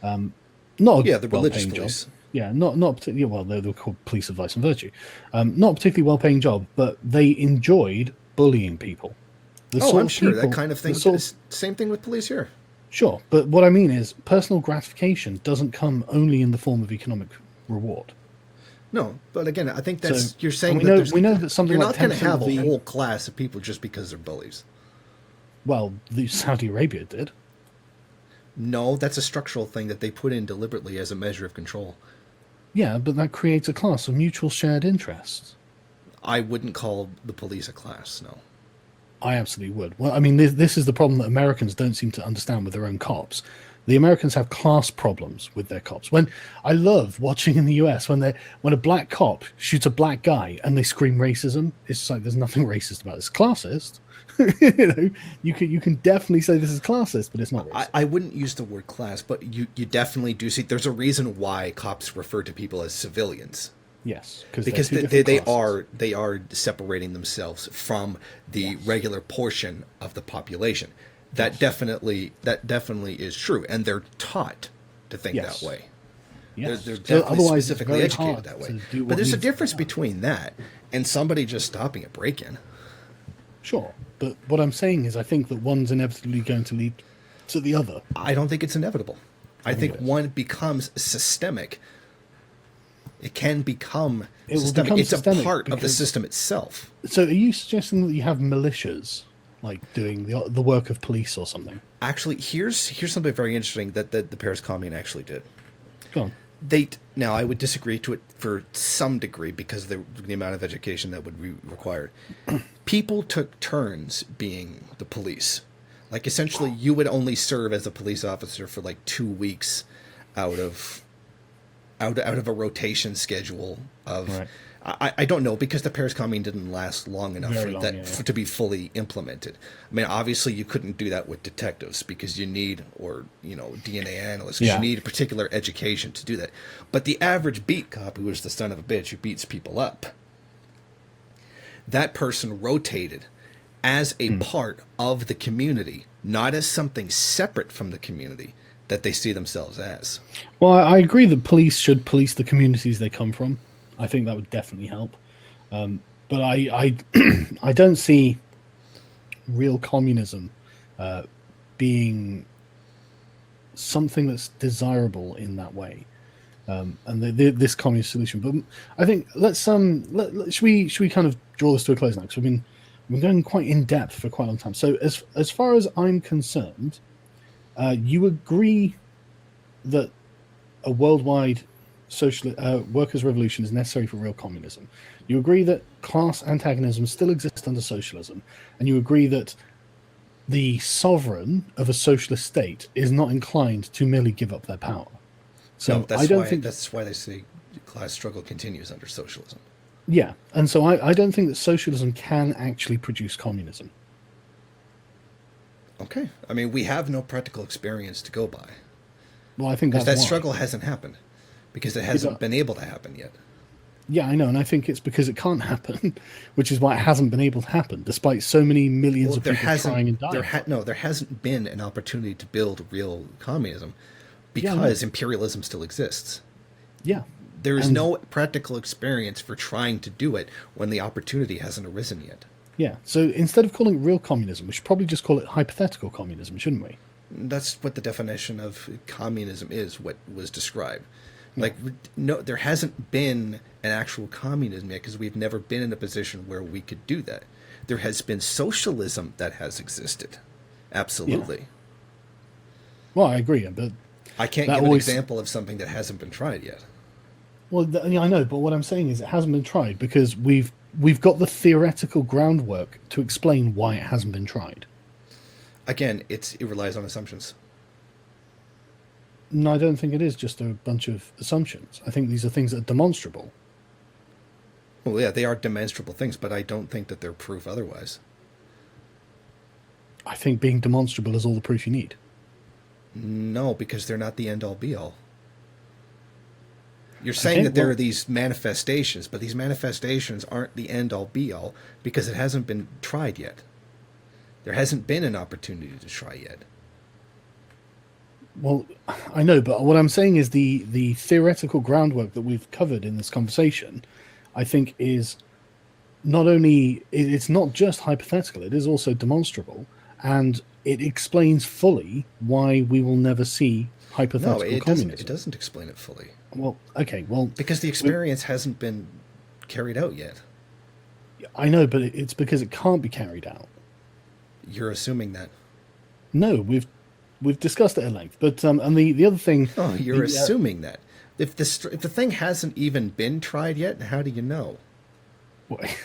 Not a Yeah, the religious well-paying police. job. Yeah, not particularly. Well, they're called police of vice and virtue. Not a particularly well-paying job, but they enjoyed bullying people. The Oh, sort I'm of sure that people- kind of thing. the sort of- Same thing with police here. Sure, but what I mean is personal gratification doesn't come only in the form of economic reward. No, but again, I think that's So- you're saying and that we know that something you're like not going to 10% have of a the- whole class of people just because they're bullies. Well, the Saudi Arabia did. No, that's a structural thing that they put in deliberately as a measure of control. Yeah, but that creates a class of mutual shared interests. I wouldn't call the police a class. No. I absolutely would. Well, I mean, this is the problem that Americans don't seem to understand with their own cops. The Americans have class problems with their cops. When I love watching in the US when a black cop shoots a black guy and they scream racism, it's just like there's nothing racist about it. It's classist. you can definitely say this is classist, but it's not racist. I wouldn't use the word class, but you definitely do see. There's a reason why cops refer to people as civilians. Yes, Because they're two they different classes. are separating themselves from the regular portion of the population. That definitely is true, and they're taught to think Yes. that way. Yes. They're So definitely otherwise, it's specifically very educated hard that to way. do what But there's a needs to be difference done. between that and somebody just stopping a break-in. Sure, but what I'm saying is, I think that one's inevitably going to lead to the other. I don't think it's inevitable. I think it is. one becomes systemic. It can become It will systemic. become It's systemic a part of the because- system itself. So, are you suggesting that you have militias like doing the work of police or something? Actually, here's something very interesting that the Paris Commune actually did. Go on. Now I would disagree to it for some degree because of the amount of education that would be required. People took turns being the police. Like essentially, you would only serve as a police officer for like 2 weeks out of a rotation schedule of. Right. I don't know because the Paris Commune didn't last long enough Very for long, that yeah. to be fully implemented. I mean, obviously you couldn't do that with detectives because you need, or DNA analysts, because Yeah. you need a particular education to do that. But the average beat cop, who is the son of a bitch who beats people up, that person rotated as a part of the community, not as something separate from the community that they see themselves as. Well, I agree that police should police the communities they come from. I think that would definitely help. But I I don't see real communism being something that's desirable in that way. And this communist solution. But I think should we kind of draw this to a close now? Because we've been going quite in depth for quite a long time. So as far as I'm concerned, you agree that a worldwide workers' revolution is necessary for real communism. You agree that class antagonism still exists under socialism, and you agree that the sovereign of a socialist state is not inclined to merely give up their power. So No, that's I don't why think that's why they say class struggle continues under socialism. yeah, and so I don't think that socialism can actually produce communism. Okay. I mean, we have no practical experience to go by. Well, I think Because that's that why. struggle hasn't happened. Because it hasn't but- been able to happen yet. Yeah, I know, and I think it's because it can't happen, which is why it hasn't been able to happen, despite so many millions Well, of people trying and dying. there hasn't been an opportunity to build real communism Yeah, because imperialism still exists. Yeah, There is And- no practical experience for trying to do it when the opportunity hasn't arisen yet. yeah. So instead of calling it real communism, we should probably just call it hypothetical communism, shouldn't we? That's what the definition of communism is, what was described. Like, no, there hasn't been an actual communism yet because we've never been in a position where we could do that. There has been socialism that has existed. Absolutely. Well, I agree, but I can't That give always- an example of something that hasn't been tried yet. yeah, I know. But what I'm saying is, it hasn't been tried because we've got the theoretical groundwork to explain why it hasn't been tried. Again, it relies on assumptions. No, I don't think it is just a bunch of assumptions. I think these are things that are demonstrable. Well, yeah, they are demonstrable things, but I don't think that they're proof otherwise. I think being demonstrable is all the proof you need. No, because they're not the end-all be-all. You're saying Okay, that there well- are these manifestations, but these manifestations aren't the end-all be-all because it hasn't been tried yet. There hasn't been an opportunity to try yet. Well, I know, but what I'm saying is the theoretical groundwork that we've covered in this conversation, I think, is not only, it's not just hypothetical, it is also demonstrable, and it explains fully why we will never see hypothetical communism. It doesn't explain it fully. Well, okay, well... Because the experience hasn't been carried out yet. I know, but it's because it can't be carried out. You're assuming that. No, we've discussed it at length, but and the other thing... Oh, you're assuming that. If the thing hasn't even been tried yet, how do you know?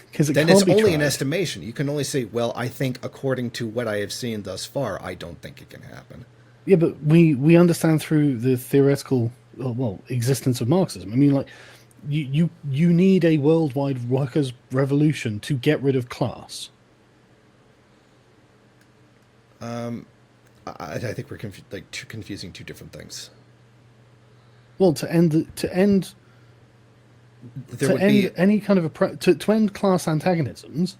Because then it's only an estimation. You can only say, well, I think according to what I have seen thus far, I don't think it can happen. Yeah, but we understand through the theoretical, existence of Marxism. I mean, like, you need a worldwide workers' revolution to get rid of class. I think we're confusing two different things. Well, to end any kind of to end class antagonisms,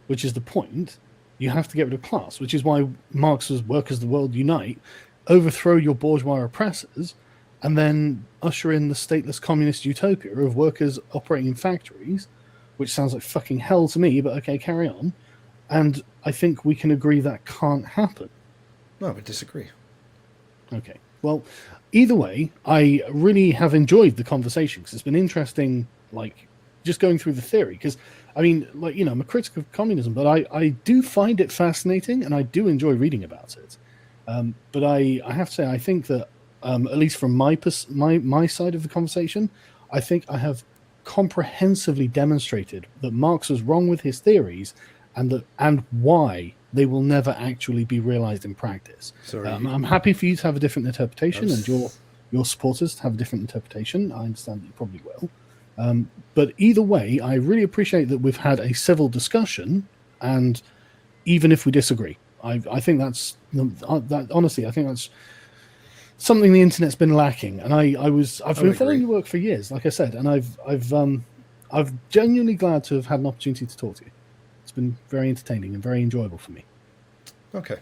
which is the point, you have to get rid of class, which is why Marx's Workers of the World Unite, overthrow your bourgeois oppressors, and then usher in the stateless communist utopia of workers operating in factories, which sounds like fucking hell to me, but okay, carry on. And I think we can agree that can't happen. No, I disagree. Okay. Well, either way, I really have enjoyed the conversation because it's been interesting, like, just going through the theory. Because, I mean, like, you know, I'm a critic of communism, but I do find it fascinating and I do enjoy reading about it. But I have to say, I think that, at least from my side of the conversation, I think I have comprehensively demonstrated that Marx was wrong with his theories and why they will never actually be realized in practice. I'm happy for you to have a different interpretation and your supporters to have a different interpretation. I understand that you probably will. But either way, I really appreciate that we've had a civil discussion, and even if we disagree, I think honestly, I think that's something the internet's been lacking. And I've been following your work for years, like I said, and I've genuinely glad to have had an opportunity to talk to you. It's been very entertaining and very enjoyable for me. Okay.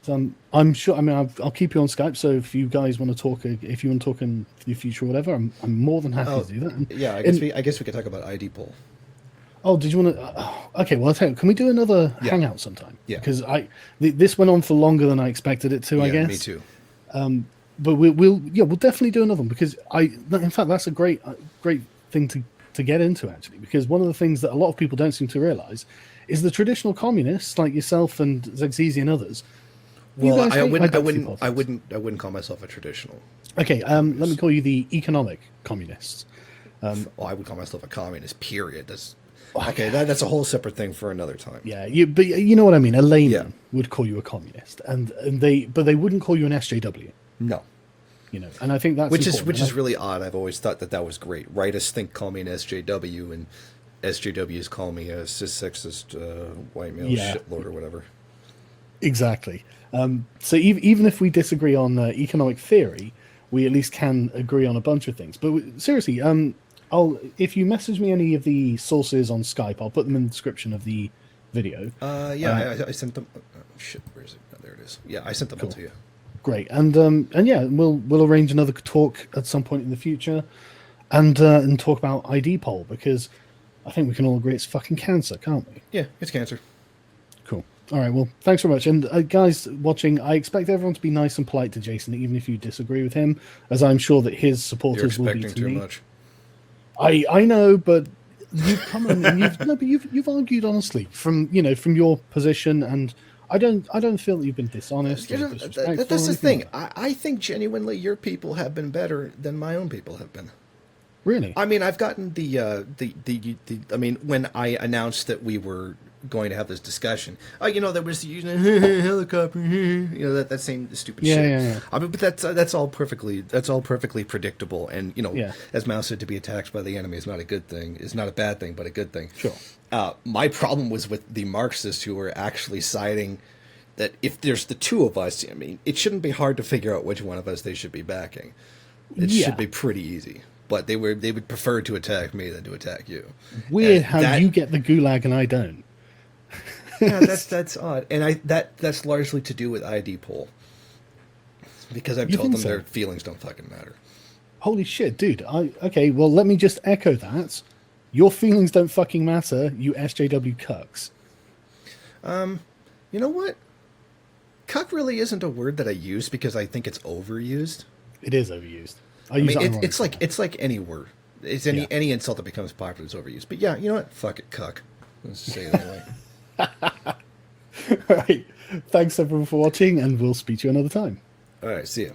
So I'm sure. I mean, I'll keep you on Skype. So if you guys want to talk, if you want to talk in the future or whatever, I'm more than happy to do that. And, yeah, I guess we could talk about ID poll. Oh, did you want to? Okay, well, I'll tell you, can we do another hangout sometime? Yeah. Because this went on for longer than I expected it to. I guess. Me too. But we'll definitely do another one because in fact, that's a great thing to get into, actually, because one of the things that a lot of people don't seem to realize is the traditional communists like yourself and Zegzizi and others. Well, I wouldn't call myself a traditional. Okay, let me call you the economic communists. I would call myself a communist. Period. That's that's a whole separate thing for another time. Yeah, but you know what I mean. A layman would call you a communist, but they wouldn't call you an SJW. No. You know, and I think that's which is really odd. I've always thought that was great. Rightists call me an SJW, and SJWs call me a sexist white male shitlord or whatever. Exactly. So even if we disagree on economic theory, we at least can agree on a bunch of things. But seriously, if you message me any of the sources on Skype, I'll put them in the description of the video. I sent them. Oh, shit, where is it? Oh, there it is. Yeah, I sent them all to you. Great, and we'll arrange another talk at some point in the future, and talk about ID poll, because I think we can all agree it's fucking cancer, can't we? Yeah, it's cancer. Cool. All right. Well, thanks very much, and guys watching, I expect everyone to be nice and polite to Jason, even if you disagree with him, as I'm sure that his supporters will be to me. You're expecting too much. I know, but you've come in and you've argued honestly from your position, and I don't feel that you've been dishonest. That's the thing. I think genuinely your people have been better than my own people have been. Really? I mean, I've gotten I mean, when I announced that we were going to have this discussion, there was the helicopter, that same stupid shit. Yeah. I mean, but that's all perfectly predictable, and as Mao said, to be attacked by the enemy is not a good thing. It's not a bad thing, but a good thing. Sure. My problem was with the Marxists who were actually citing that if there's the two of us, I mean, it shouldn't be hard to figure out which one of us they should be backing. It should be pretty easy. But they would prefer to attack me than to attack you. Weird how you get the gulag and I don't. Yeah, that's odd, and that's largely to do with ID poll, because I've You told think them so? their feelings don't fucking matter. Holy shit, dude. Okay, well, let me just echo that. Your feelings don't fucking matter, you SJW cucks. You know what? Cuck really isn't a word that I use because I think it's overused. It is overused. I mean, it's ironically. like any word. It's Yeah. any insult that becomes popular is overused. But yeah, you know what? Fuck it, cuck. Let's just say it anyway. All right. Thanks everyone for watching, and we'll speak to you another time. All right, see ya.